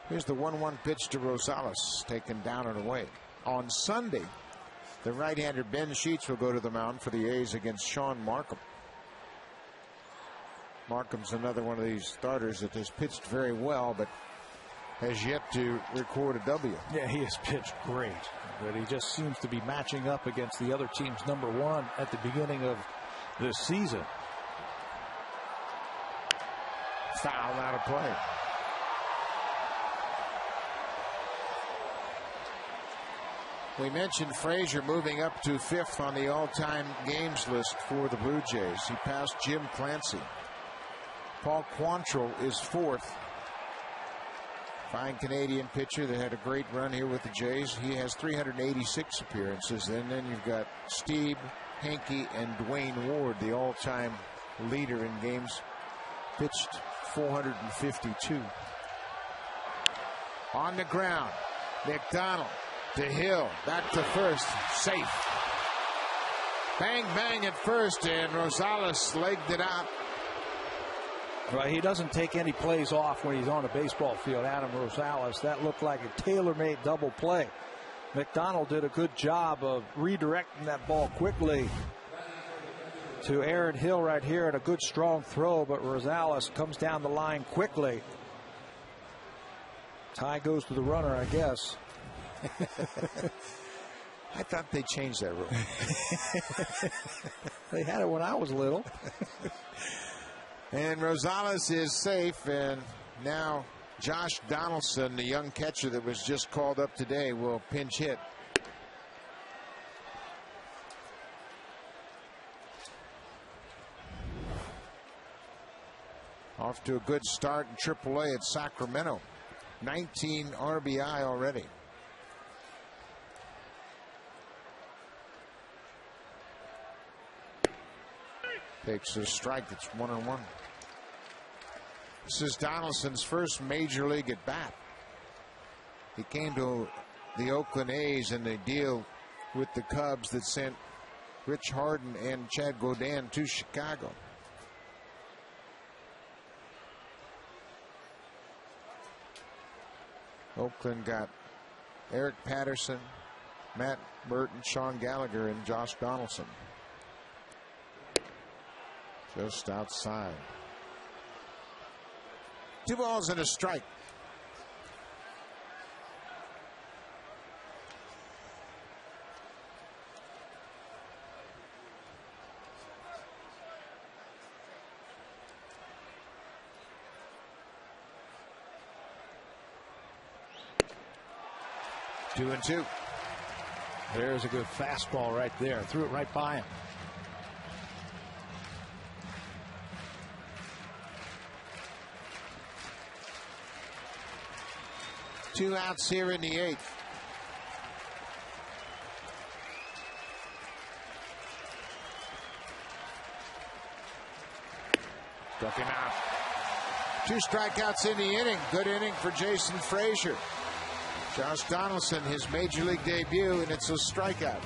Here's the 1-1 pitch to Rosales, taken down and away. On Sunday, the right-hander Ben Sheets will go to the mound for the A's against Sean Markham. Markham's another one of these starters that has pitched very well, but has yet to record a W. Yeah, he has pitched great, but he just seems to be matching up against the other team's number 1 at the beginning of this season. Foul out of play. We mentioned Frazier moving up to 5th on the all-time games list for the Blue Jays. He passed Jim Clancy. Paul Quantrill is 4th. Fine Canadian pitcher that had a great run here with the Jays. He has 386 appearances. And then you've got Steve, Hankey, and Dwayne Ward, the all-time leader in games pitched, 452. On the ground, McDonald to Hill, back to first, safe. Bang, bang at first, and Rosales legged it out. Right, he doesn't take any plays off when he's on a baseball field, Adam Rosales. That looked like a tailor-made double play. McDonald did a good job of redirecting that ball quickly to Aaron Hill right here, and a good strong throw, but Rosales comes down the line quickly. Tie goes to the runner, I guess. I thought they changed that rule. They had it when I was little. And Gonzalez is safe, and now Josh Donaldson, the young catcher that was just called up today, will pinch hit. Off to a good start in AAA at Sacramento. 19 RBI already. Takes a strike. It's 1-1. This is Donaldson's first major league at bat. He came to the Oakland A's in a deal with the Cubs that sent Rich Harden and Chad Godin to Chicago. Oakland got Eric Patterson, Matt Burton, Sean Gallagher, and Josh Donaldson. Just outside. 2 balls and a strike. Two and two. There's a good fastball right there. Threw it right by him. Two outs here in the 8th. Struck him out. 2 strikeouts in the inning. Good inning for Jason Frazier. Josh Donaldson, his major league debut, and it's a strikeout.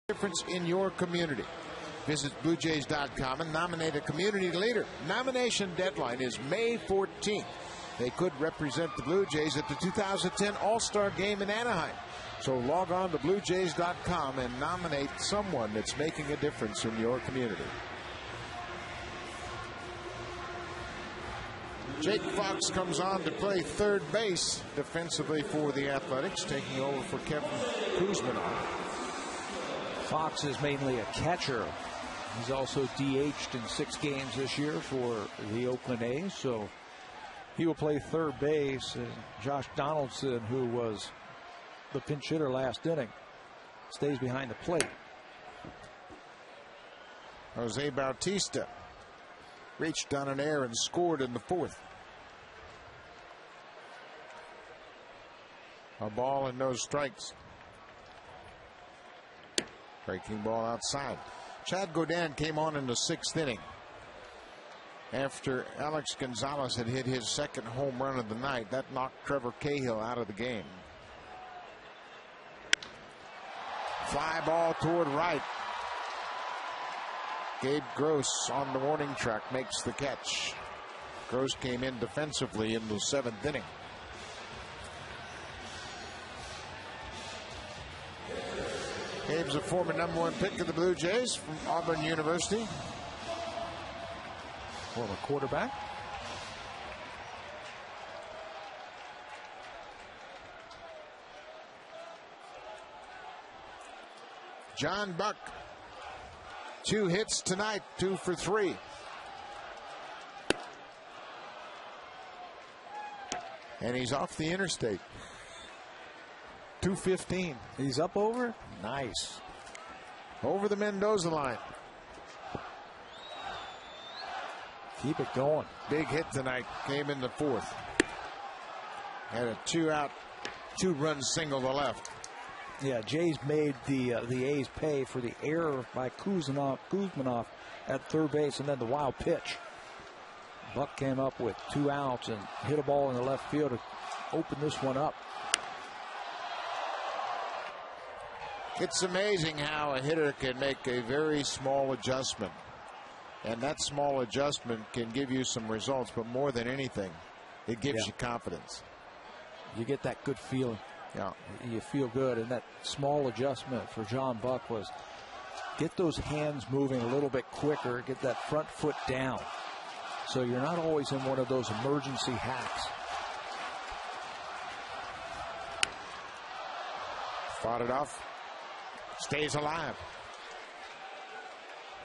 Difference in your community. Visit BlueJays.com and nominate a community leader. Nomination deadline is May 14th. They could represent the Blue Jays at the 2010 All-Star Game in Anaheim. So log on to BlueJays.com and nominate someone that's making a difference in your community. Jake Fox comes on to play third base defensively for the Athletics, taking over for Kevin Kuzminoff. Fox is mainly a catcher. He's also DH'd in 6 games this year for the Oakland A's, so he will play third base. And Josh Donaldson, who was the pinch hitter last inning, stays behind the plate. Jose Bautista reached on an air and scored in the 4th. A ball and no strikes. Breaking ball outside. Chad Godin came on in the 6th inning after Alex Gonzalez had hit his 2nd home run of the night. That knocked Trevor Cahill out of the game. Fly ball toward right. Gabe Gross on the warning track makes the catch. Gross came in defensively in the 7th inning. Gabe's a former #1 pick of the Blue Jays from Auburn University. Former quarterback. John Buck, 2 hits tonight, 2 for 3. And he's off the interstate. 215. He's up over. Nice. Over the Mendoza line. Keep it going. Big hit tonight. Came in the 4th. Had a 2-out, 2-run single to left. Yeah, Jays made the A's pay for the error by Kuzminoff at third base, and then the wild pitch. Buck came up with 2 outs and hit a ball in the left field to open this one up. It's amazing how a hitter can make a very small adjustment. And that small adjustment can give you some results, but more than anything, it gives you confidence. You get that good feeling. Yeah. You feel good, and that small adjustment for John Buck was get those hands moving a little bit quicker, get that front foot down, so you're not always in one of those emergency hacks. Fought it off. Stays alive.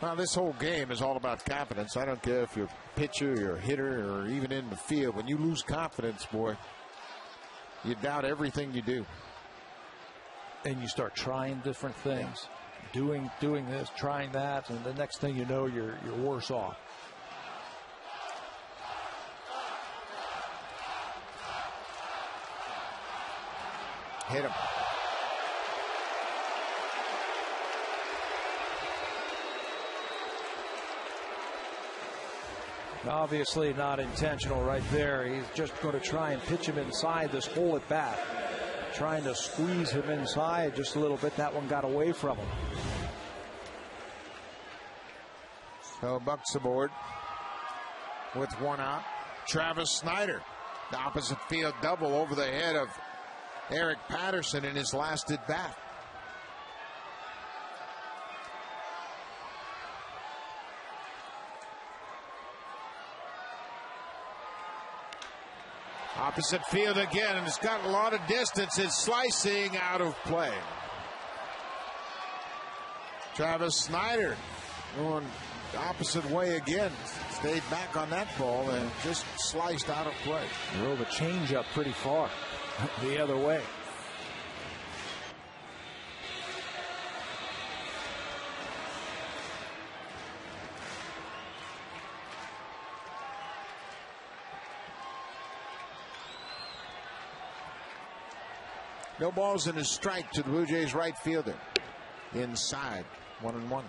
Well, this whole game is all about confidence. I don't care if you're a pitcher, you're a hitter, or even in the field. When you lose confidence, boy, you doubt everything you do. And you start trying different things, doing this, trying that, and the next thing you know, you're worse off. Hit him. Obviously not intentional right there. He's just going to try and pitch him inside this whole at bat. Trying to squeeze him inside just a little bit. That one got away from him. So Buck's aboard with 1 out. Travis Snyder, the opposite field double over the head of Eric Patterson in his last at bat. Opposite field again, and it's got a lot of distance. It's slicing out of play. Travis Snyder going the opposite way again. Stayed back on that ball and just sliced out of play. Drove a changeup pretty far the other way. No balls and a strike to the Blue Jays right fielder. Inside, 1-1.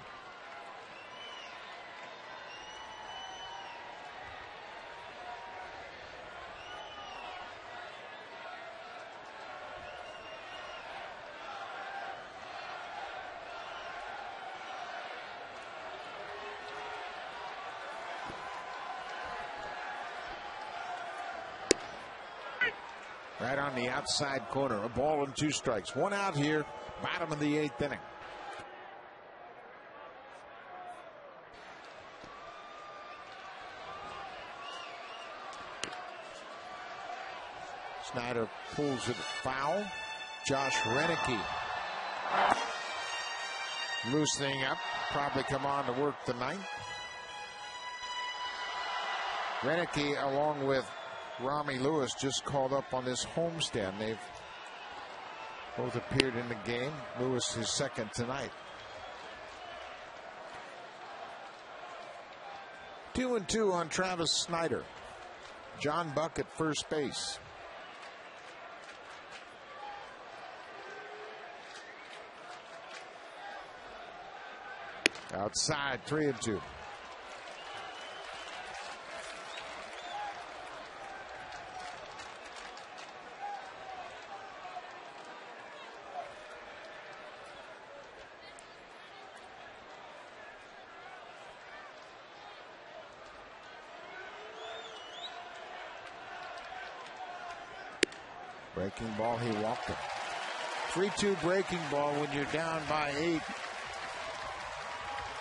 Right on the outside corner. A ball and 2 strikes. 1 out here. Bottom of the 8th inning. Snyder pulls it foul. Josh Renicky loosening up. Probably come on to work tonight. Renicky along with Rami Lewis just called up on this homestand. They've both appeared in the game. Lewis his second tonight. 2-2 on Travis Snyder. John Buck at first base. Outside, 3-2. Breaking ball, he walked it. 3-2 breaking ball when you're down by 8.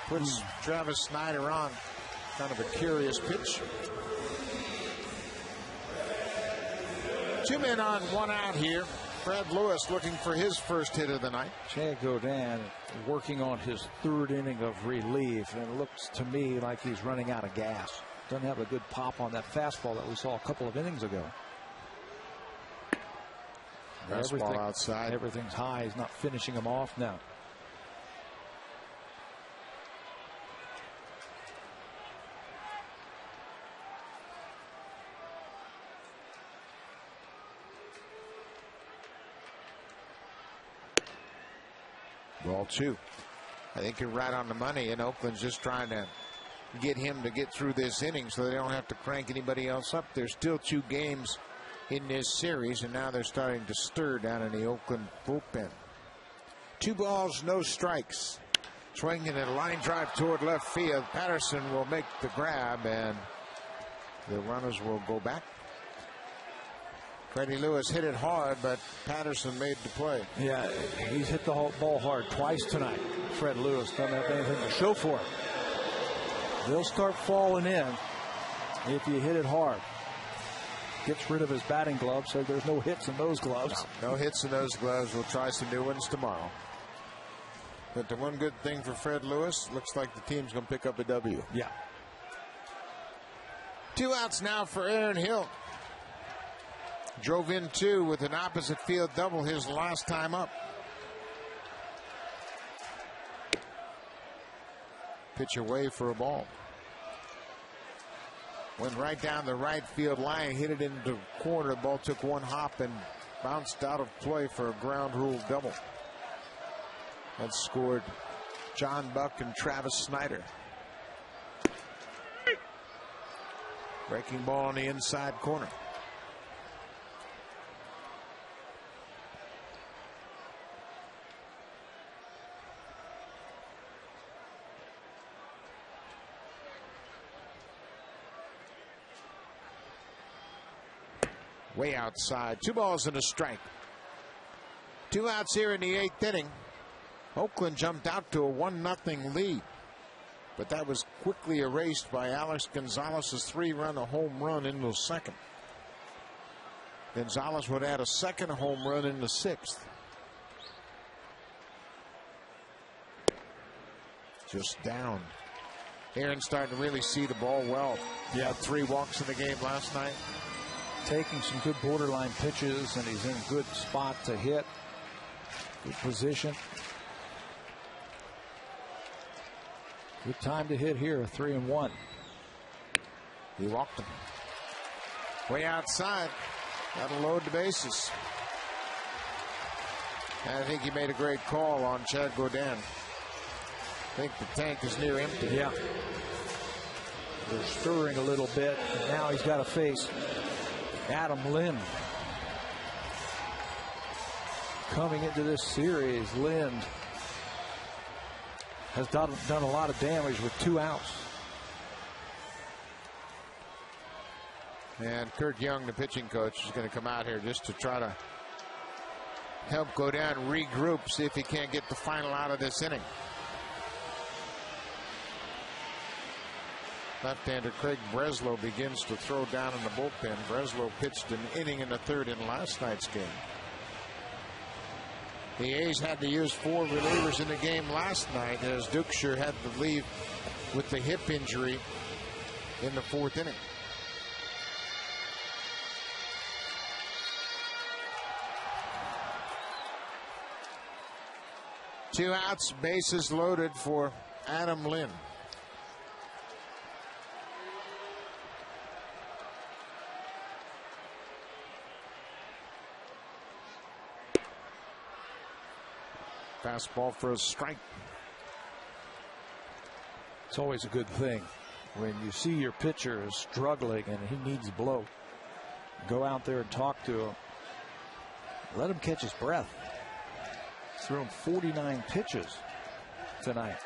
Puts Travis Snyder on kind of a curious pitch. 2 men on, 1 out here. Fred Lewis looking for his first hit of the night. Chad Godin working on his 3rd inning of relief, and it looks to me like he's running out of gas. Doesn't have a good pop on that fastball that we saw a couple of innings ago. Fastball outside. Everything's high. He's not finishing them off now. Ball 2. I think you're right on the money, and Oakland's just trying to get him to get through this inning so they don't have to crank anybody else up. There's still 2 games in this series, and now they're starting to stir down in the Oakland bullpen. 2 balls, no strikes. Swinging a line drive toward left field. Patterson will make the grab, and the runners will go back. Freddie Lewis hit it hard, but Patterson made the play. Yeah, he's hit the ball hard twice tonight. Fred Lewis doesn't have anything to show for it. They'll start falling in if you hit it hard. Gets rid of his batting glove, so there's no hits in those gloves. No hits in those gloves. We'll try some new ones tomorrow. But the one good thing for Fred Lewis, looks like the team's going to pick up a W. Yeah. 2 outs now for Aaron Hill. Drove in 2 with an opposite field double his last time up. Pitch away for a ball. Went right down the right field line, hit it into the corner. The ball took 1 hop and bounced out of play for a ground rule double. That scored John Buck and Travis Snyder. Breaking ball on the inside corner. Way outside. 2 balls and a strike. 2 outs here in the 8th inning. Oakland jumped out to a 1-0 lead. But that was quickly erased by Alex Gonzalez's 3-run home run in the 2nd. Gonzalez would add a 2nd home run in the 6th. Just down. Aaron's starting to really see the ball well. Yeah. 3 walks in the game last night. Taking some good borderline pitches, and he's in a good spot to hit. Good position. Good time to hit here, 3-1. He walked him. Way outside. That'll load the bases. And I think he made a great call on Chad Godin. I think the tank is near empty. Yeah. They're stirring a little bit, and now he's got to face Adam Lind. Coming into this series, Lind has done a lot of damage with 2 outs. And Kurt Young, the pitching coach, is going to come out here just to try to help Godin regroup, see if he can't get the final out of this inning. Left-hander Craig Breslow begins to throw down in the bullpen. Breslow pitched an inning in the 3rd in last night's game. The A's had to use 4 relievers in the game last night as Dukeshire had to leave with the hip injury in the 4th inning. Two outs, bases loaded for Adam Lind. Fastball for a strike. It's always a good thing when you see your pitcher is struggling and he needs blow. Go out there and talk to him. Let him catch his breath. He's thrown 49 pitches tonight.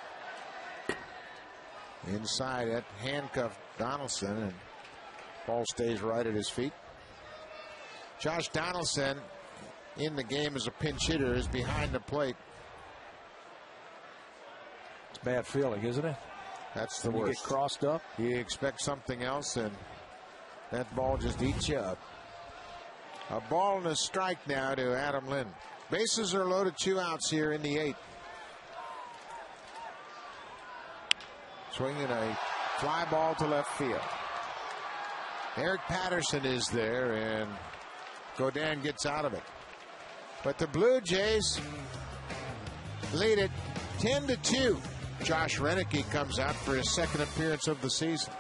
Inside, that handcuffed Donaldson, and ball stays right at his feet. Josh Donaldson in the game as a pinch hitter is behind the plate. It's a bad feeling, isn't it? That's the when worst. You get crossed up. You expect something else, and that ball just eats you up. A ball and a strike now to Adam Lind. Bases are loaded, 2 outs here in the 8th. Swinging a fly ball to left field. Eric Patterson is there, and Godin gets out of it. But the Blue Jays lead it 10-2. Josh Renicky comes out for his second appearance of the season.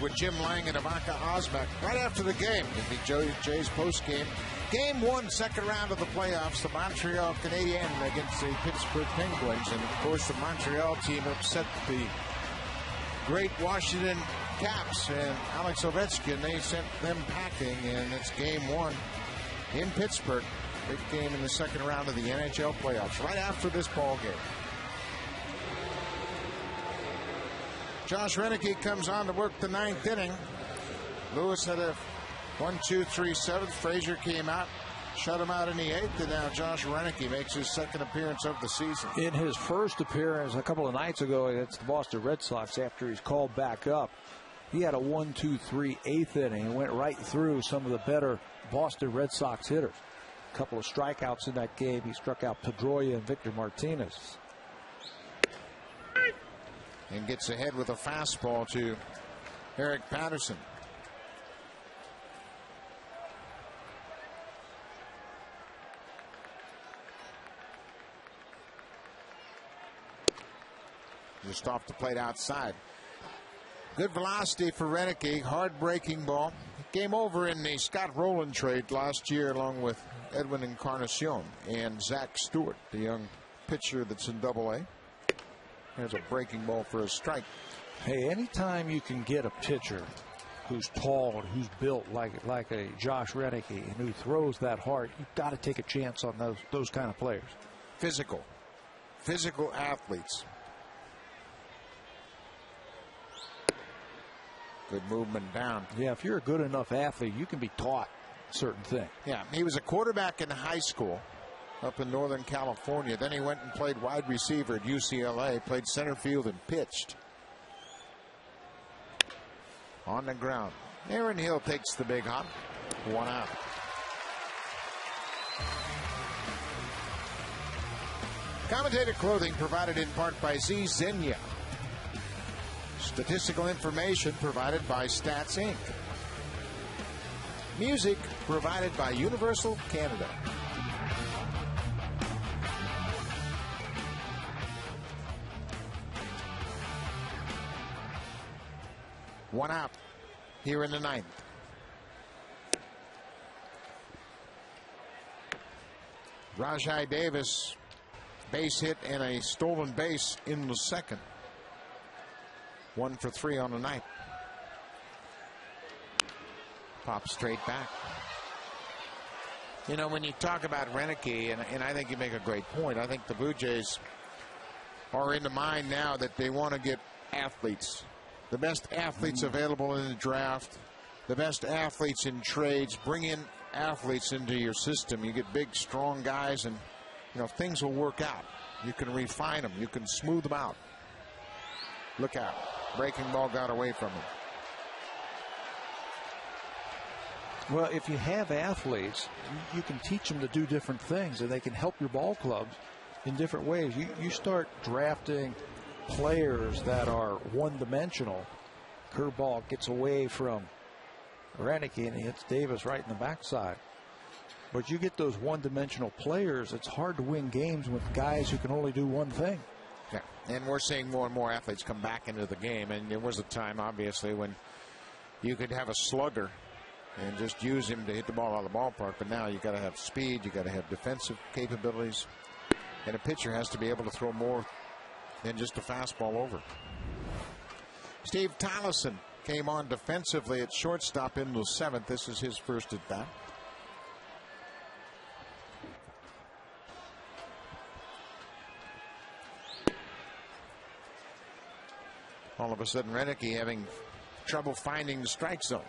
With Jim Lang and Ivanka Osmak right after the game. The Jays post game. Game 1, second round of the playoffs. The Montreal Canadiens against the Pittsburgh Penguins. And of course the Montreal team upset the great Washington Caps and Alex Ovechkin. They sent them packing, and it's game 1 in Pittsburgh. Big game in the second round of the NHL playoffs right after this ball game. Josh Renicky comes on to work the 9th inning. Lewis had a 1-2-3 7th. Frazier came out, shut him out in the 8th, and now Josh Renicky makes his second appearance of the season. In his first appearance a couple of nights ago against the Boston Red Sox, after he's called back up, he had a 1-2-3 8th inning and went right through some of the better Boston Red Sox hitters. A couple of strikeouts in that game. He struck out Pedroia and Victor Martinez. And gets ahead with a fastball to Eric Patterson. Just off the plate outside. Good velocity for Renicky. Hard breaking ball. Game over in the Scott Rowland trade last year, along with Edwin Encarnacion and Zach Stewart, the young pitcher that's in Double-A. There's a breaking ball for a strike. Hey, anytime you can get a pitcher who's tall and who's built like a Josh Renicky and who throws that hard, you've got to take a chance on those kind of players. Physical athletes. Good movement down. Yeah, if you're a good enough athlete, you can be taught certain things. Yeah, he was a quarterback in high school up in Northern California. Then he went and played wide receiver at UCLA, played center field and pitched. On the ground. Aaron Hill takes the big hop. 1 out. Commentator clothing provided in part by Z Zenia. Statistical information provided by Stats Inc. Music provided by Universal Canada. One out here in the 9th. Rajai Davis, base hit and a stolen base in the 2nd. 1 for 3 on the night. Pop straight back. You know, when you talk about Renicky, and I think you make a great point, I think the Blue Jays are in the mind now that they want to get athletes. The best athletes available in the draft, the best athletes in trades. Bring in athletes into your system. You get big, strong guys, and, you know, things will work out. You can refine them. You can smooth them out. Look out. Breaking ball got away from him. Well, if you have athletes, you can teach them to do different things, and they can help your ball clubs in different ways. You start drafting players that are one-dimensional. Curveball gets away from Renicky, and he hits Davis right in the backside. But you get those one-dimensional players, it's hard to win games with guys who can only do one thing. Yeah, and we're seeing more and more athletes come back into the game. And there was a time, obviously, when you could have a slugger and just use him to hit the ball out of the ballpark. But now you got to have speed, you got to have defensive capabilities, and a pitcher has to be able to throw more than just a fastball over. Steve Tollison came on defensively at shortstop in the 7th. This is his first at bat. All of a sudden, Renicky having trouble finding the strike zone.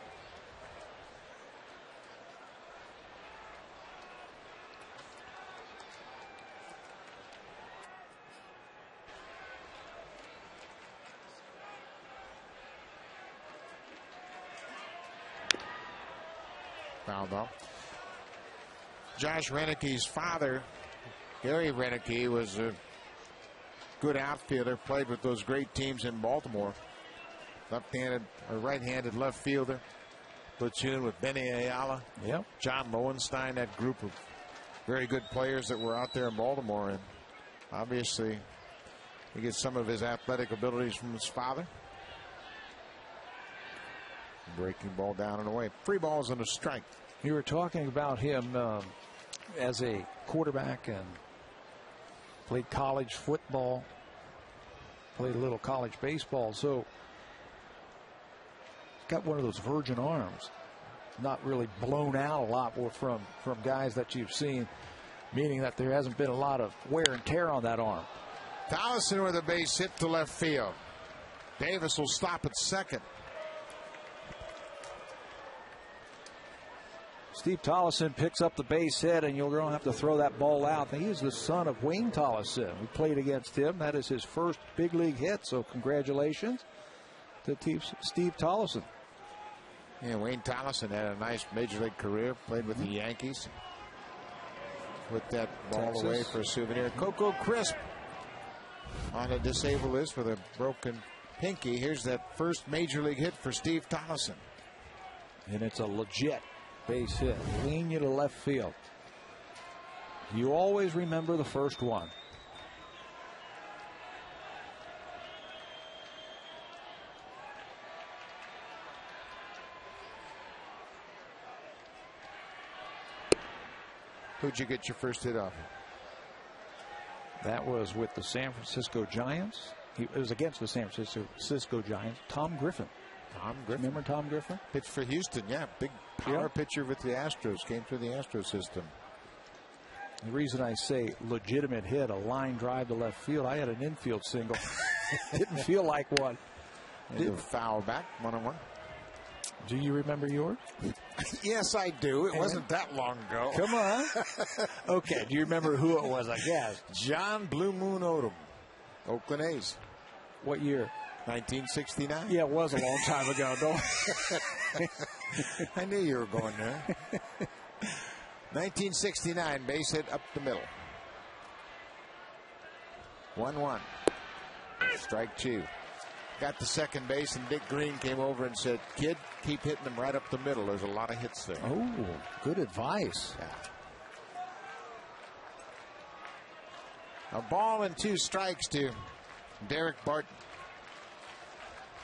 Foul ball. Josh Renicky's father, Gary Renicky, was a good outfielder, played with those great teams in Baltimore. Left-handed or right-handed left fielder. Platoon with Benny Ayala. Yep. John Lowenstein, that group of very good players that were out there in Baltimore. And obviously, he gets some of his athletic abilities from his father. Breaking ball down and away. 3 balls and a strike. You were talking about him as a quarterback and played college football, played a little college baseball. So he's got one of those virgin arms, not really blown out a lot from guys that you've seen, meaning that there hasn't been a lot of wear and tear on that arm. Tollison with a base hit to left field. Davis will stop at second. Steve Tollison picks up the base hit, and you're going to have to throw that ball out. He is the son of Wayne Tollison. We played against him. That is his first big league hit, so congratulations to Steve Tollison. Yeah, Wayne Tollison had a nice major league career, played with the Yankees. Put that ball Texas away for a souvenir. Coco Crisp on a disabled list with a broken pinky. Here's that first major league hit for Steve Tollison. And it's a legit base hit. Lean you to left field. You always remember the first one. Who'd you get your first hit off? That was with the San Francisco Giants. It was against the San Francisco Giants. Tom Griffin. Tom Griffin. Remember Tom Griffin? Pitched for Houston, yeah. Big power pitcher with the Astros. Came through the Astros system. The reason I say legitimate hit, a line drive to left field, I had an infield single. Didn't feel like one. Foul back, 1-1. Do you remember yours? Yes, I do. It wasn't that long ago. Come on. Okay, do you remember who it was, I guess? John Blue Moon Odom, Oakland A's. What year? 1969. Yeah, it was a long time ago. Don't. I knew you were going there. 1969, base hit up the middle. 1-1. Strike 2. Got to second base, and Dick Green came over and said, "Kid, keep hitting them right up the middle. There's a lot of hits there." Oh, good advice. Yeah. A ball and 2 strikes to Derek Barton.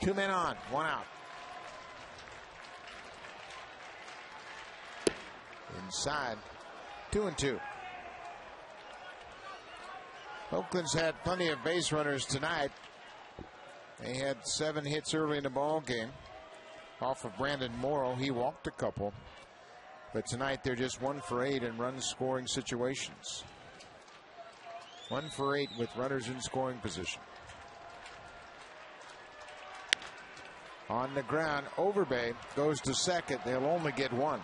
2 men on, 1 out. Inside, 2-2. Oakland's had plenty of base runners tonight. They had 7 hits early in the ball game. off of Brandon Morrow. He walked a couple. But tonight they're just 1 for 8 in run scoring situations. 1 for 8 with runners in scoring position. On the ground, Overbay goes to second. They'll only get 1.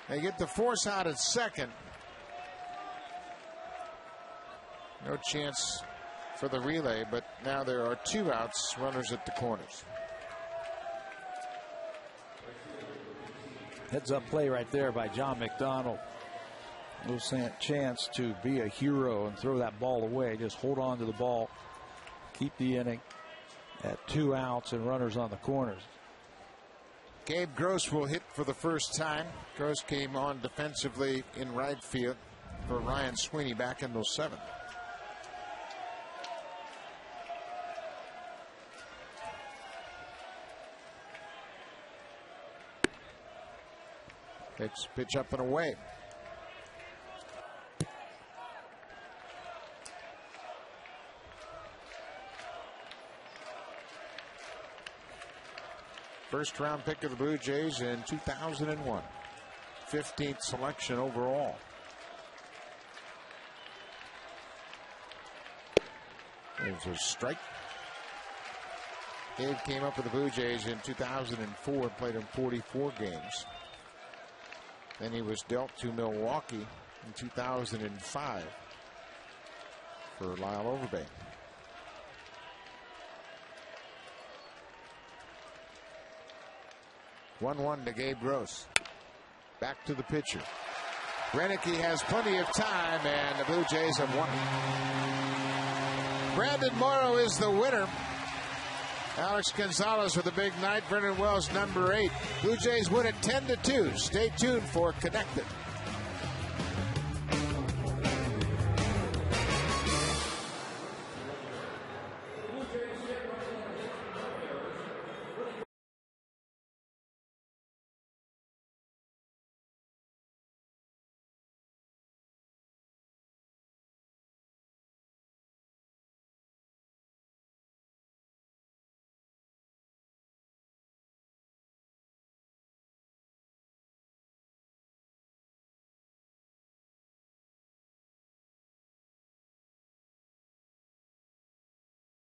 They get the force out at second. No chance for the relay, but now there are 2 outs, runners at the corners. Heads up play right there by John McDonald. No chance to be a hero and throw that ball away. Just hold on to the ball. Keep the inning at 2 outs and runners on the corners. Gabe Gross will hit for the first time. Gross came on defensively in right field for Ryan Sweeney back in 07. Pitch up and away. First round pick of the Blue Jays in 2001. 15th selection overall. There's a strike. Gabe came up with the Blue Jays in 2004, played in 44 games. Then he was dealt to Milwaukee in 2005 for Lyle Overbay. One to Gabe Gross. Back to the pitcher. Renicky has plenty of time, and the Blue Jays have won. Brandon Morrow is the winner. Alex Gonzalez with a big night. Vernon Wells, number 8. Blue Jays win it 10-2. Stay tuned for Connected.